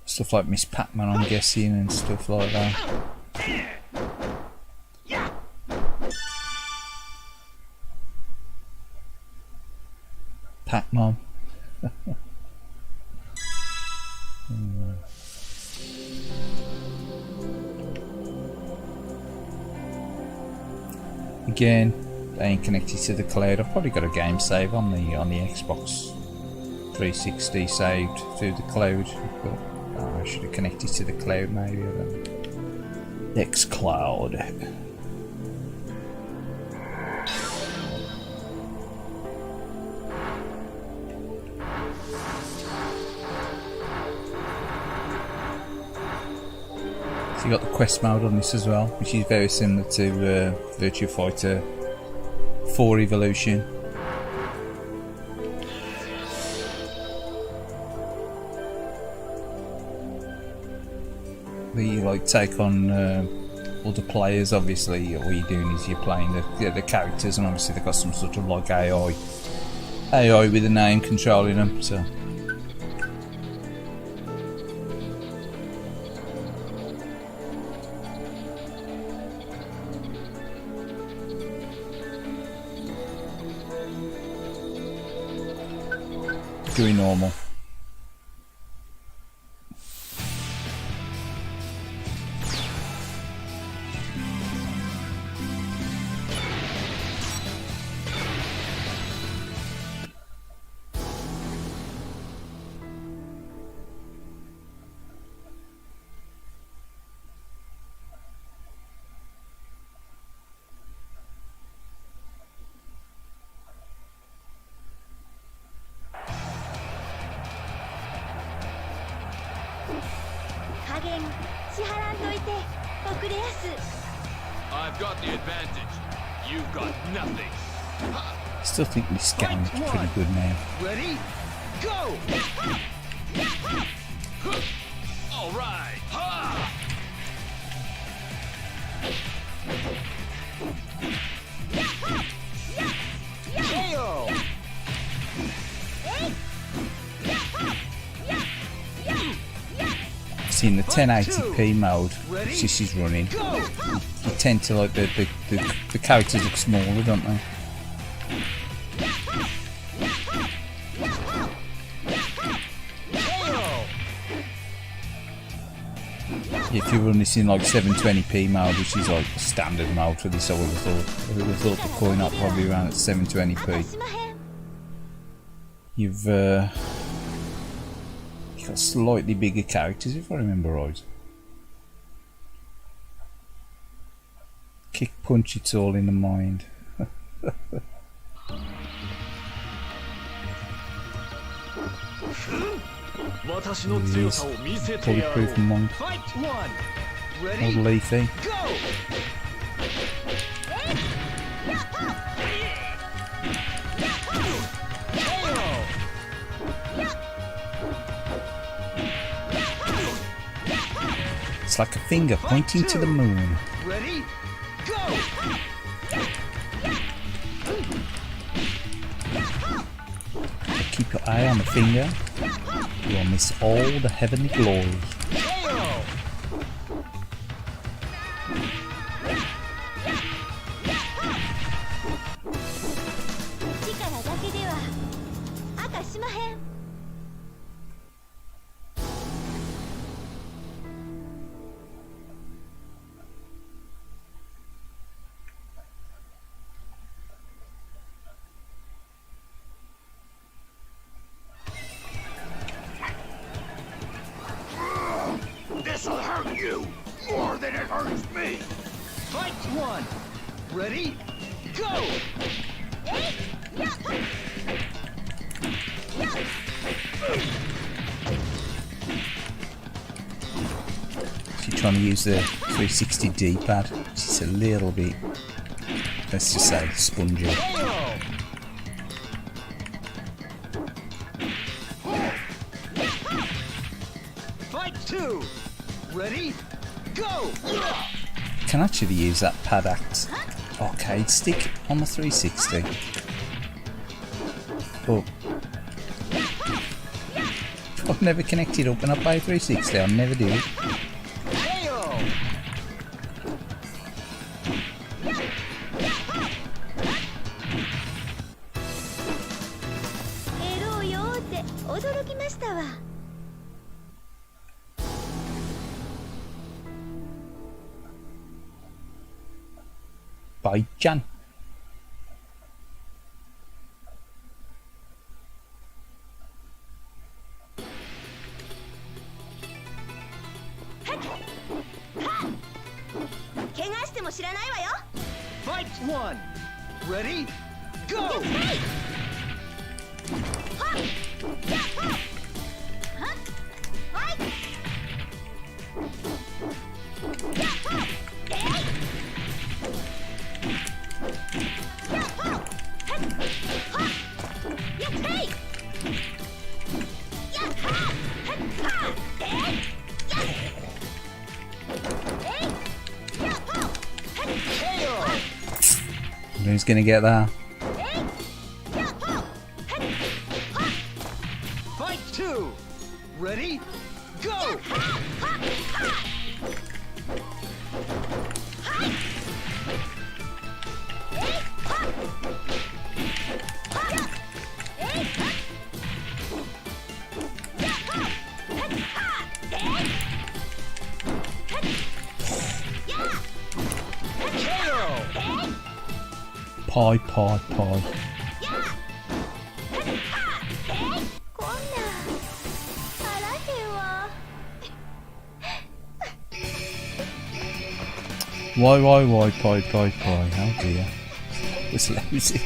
Stuff like Miss Pac-Man, I'm guessing, and stuff like that. Pac-Man. Again, they ain't connected to the cloud. I've probably got a game save on the Xbox 360 saved through the cloud, but Oh, I should have connected to the cloud maybe. I don't know. Next cloud. So you got the quest mode on this as well, which is very similar to Virtua Fighter 4 Evolution. Where you like take on other players. Obviously, all you're doing is you're playing the characters, and obviously they've got some sort of like AI with a name controlling them. So. Doing normal. I've got the advantage. You've got nothing. Still think this game's pretty good now. Ready? Go! All right. Ha! KO! See, in the 1080p mode, which this is running, you tend to like the characters look smaller, don't they? If you run this in like 720p mode, which is like the standard mode for this, I would have thought the coin up probably around at 720p. You've got slightly bigger characters, if I remember right. Kick, punch, it's all in the mind. Bulletproof monk. Old Leafy. It's like a finger pointing to the moon. Ready? Go! Keep your eye on the finger. You'll miss all the heavenly glories. This'll hurt you more than it hurts me. Fight one. Ready? Go! She's trying to use the 360 D-pad, which is a little bit, let's just say, spongy. Fight two. Ready? Go! Can actually use that pad act arcade stick on the 360. But I've never connected up when I play 360, I never do. Bye, Jan. も知らないわよ。 Fight one. Ready? Go. はっやっほっはっはいやっほっえいやっほっはっはっやっへいやっはっはっはっえいやっえいやっほっはっ Who's gonna get that? Fight two. Ready? Go. Pie, pie, pie. こんなんあらへんわ。 Why, pie, pie, pie. Oh dear. It's lousy.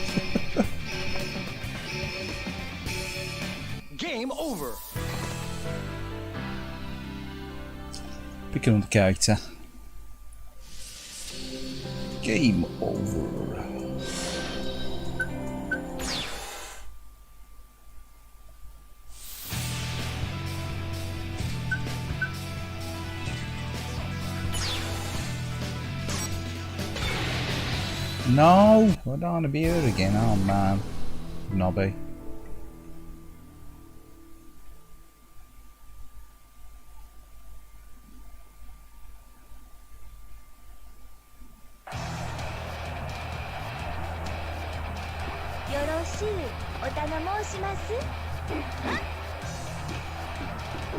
Game over. Picking on the character. Game over. No! I don't want to be here again. Oh man. Nobby.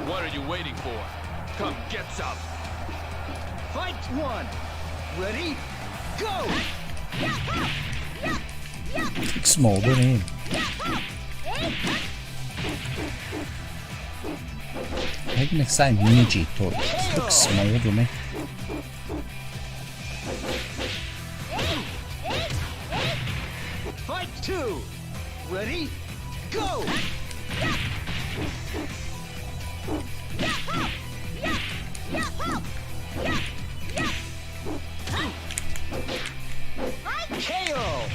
What are you waiting for? Come get some. Fight one. Ready? Go. Looks small, doesn't he? Maybe the same midget, but it looks small, doesn't he? Fight two. Ready? Go. KO.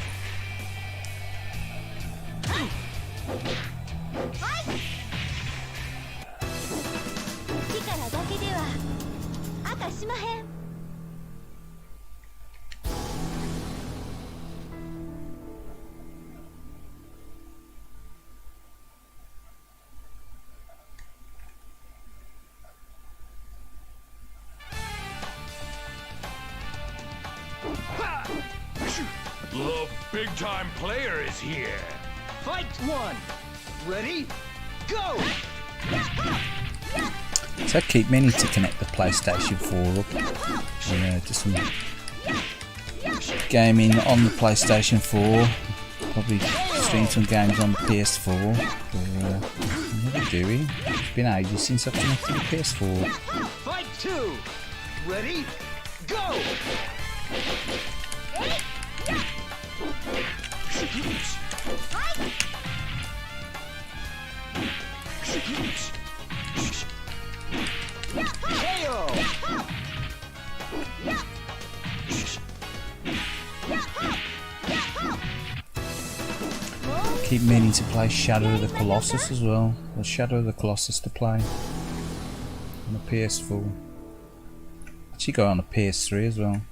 The big-time player is here. Fight one. Ready? Go. So I keep meaning to connect the PlayStation 4 up. Yeah, just some gaming on the PlayStation 4. Probably stream some games on the PS4. But never doing. It's been ages since I've connected the PS4. Fight two. Ready? Go. KO. Keep meaning to play Shadow of the Colossus as well. Or Shadow of the Colossus to play on the PS4. Actually got it on the PS3 as well.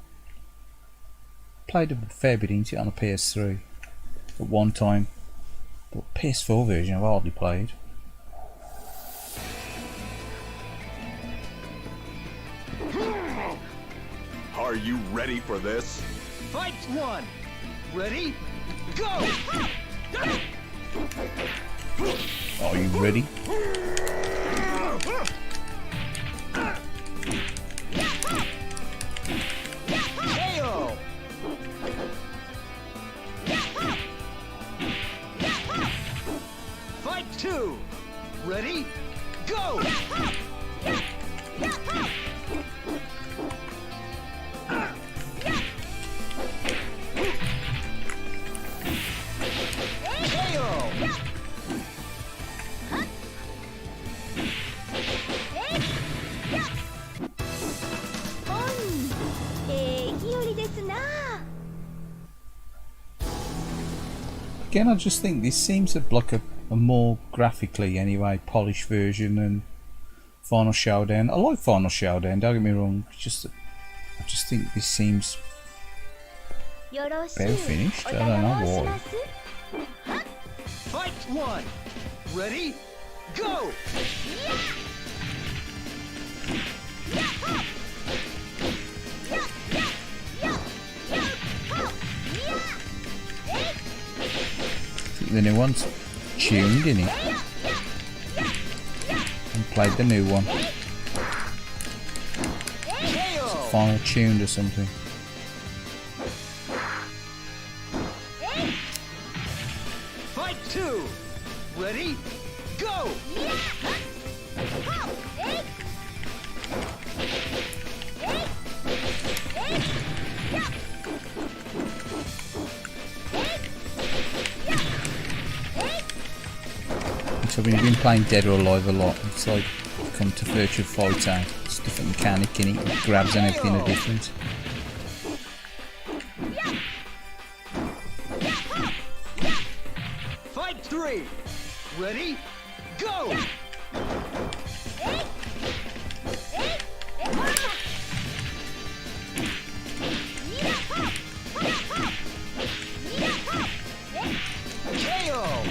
Played a fair bit into it on the PS3 at one time, but PS4 version I've hardly played. Are you ready for this? Fight one. Ready? Go. Are you ready? KO. Fight two. Ready? Go. again, I just think this seems like a more graphically, anyway, polished version than Final Showdown. I like Final Showdown, don't get me wrong. It's just, I just think this seems better finished. I don't know why. Fight one. Ready? Go! The new one's tuned, isn't it? And played the new one. It's final tuned or something. Fight two. Ready? Go! So when you've been playing Dead or Alive a lot, it's like come to Virtual Fighter, it's a different mechanic in it, grabs and everything are different. Fight three. Ready? Go! KO!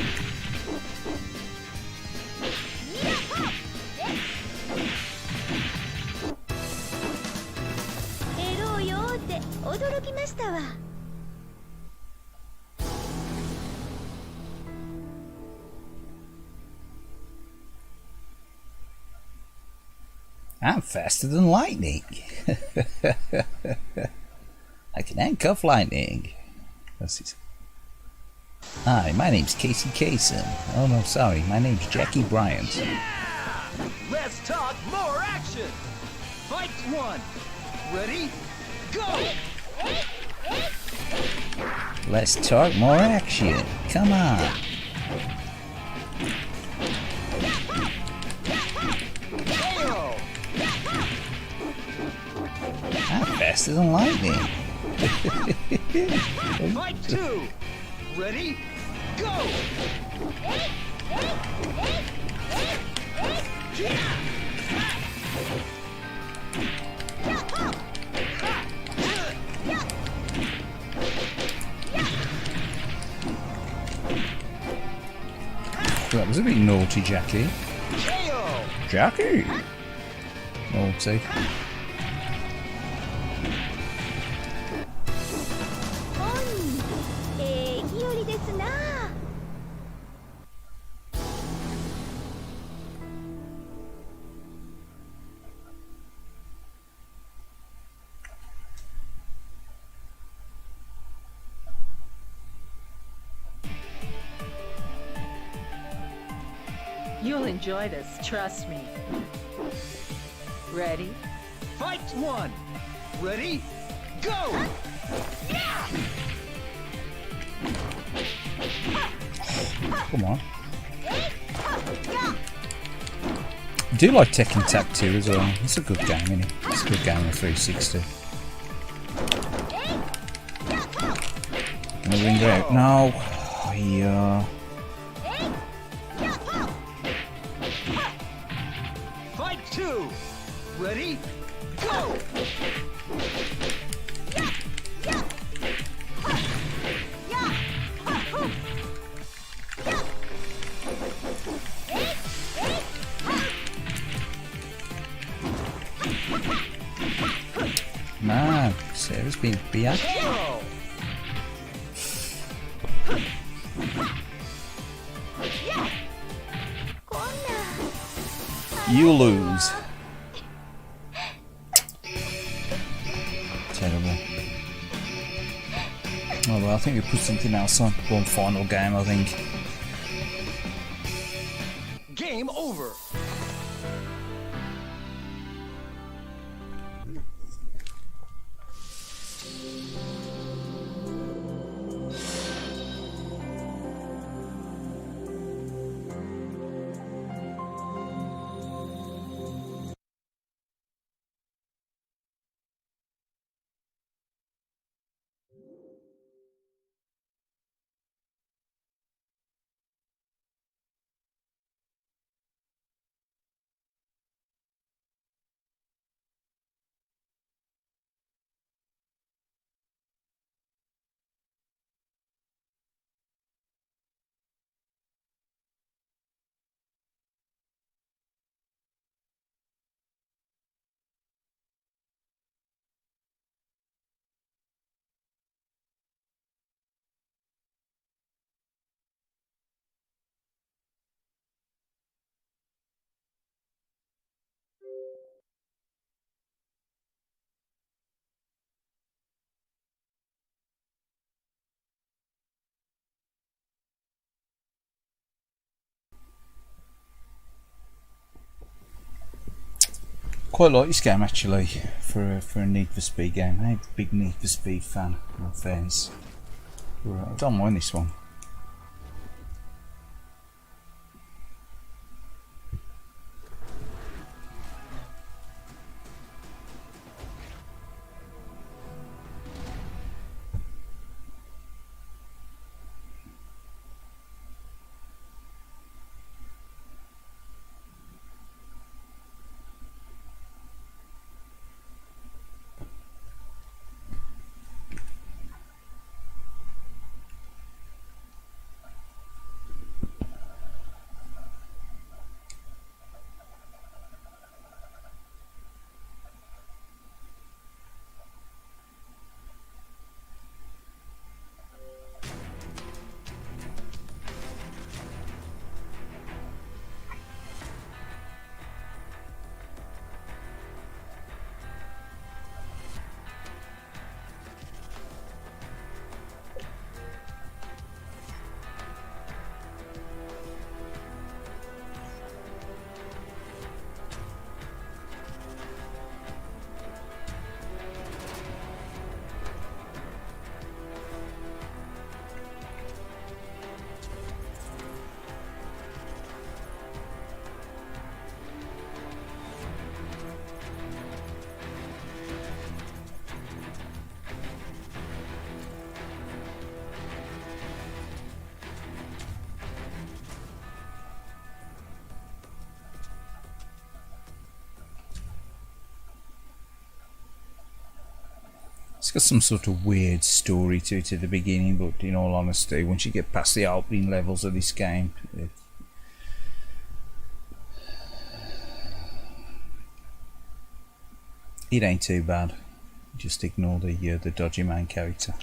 I'm faster than lightning. I can handcuff lightning. That's it. Hi, my name's Casey Kaysen. Oh no, sorry, my name's Jackie Bryant. Let's talk more action! Fight one. Ready? Go! Let's talk more action. Come on. KO! I'm faster than lightning. Fight two. Ready? Go! That was a bit naughty, Jackie. KO! Jackie! Naughty. You'll enjoy this, trust me. Ready? Fight one. Ready? Go! Come on. I do like Tekken Tag 2 as well. It's a good game, isn't it? It's a good game on 360. And the ring out. No. Yeah. Fight two. Ready? Go! Man, Sarah's been beat. You lose. Terrible. Oh well, I think we put something else on. One final game, I think. Game over. Quite like this game actually for a Need for Speed game. I'm a big Need for Speed fan, in fairness. I don't mind this one. It's got some sort of weird story to it at the beginning, but in all honesty, once you get past the opening levels of this game, it ain't too bad. Just ignore the dodgy main character.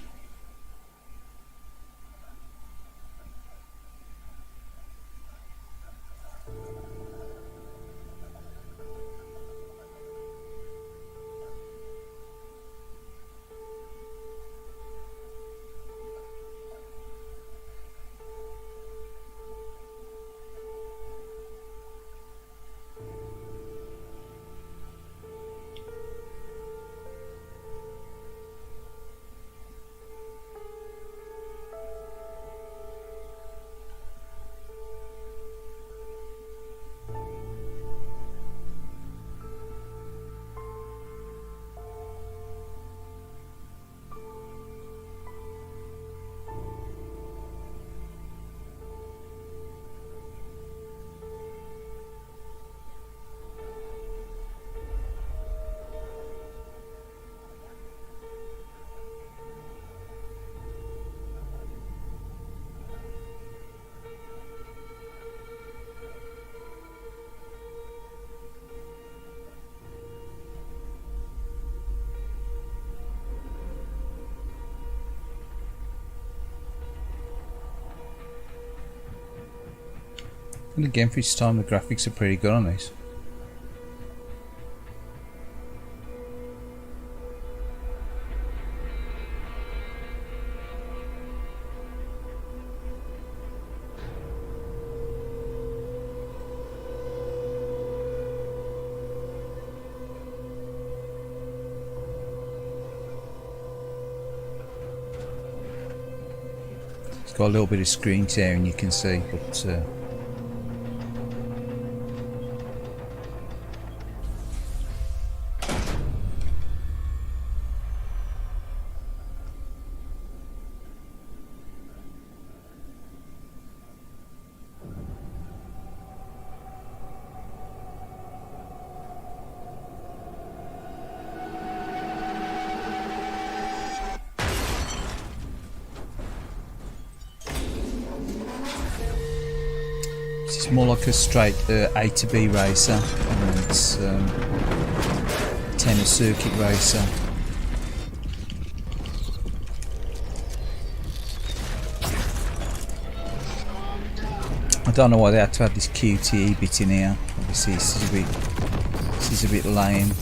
And again, for its time, the graphics are pretty good on this. It's got a little bit of screen tearing, you can see, but it's more like a straight A to B racer, and it's tennis circuit racer. I don't know why they had to have this QTE bit in here. Obviously, this is a bit lame.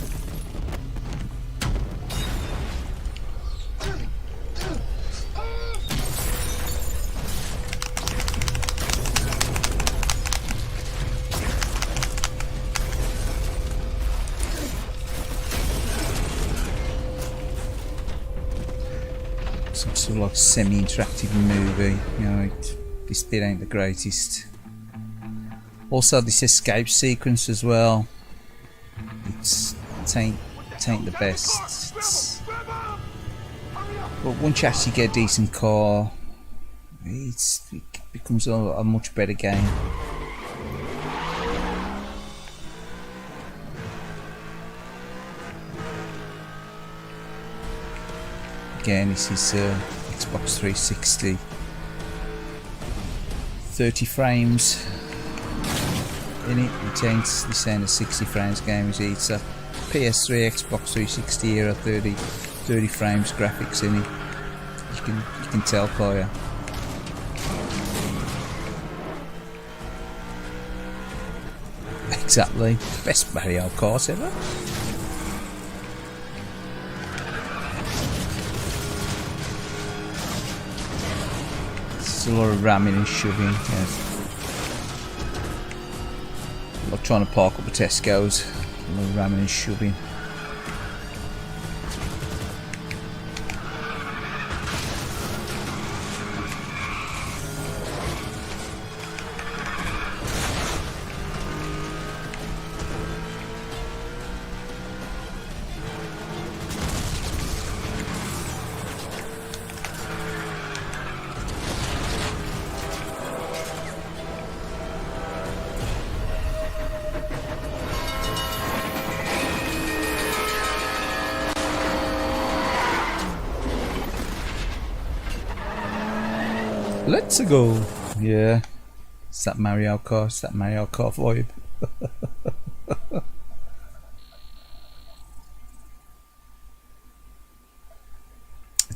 some sort of like semi-interactive movie. You know, this bit ain't the greatest. Also, this escape sequence as well. It ain't the best. But once you actually get a decent car, it becomes a much better game. Again, this is Xbox 360. 30 frames in it. This ain't a 60 frames game, is it? It's a PS3, Xbox 360 era, 30 frames graphics in it. You can tell, can't you? Exactly, best Mario Kart ever. There's a lot of ramming and shoving. Yes. Like trying to park up at Tesco's. A lot of ramming and shoving. Let's go. Yeah, it's that Mario Kart. It's that Mario Kart vibe.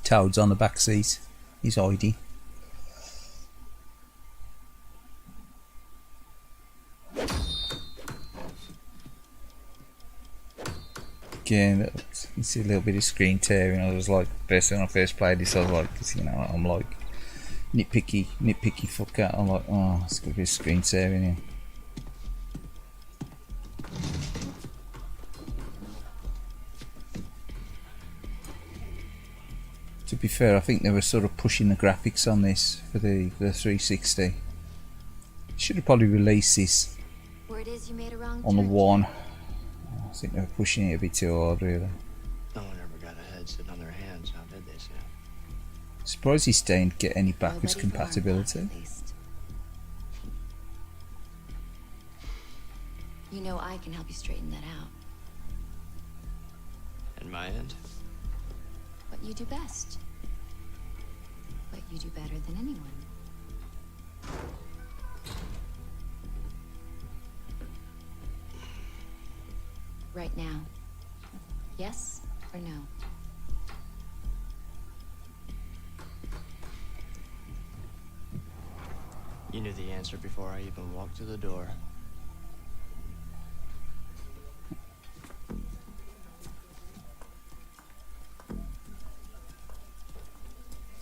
Toad's on the back seat. He's hiding. Again, you see a little bit of screen tearing. I was like, when I first played this, I was like, you know, I'm like nitpicky fucker. I'm like, oh, it's gonna be a screen tearing here. To be fair, I think they were sort of pushing the graphics on this for the 360. Should have probably released this Word is you made a wrong on the turn. one. I think they were pushing it a bit too hard, really. No one ever got ahead sitting on their hands, how did they, Sam? Surprised this didn't get any backwards Nobody compatibility. warned us, at least. You know I can help you straighten that out. And my end? What you do best. What you do better than anyone. Right now. Yes or no? You knew the answer before I even walked through the door.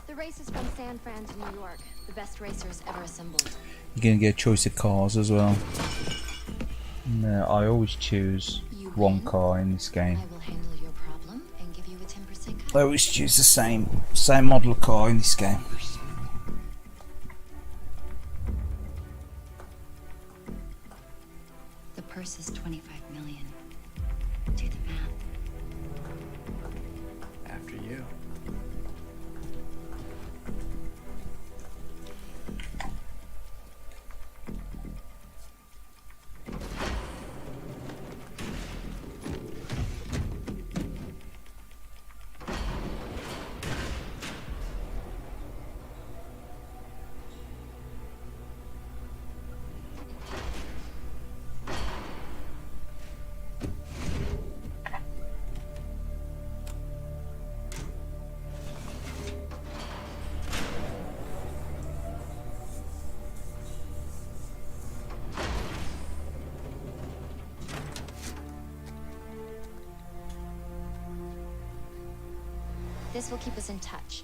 The race is from San Fran to New York. The best racers ever assembled. You're gonna get a choice of cars as well. No, I always choose one car in this game. I will handle your problem and give you a 10% cut. I always choose the same model of car in this game. The purse is 25 million. Do the math. After you. This will keep us in touch.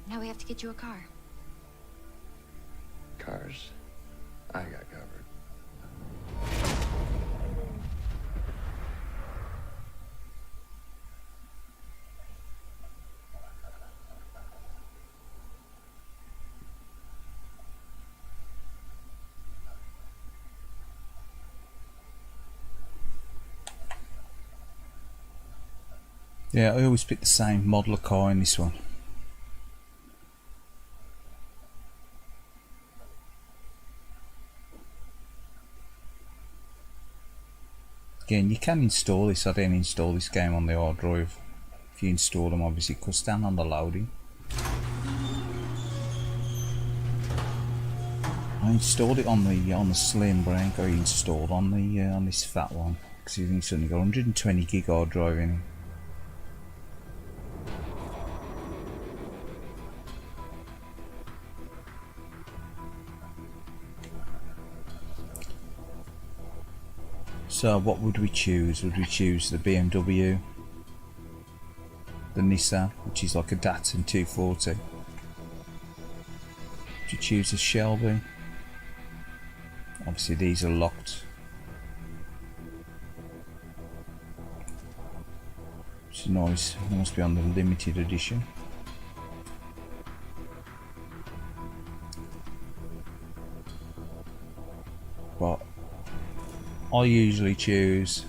Now we have to get you a car. Cars. I got covered. Yeah, I always pick the same model of car in this one. Again, you can install this. I didn't install this game on the hard drive. If you install them, obviously it cuts down on the loading. I installed it on the slim, but I ain't got it installed on the on this fat one because it's only got 120 gig hard drive in it. So what would we choose? Would we choose the BMW, the Nissan, which is like a Datsun 240? Would you choose the Shelby? Obviously these are locked, which is nice. It must be on the limited edition. But I usually choose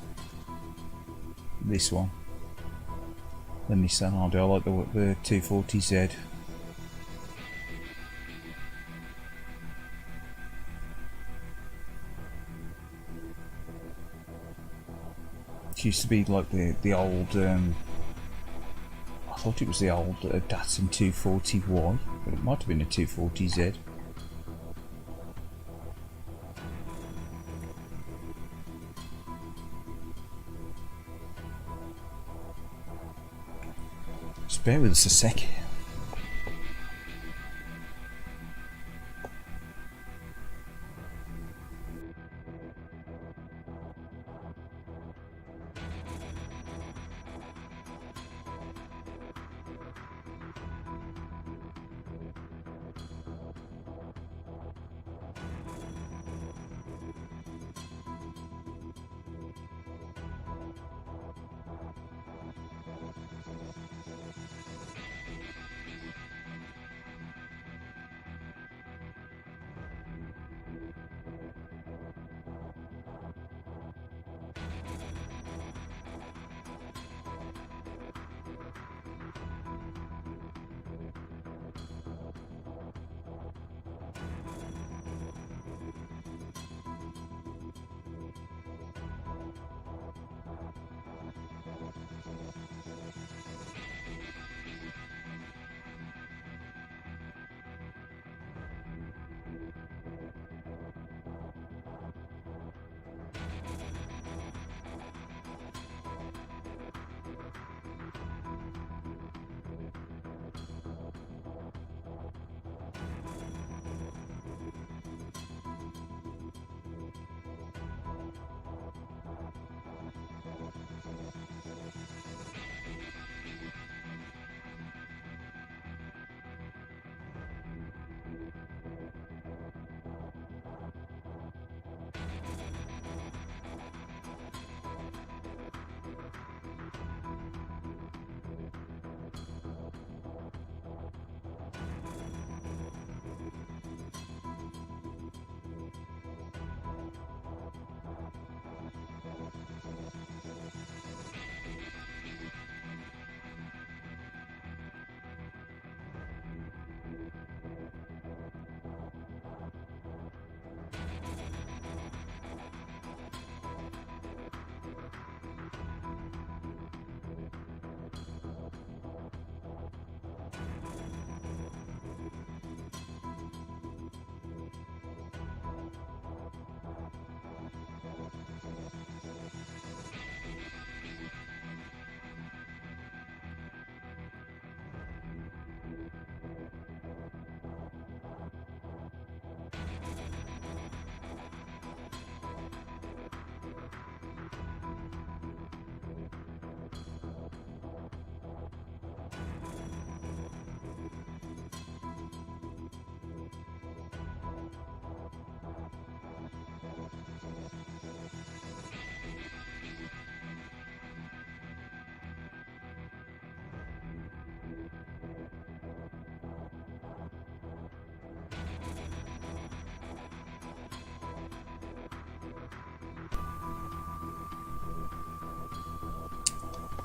this one, the Nissan. I like the 240Z. It used to be like the old, I thought it was the old Datsun 240Y, but it might have been a 240Z. Just bear with us a sec.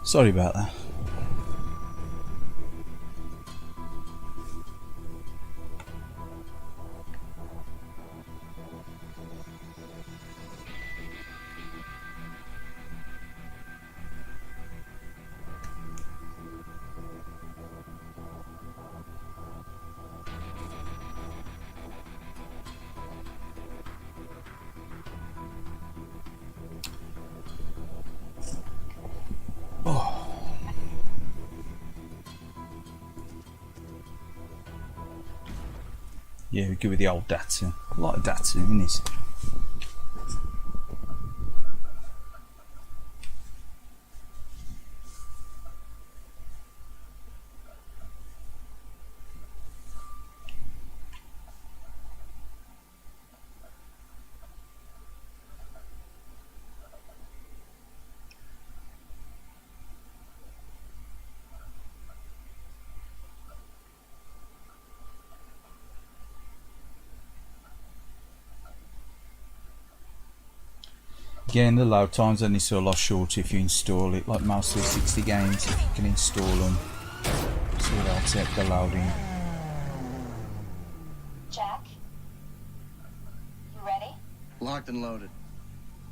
Sorry about that. Yeah, we go with the old Datsun. A lot of Datsun in this. Again, the load times only so a lot shorter if you install it, like most 360 games, if you can install them, so they'll take the loading. Jack? You ready? Locked and loaded.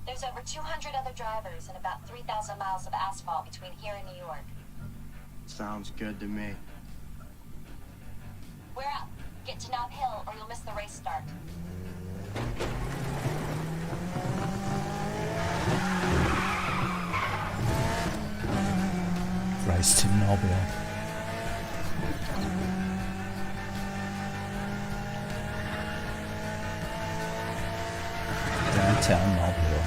There's over 200 other drivers and about 3,000 miles of asphalt between here and New York. Sounds good to me. We're up. Get to Knob Hill or you'll miss the race start. Race to Knob Hill. Downtown Knob Hill.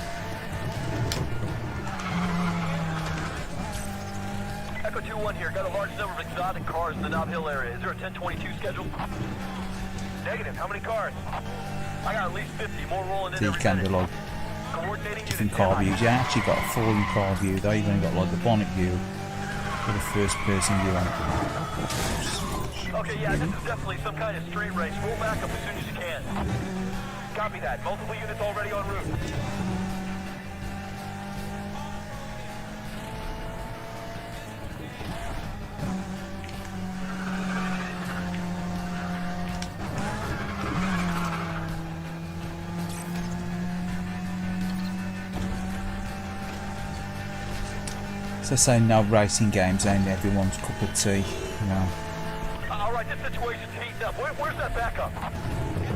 Echo 2-1 here. Got a large number of exotic cars in the Knob Hill area. Is there a 1022 scheduled? Negative. How many cars? I got at least 50. More rolling in So you every can minute. do like different car views. You actually got a full car view though. You've only got like the bonnet view or the first person view on it. Okay, yeah, this is definitely some kind of street race. Roll back up as soon as you can. Copy that. Multiple units already en route. So say no racing games ain't everyone's cup of tea, you know. Alright, this situation's heating up. Where's that backup?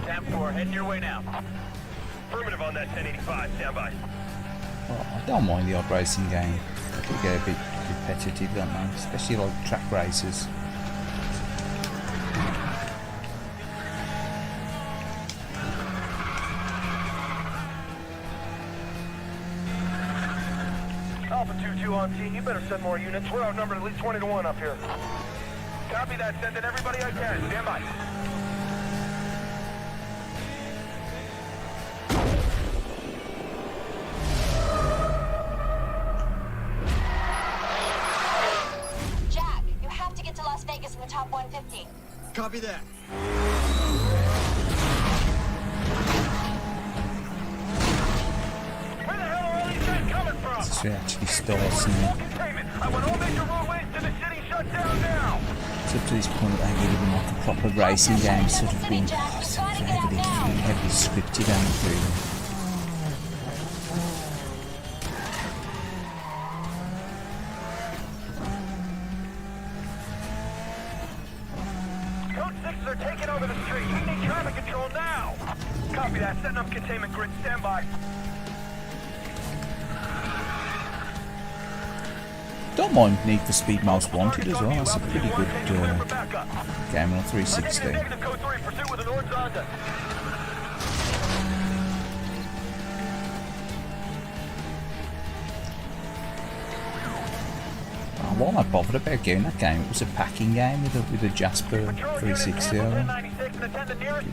Tap 4, heading your way now. Affirmative on that 1085. Stand by. Well, I don't mind the odd racing game. They get a bit repetitive, don't they? Especially like track races. Alpha 2-2 on scene. You better send more units. We're outnumbered at least 20 to 1 up here. Copy that. Sending everybody I can. Stand by. Jack, you have to get to Las Vegas in the top 150. Copy that. Where the hell are all these guys coming from? This actually starts and Containment. I want all major roadways to the city shut down now. it's up to this point that they give them like a proper racing game, sort of being heavily scripted and through. Code 6s are taking over the street. We need traffic control now. Copy that. Setting up containment grid. Stand by. Don't mind Need for Speed Most Wanted as well. That's a pretty good game on 360. Negative code 3. Pursuit with an orange Honda. While I bothered about getting that game, it was a packing game with a Jasper 360. It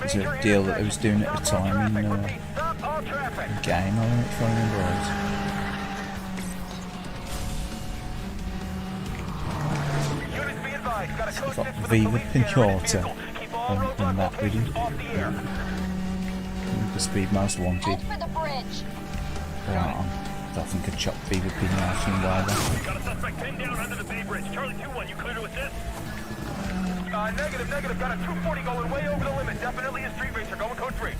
was a deal that I was doing at the time in game, I don't know if I remember right. So I've got Viva Pinata on that video. Need for Speed Most Wanted. Head for the bridge. I don't think I'd chop Viva Pinata in either. Got a suspect pinned down under the Bay Bridge. Charlie 2-1, you clear to assist? Negative. Got a 240 going way over the limit. Definitely a street racer. Going code 3.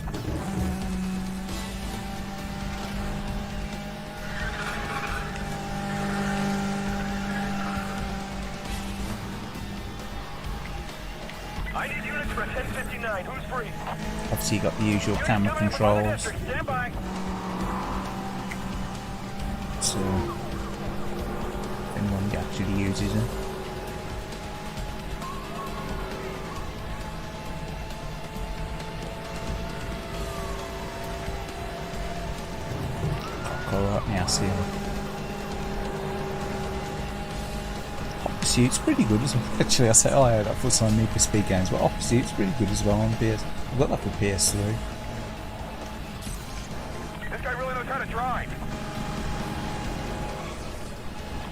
I need units for 1059. Who's free? Obviously you got the usual camera controls. Stand by. So if anyone actually uses it. Pursuit's pretty good as well. Actually, I say I had that for some Need for Speed games, but Pursuit's pretty good as well on PS. I've got that for PS3. This guy really knows how to drive.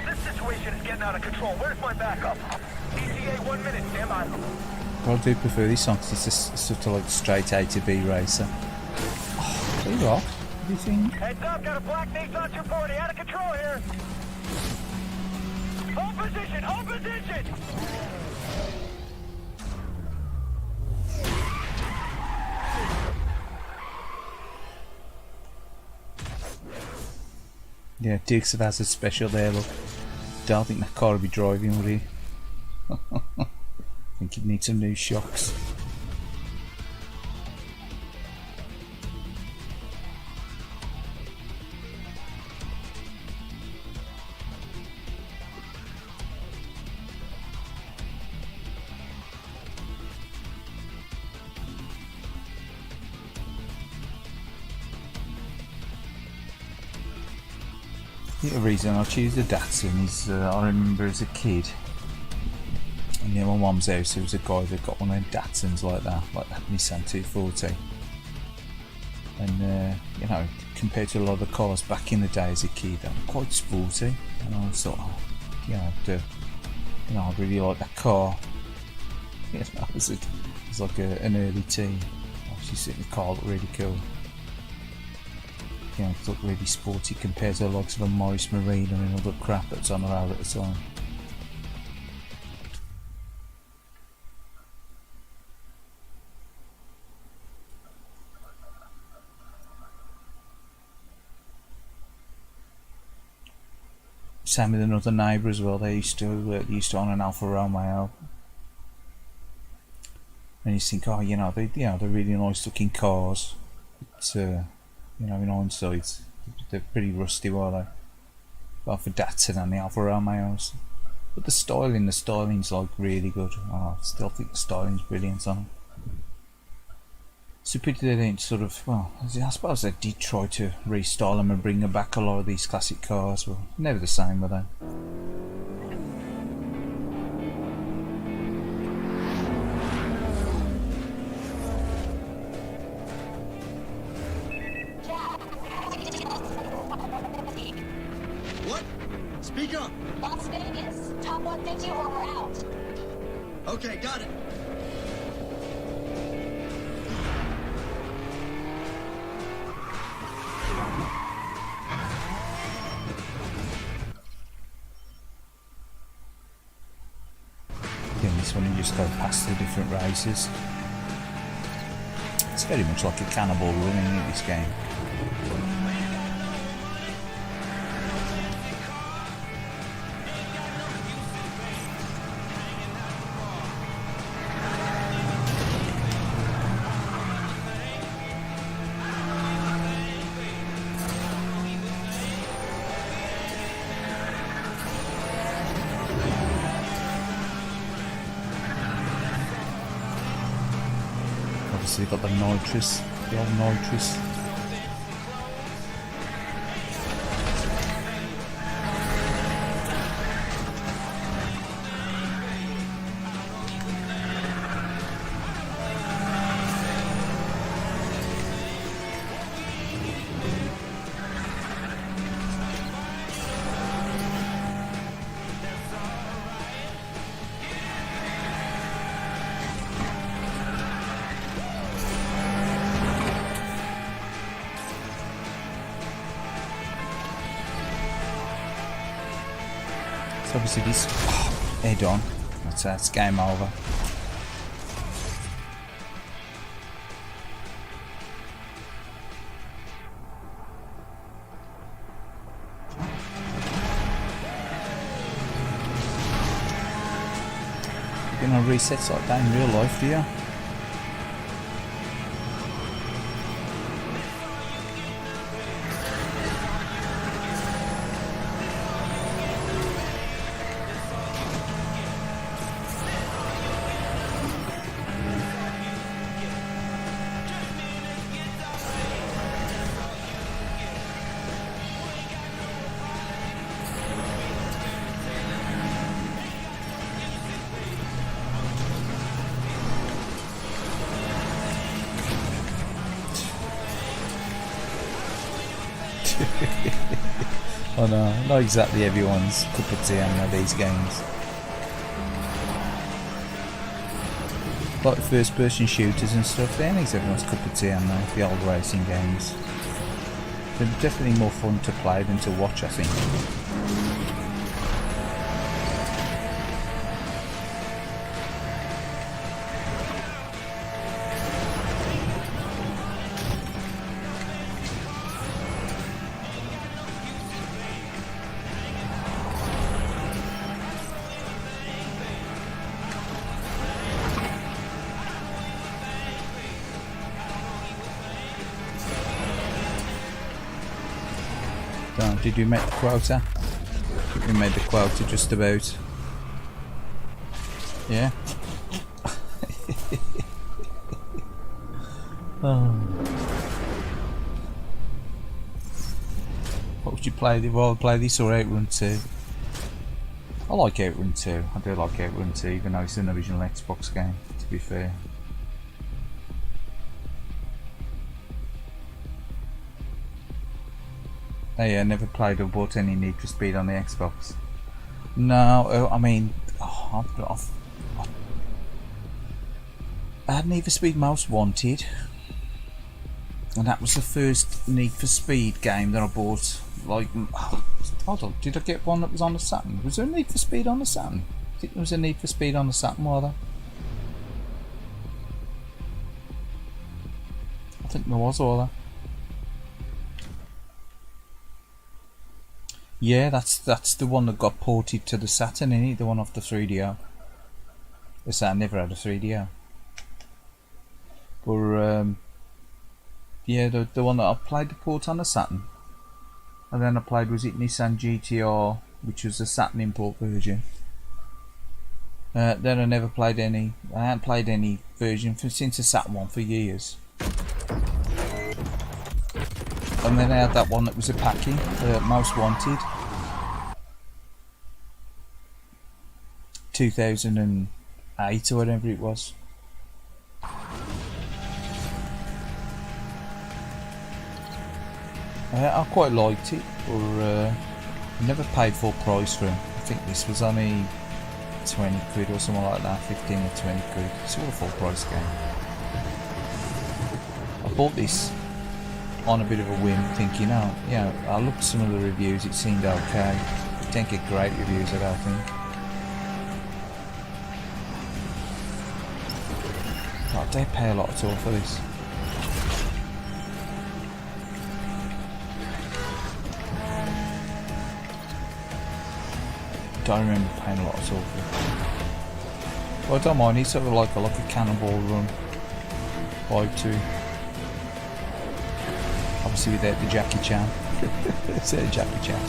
This situation is getting out of control. Where's my backup? ETA 1 minute, stand by. I do prefer this song 'cause it's just sort of like straight A to B racer. Oh, tell you what, what do you think? Heads up, got a black Nissan 240 out of control here. Hold position, hold position! Yeah, Dukes of Hazzard special there, look. Don't think that car will be driving, would he? I think he'd need some new shocks. The reason I choose the Datsun is I remember as a kid, near my mum's house there was a guy that got one of them Datsuns like that Nissan 240, and you know, compared to a lot of the cars back in the day as a kid, they were quite sporty, and I thought, oh, you know, I really like that car. You know, it was like an early teen. I actually think the car looked really cool. You know, it looked really sporty compared to the likes of a Morris Marina and other crap that's on around at the time. Same with another neighbour as well. They used to own an Alfa Romeo, and you think, oh, you know, they're really nice looking cars. But, you know, in hindsight, they're pretty rusty, were they? Both the Datsun and the Alfa Romeos. But the styling's like really good. Oh, I still think the styling's brilliant on them. It's a pity they didn't sort of, well, I suppose they did try to restyle them and bring them back a lot of these classic cars, but never the same, were they? What? Speak up. Las Vegas, top 150 or we're out. Okay, got it. Again, this one you just go past the different races. It's very much like a cannibal running in this game. Obviously got the nitrous, the old nitrous. Obviously this head on, that's game over. You're gonna reset like that in real life, do you? I know, not exactly everyone's cup of tea on these games. Like first person shooters and stuff, they ain't exactly everyone's cup of tea on the old racing games. They're definitely more fun to play than to watch, I think. Did we make the quota? I think we made the quota just about. Yeah. Oh. What would you play? Well, play this or Outrun 2? I like Outrun 2. I do like Outrun 2, even though it's an original Xbox game, to be fair. Oh yeah, I never played or bought any Need for Speed on the Xbox. No, I mean, I had Need for Speed Most Wanted, and that was the first Need for Speed game that I bought. Like, hold on, did I get one that was on the Saturn? Was there a Need for Speed on the Saturn? I think there was a Need for Speed on the Saturn, was there? I think there was, was there? Yeah, that's the one that got ported to the Saturn, isn't it? The one off the 3DO. The Saturn never had a 3DO. But yeah, the one that I played the port on the Saturn, and then I played, was it Nissan GTR, which was the Saturn import version. Then I never played any. I hadn't played any version since the Saturn one for years. And then I had that one that was a packing, Most Wanted. 2008 or whatever it was. I quite liked it, but I never paid full price for it. I think this was only 20 quid or something like that, 15 or 20 quid. It's all a full price game. I bought this on a bit of a whim, thinking, oh, yeah, I looked at some of the reviews, it seemed okay. It didn't get great reviews, I don't think. Oh, they pay a lot at all for this. Don't remember paying a lot at all for it. Well, I don't mind, it's sort of like a Cannonball Run vibe too. Obviously without the Jackie Chan. It's Jackie Chan.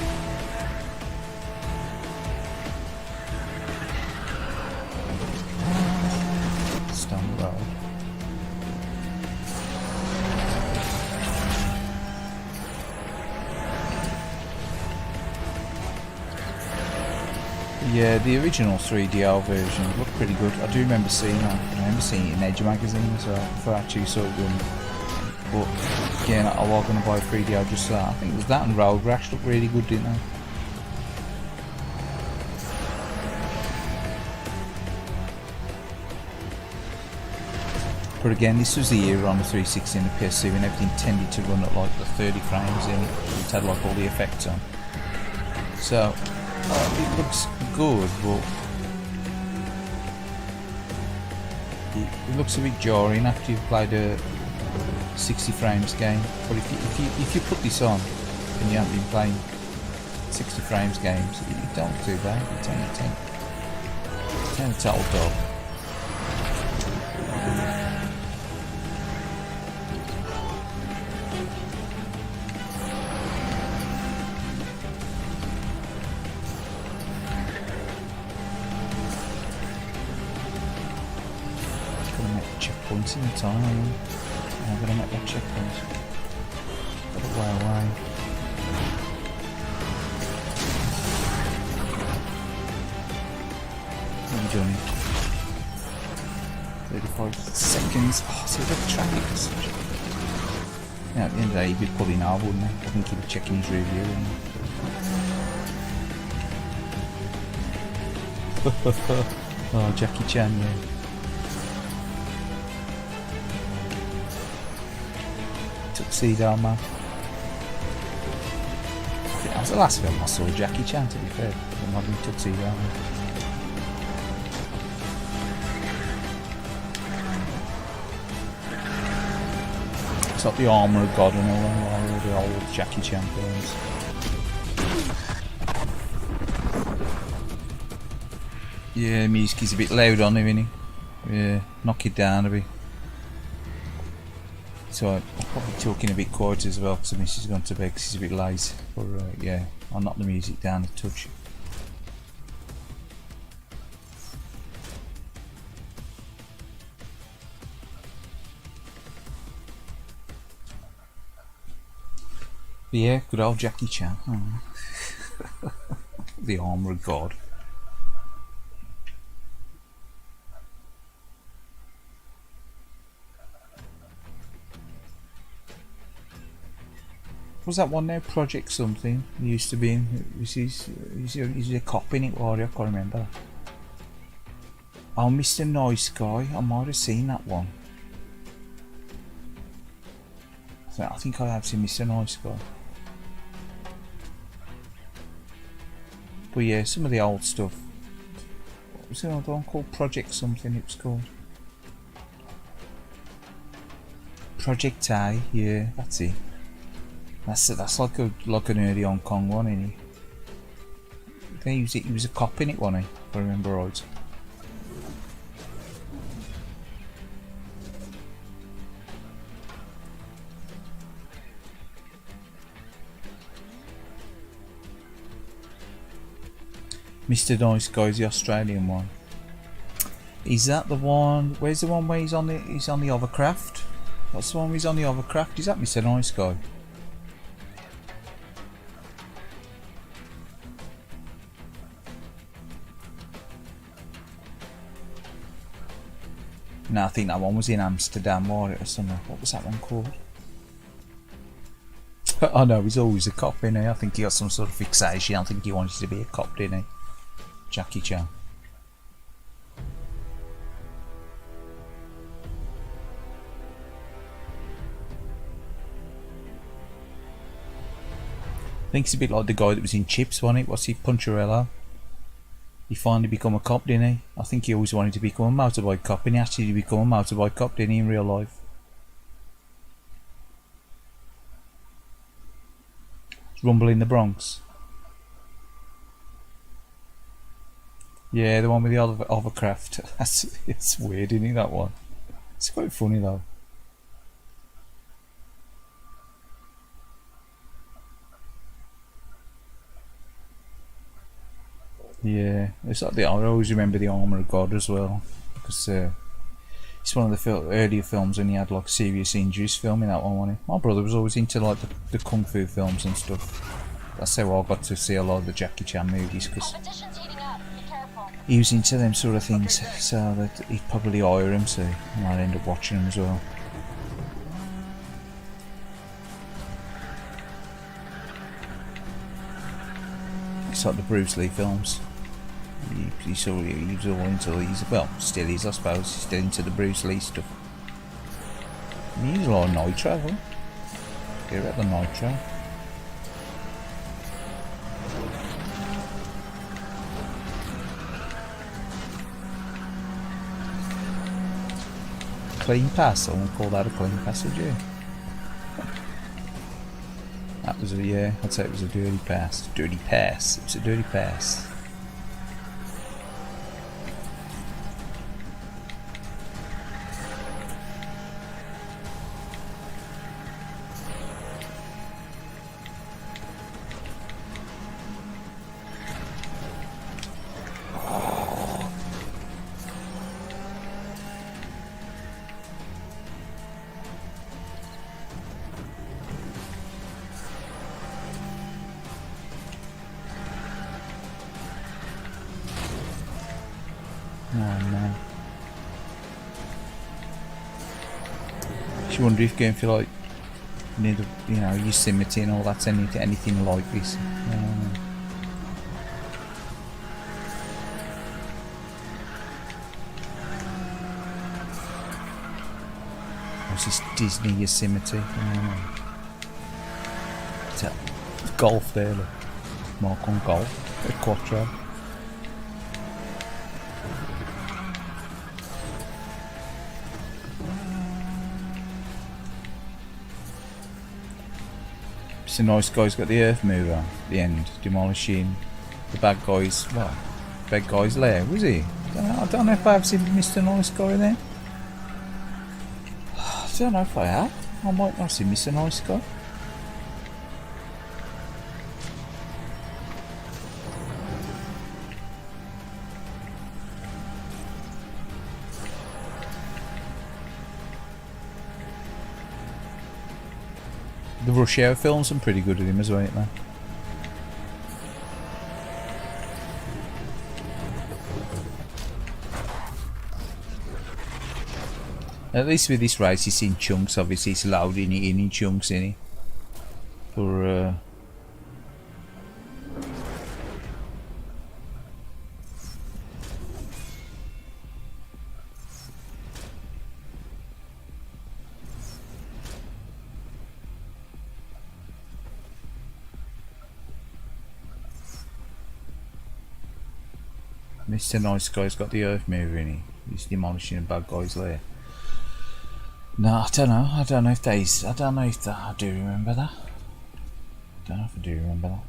Stone Road. Yeah, the original 3DO version looked pretty good. I do remember seeing that. I remember seeing it in Edge magazine as well, before I actually saw it running. But again, I was going to buy a 3DO just for that. I think it was that and Road Rash looked really good, didn't they? But again, this was the era on the 360 and the PS2 when everything tended to run at like the 30 frames in it. It had like all the effects on. So, it looks good, but it looks a bit jarring after you've played a 60 frames game. But if you put this on and you haven't been playing 60 frames games, you don't do that. You turn a total dog. Checkpoints in the time. I'm gonna make that checkpoint. Got a way away. What are you doing? 35 seconds. Oh, see the traffic is such. Yeah, at the end of the day, he'd be pulling out, wouldn't he? I think he'd be checking his review. Oh, Jackie Chan, yeah. Tuxedo Man. That was the last film I saw Jackie Chan, to be fair. The modern Tuxedo Man. It's like the Armour of God and all the old Jackie Chan films. Yeah, music is a bit loud on him, isn't he? Yeah, knock it down a bit. So I'm probably talking a bit quiet as well because the missus has gone to bed because she's a bit late. But yeah, I'll knock the music down a touch. But yeah, good old Jackie Chan. Oh. The Armour of God. Was that one now? Project something? He used to be in. He's a cop in it, or I can't remember. Oh, Mr. Nice Guy. I might have seen that one. So I think I have seen Mr. Nice Guy. But yeah, some of the old stuff. What was the old one called? Project something it was called. Project A, yeah, that's it. That's like an early Hong Kong one, isn't he? He was a cop in it, wasn't he? If I remember right. Mr. Nice Guy is the Australian one. Is that the one? Where's the one where he's on the hovercraft? What's the one where he's on the hovercraft? Is that Mr. Nice Guy? No, I think that one was in Amsterdam or something. What was that one called? I know, he's always a cop, isn't he? I think he got some sort of fixation. I think he wanted to be a cop, didn't he? Jackie Chan. I think it's a bit like the guy that was in Chips, wasn't it? What's he? Puncharello. He finally become a cop, didn't he? I think he always wanted to become a motorbike cop, and he actually became a motorbike cop, didn't he, in real life? Rumble in the Bronx. Yeah, the one with the hovercraft. It's weird, isn't it, that one? It's quite funny though. Yeah, it's like I always remember the Armour of God as well, because it's one of the earlier films when he had like serious injuries filming that one, wasn't he? My brother was always into like the kung fu films and stuff. That's how I got to see a lot of the Jackie Chan movies, because he was into them sort of things, so that he'd probably hire him, so I'd end up watching them as well. It's like the Bruce Lee films. He was all into these, well, still is, I suppose. He's still into the Bruce Lee stuff. He uses a lot of nitro, huh? Get about the nitro. Clean pass, I won't call that a clean passage, yeah. That was a, yeah, I'd say it was a dirty pass. Dirty pass. It was a dirty pass. I wonder if going for like near the, you know, Yosemite and all that's anything like this. What's this Disney Yosemite? It's a golf there, look. Mark on golf. A quattro. It's a nice guy's got the earth mover at the end, demolishing the bad guy's, well, bad guy's lair, was he? I don't know if I've seen Mr. Nice Guy there. I don't know if I have. I might not see Mr. Nice Guy. The Rush Hour films are pretty good at him as well, aren't they? At least with this race, it's in chunks. Obviously, it's loading it in chunks, isn't it? For Mr. Nice Guy's got the earth mover in it. He's demolishing a bad guy's lair. No, I don't know. I don't know if that is. I don't know if that. I do remember that. I don't know if I do remember that.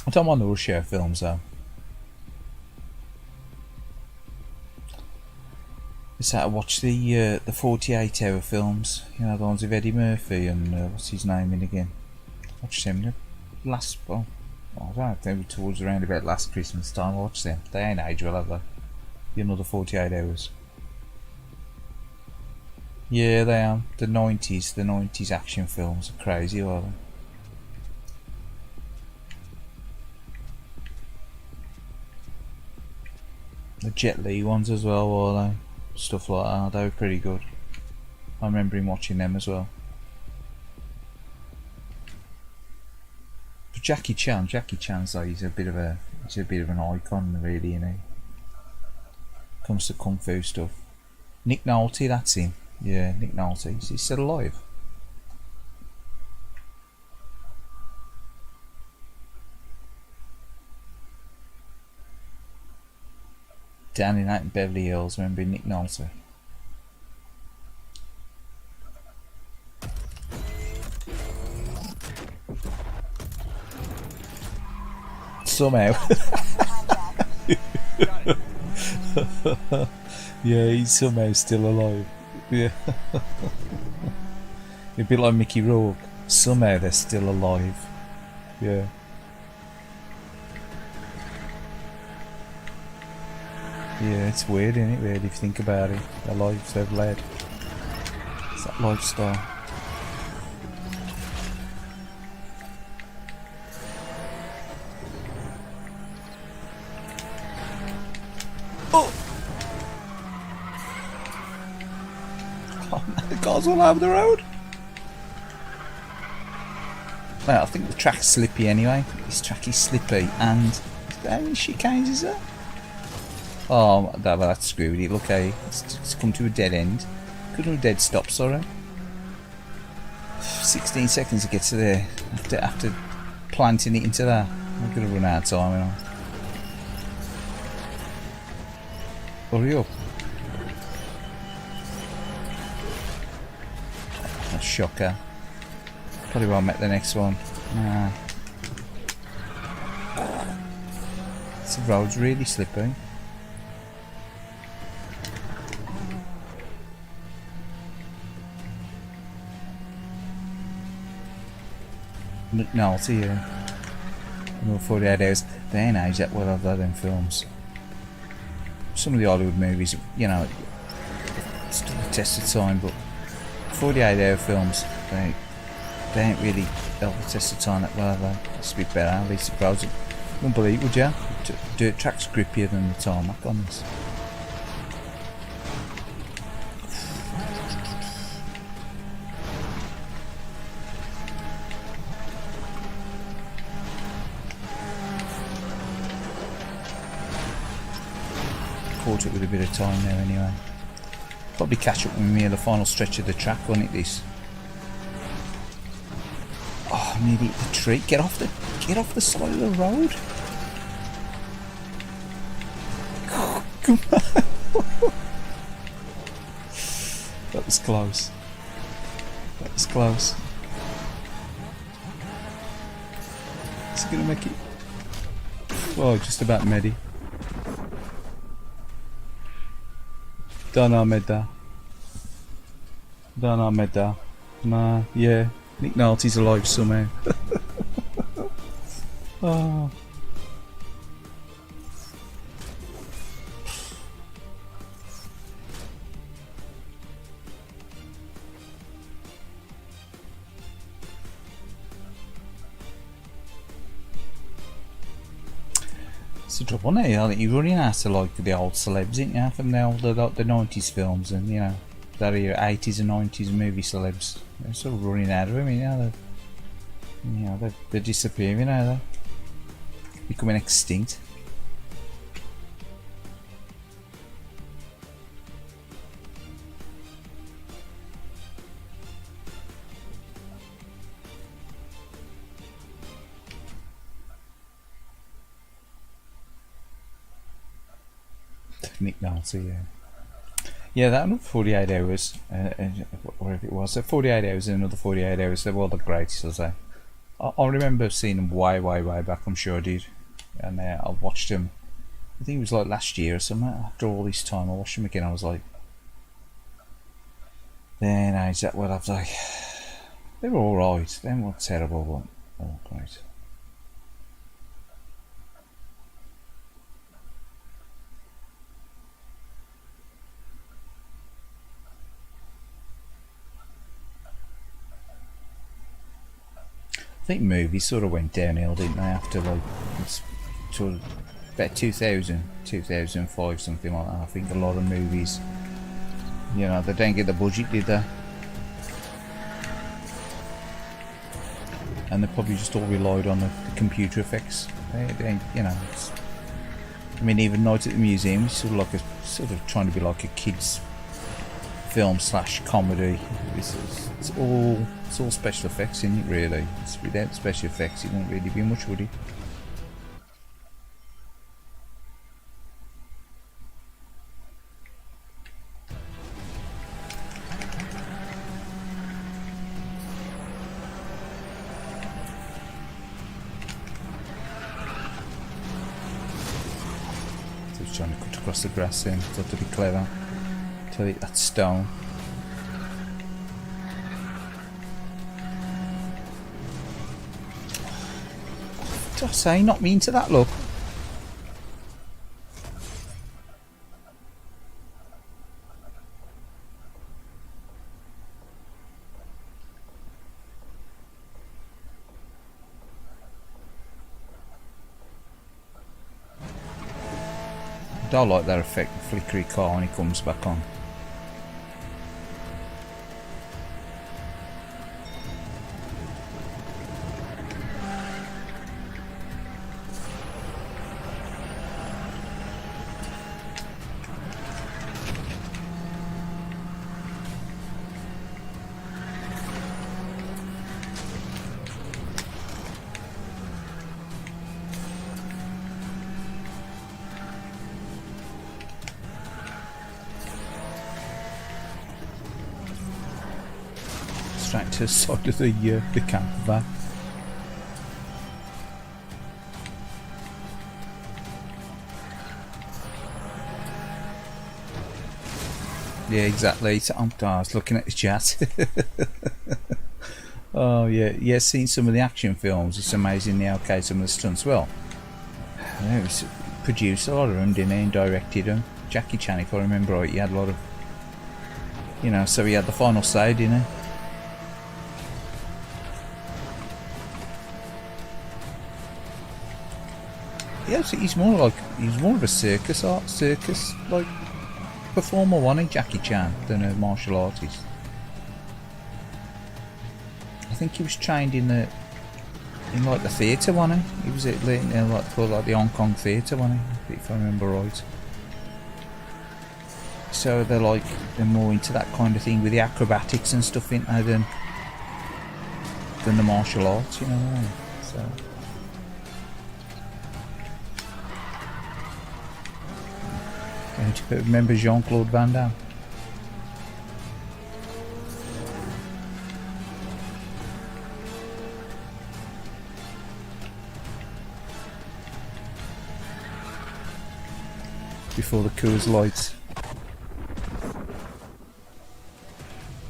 I don't want the Rush Hour films though. It's how to watch the 48-hour films. You know, the ones with Eddie Murphy and what's his name in again. Watch them. The last. Well, I don't know if they were towards around about last Christmas time. I watched them. They ain't age well, have they? Another 48 hours. Yeah, they are. The 90s action films are crazy, are they? The Jet Li ones as well, are they? Stuff like that, they were pretty good. I remember him watching them as well. But Jackie Chan's like, he's a bit of an icon, really, you know. Comes to kung fu stuff. Nick Nolte, that's him. Yeah, Nick Nolte. He's still alive. Down in out in Beverly Hills, remember Nick Nolte? Somehow. Yeah, he's somehow still alive. Yeah. A bit like Mickey Rourke. Somehow they're still alive. Yeah. Yeah, it's weird, isn't it, really, if you think about it. The lives they've led. It's that lifestyle. Oh! Oh no, the car's all over the road. Well, I think the track's slippy anyway. This track is slippy, and how many chicanes is there? Oh, that's screwed it. Look, hey, it's come to a dead end. Couldn't have dead stop, sorry. 16 seconds to get to there. After planting it into that. I'm going to run out of time, you know. Hurry up. A shocker. Probably won't make the next one. Nah. The road's really slippy. McNulty, yeah. Another 48 hours. They ain't aged that well, have they, them films? Some of the Hollywood movies, you know, still a test of time, but 48-hour films, they ain't really held the test of time that well, have they? It's a bit better, at least the crowds. You wouldn't believe it, would you? Dirt track's grippier than the tarmac on this. Caught it with a bit of time there anyway. Probably catch up with me at the final stretch of the track, won't it, this? Oh, I nearly hit the tree. Get off the side of the road. Oh, come on. That was close. That was close. Is it gonna make it? Oh, just about medi. Don't know Medda. Don't know Medda. Nah, yeah. Nick Nolte's alive somehow. Oh. It's a trouble now. I think you're running out of like the old celebs, ain't you? From the old the 90s films and you know that are 80s and 90s movie celebs. They're sort of running out of them, you know. They're disappearing now. They're becoming extinct. Nick Nolte, yeah. Yeah, that another 48 hours, whatever it was, 48 hours and another 48 hours, they were all the greatest, I'll say. I remember seeing them way back, I'm sure I did. And I watched them, I think it was like last year or something, after all this time, I watched them again, I was like, then I was like, they were alright, they weren't terrible, but, oh, great. I think movies sort of went downhill, didn't they, after like sort of about 2000, 2005, something like that. I think a lot of movies, you know, they didn't get the budget, did they? And they probably just all relied on the computer effects. They you know, I mean, even Night at the Museum is sort of like sort of trying to be like a kids film / comedy. It's all special effects, isn't it, really? Without special effects it wouldn't really be much, would it? So he's trying to cut across the grass then, thought to be clever. To hit that stone. Did I say knock me into that, look? I don't like that effect, the flickery car when it comes back on. Straight to the side of the camper van. Yeah, exactly. So I was looking at the chat. Oh yeah, seeing some of the action films, it's amazing the okay some of the stunts. Well, it was produced a lot of them, didn't he, and directed them. Jackie Chan, if I remember right, he had a lot of, you know, so he had the final say, didn't he? Yeah, so he's more of a circus like performer, wasn't he, Jackie Chan, than a martial artist. I think he was trained in like the theatre, wasn't he? He was at like the Hong Kong theatre, wasn't he? If I remember right. So they're more into that kind of thing with the acrobatics and stuff, ain't they, than the martial arts, you know what I mean? So. Don't you remember Jean-Claude Van Damme? Before the Coors Lights.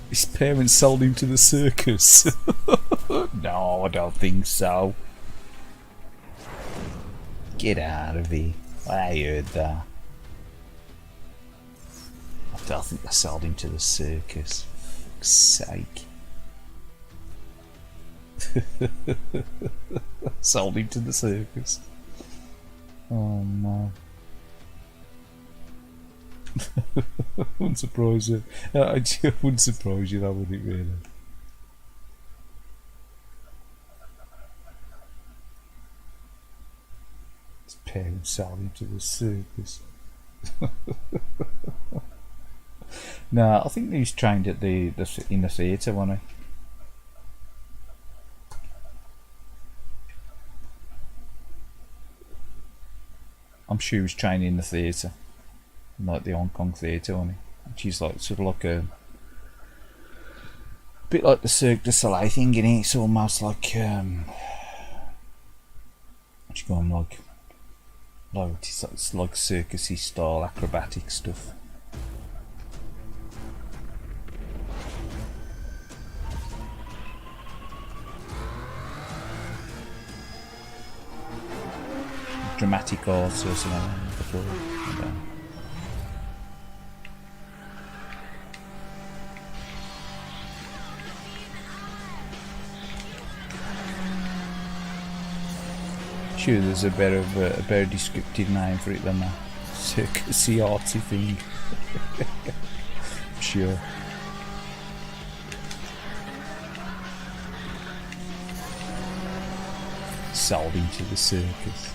His parents sold him to the circus. No, I don't think so. Get out of here. I heard that. I don't think they sold him to the circus. For fuck's sake. Sold him to the circus. Oh no. Wouldn't surprise you. Wouldn't surprise you, that would it really? His parents sold him to the circus. No, I think he was trained at in the theatre, wasn't he? I'm sure he was trained in the theatre. Like the Hong Kong theatre, wasn't he? Which is like sort of like a bit like the Cirque du Soleil thing, innit? It's almost like what you call them, like it's like circusy style acrobatic stuff. Dramatic arts or something before. I don't know. Sure, there's a better descriptive name for it than that. Circusy artsy thing. Sure. Sold into the circus.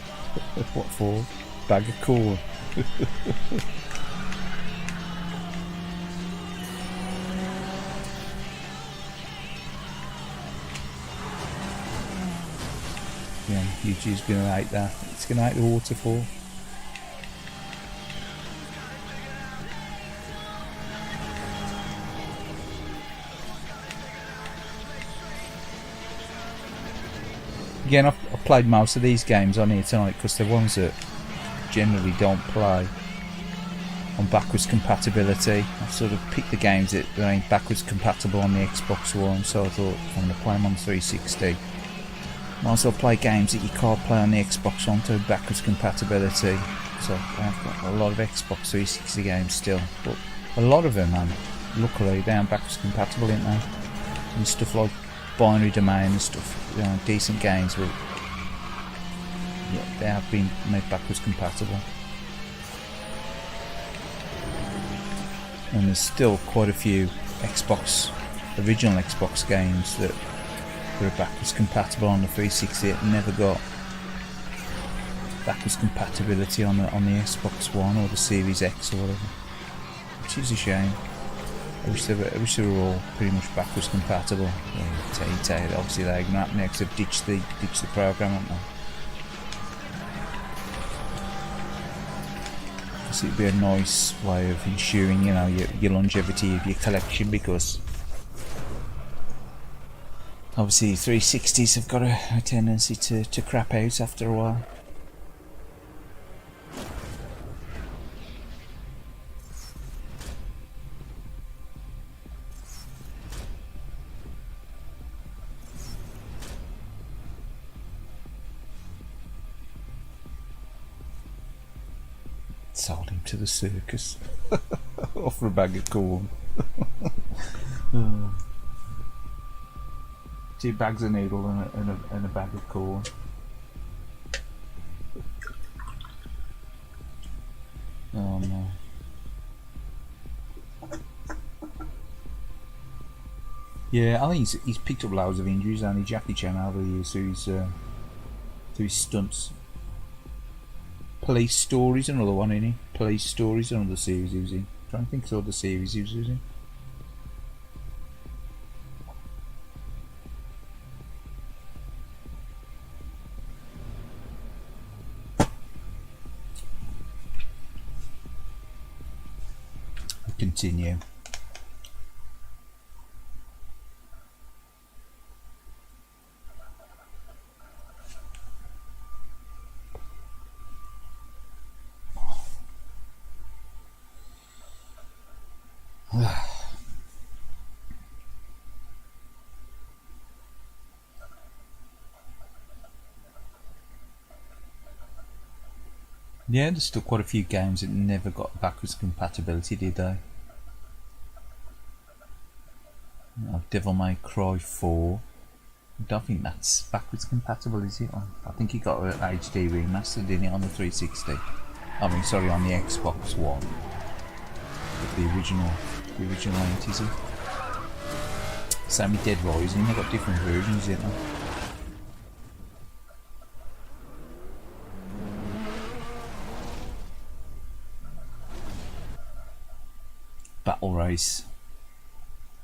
What for? Bag of corn. Yeah, YouTube's gonna hate that. It's gonna hate the waterfall. Again, I've played most of these games on here tonight because they're ones that generally don't play on backwards compatibility. I've sort of picked the games that ain't backwards compatible on the Xbox One, so I thought I'm going to play them on 360. Might as well play games that you can't play on the Xbox One to backwards compatibility. So I've got a lot of Xbox 360 games still, but a lot of them, man, luckily they aren't backwards compatible, ain't they? And stuff like Binary Domain and stuff, you know, decent games, but yeah, they have been made backwards compatible. And there's still quite a few original Xbox games that are backwards compatible on the 360 that never got backwards compatibility on the Xbox One or the Series X or whatever, which is a shame. I wish they were all pretty much backwards compatible. Yeah, obviously they're going to happen next to ditch the program, aren't they? So it'd be a nice way of ensuring, you know, your longevity of your collection, because obviously 360s have got a tendency to crap out after a while. Sold him to the circus. Off for a bag of corn. 2 bags of noodle and a bag of corn. Oh no. Yeah, I think he's picked up loads of injuries, only Jackie Chan over the years through his stunts. Police Stories, another one, isn't he? Police Stories, another series he was in. trying to think of all the series he was using. Continue. Yeah, there's still quite a few games that never got backwards compatibility, did they? Like Devil May Cry 4. I don't think that's backwards compatible, is it? I think he got an HD remaster, didn't it, on the 360? I mean, sorry, on the Xbox One. But the original ain't, is it? Same with Dead Rising, they've got different versions, didn't they? Battle race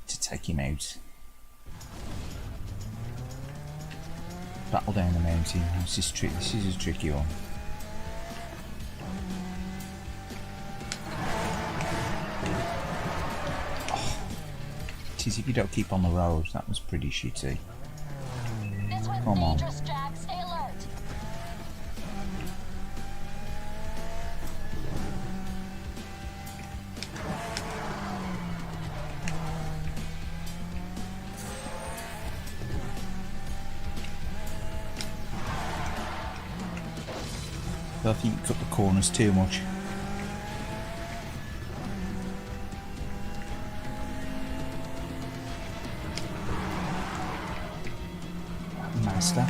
to take him out. Battle down the mountain. This is a tricky one. Oh, it is if you don't keep on the road. That was pretty shitty. Come on. Jack. Stay alert. I think you cut the corners too much. Master.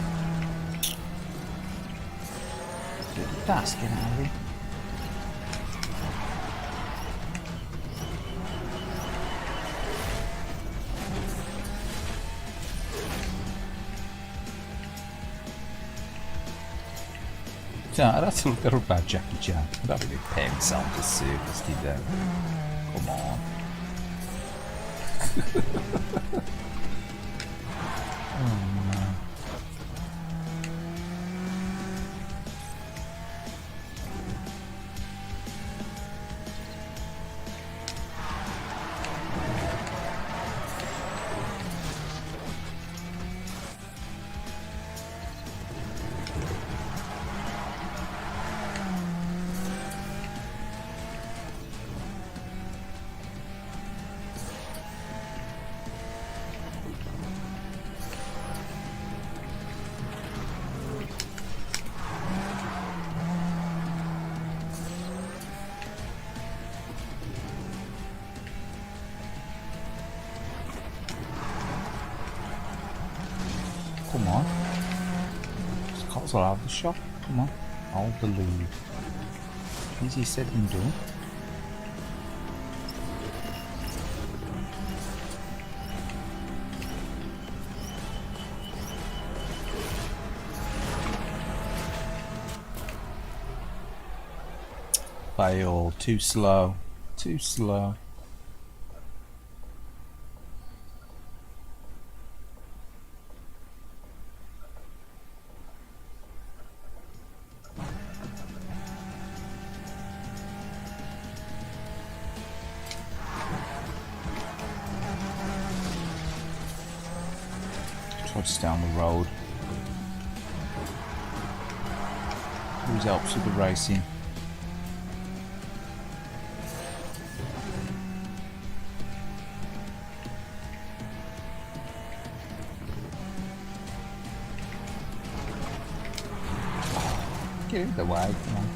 Get the dust, get out of here. I'd have to look at about Jackie Chan. I'd have to get pants on to circus kid down. Come on. Oh no. Come on. Just console out of the shop. Come on. Hold the lead. Easy said than done. Fail. Too slow. Too slow. Just down the road. Always helps with the racing. Get in the way, come on.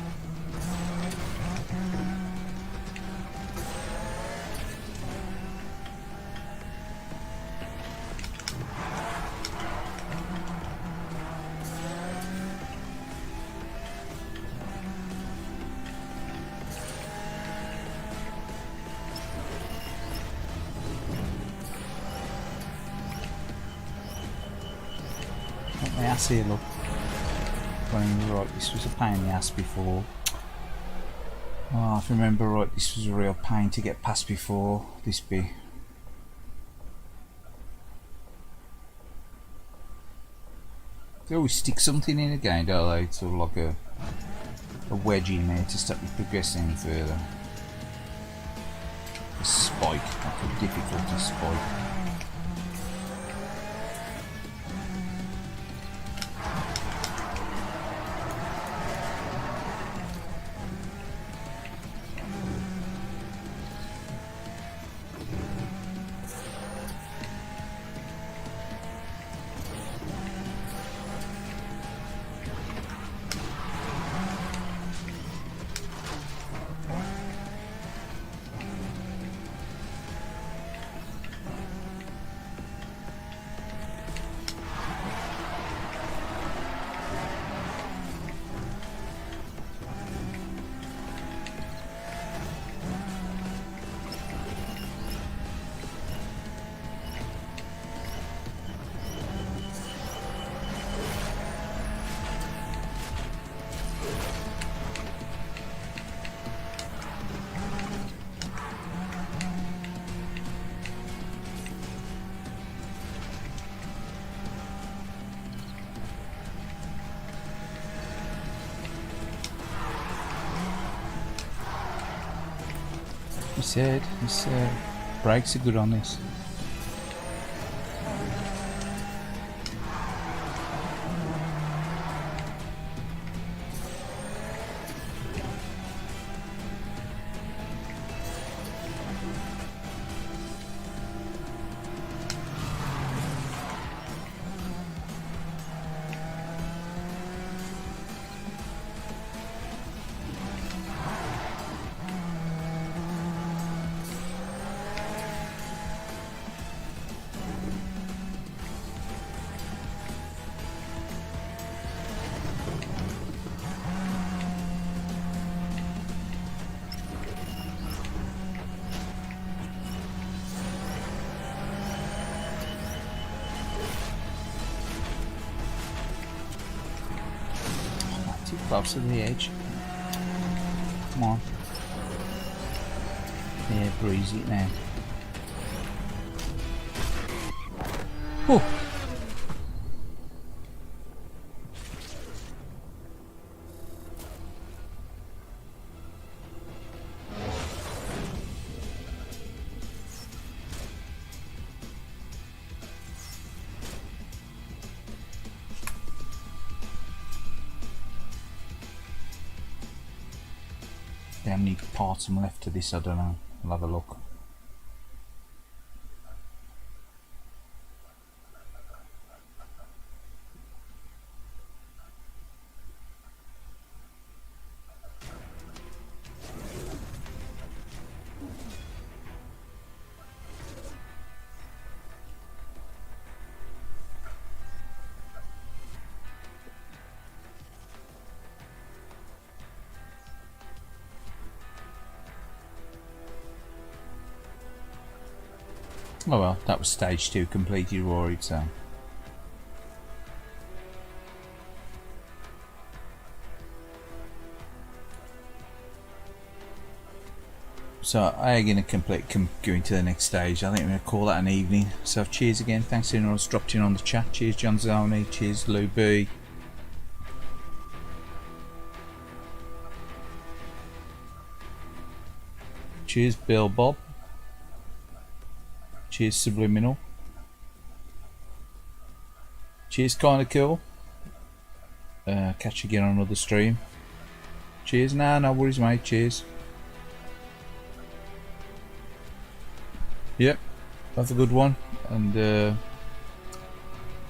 My ass here, look. Going right, this was a pain in the ass before. Oh, if I remember right, this was a real pain to get past before, this bit. They always stick something in again, don't they? Sort of like a wedge in there to stop you progressing any further. A spike, like a difficulty spike. His brakes are good on this. Too close to the edge. Come on. Yeah, breeze it now. Whew. How many parts are left to this, I don't know. I'll have a look. Oh well, that was stage 2 completed, Rory, so. So I am going to complete going to the next stage. I think I'm going to call that an evening. So cheers again, thanks to anyone who's dropped in on the chat. Cheers John Zoni, cheers Lou B. Cheers Bill Bob. Cheers Subliminal. Cheers Kinda Cool. Catch you again on another stream. Cheers. Nah, no worries mate, cheers. Yep, have a good one. And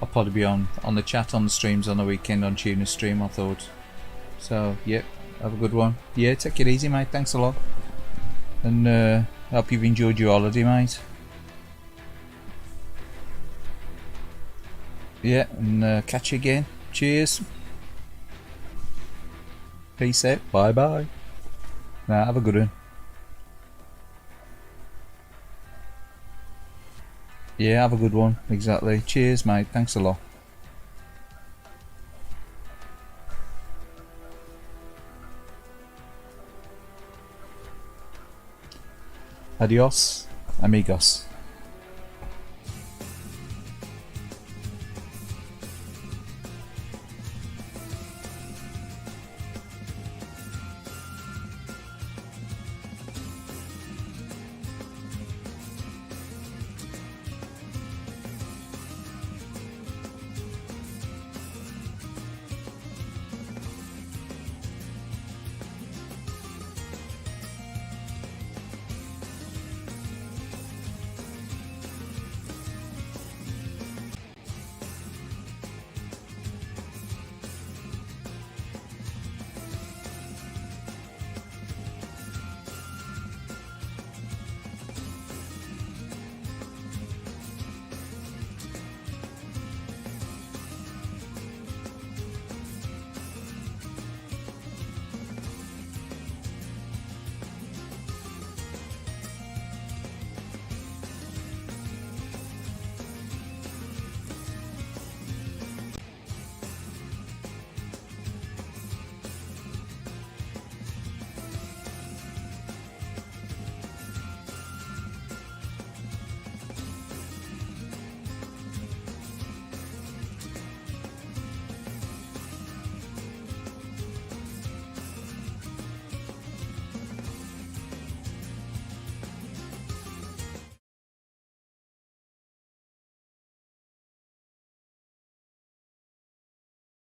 I'll probably be on the chat on the streams on the weekend on Tuner's stream, I thought. So yep, have a good one. Yeah, take it easy mate, thanks a lot. And hope you've enjoyed your holiday mate. Yeah, and catch you again. Cheers. Peace out. Bye bye. Nah, have a good one. Yeah, have a good one. Exactly. Cheers, mate. Thanks a lot. Adios, amigos.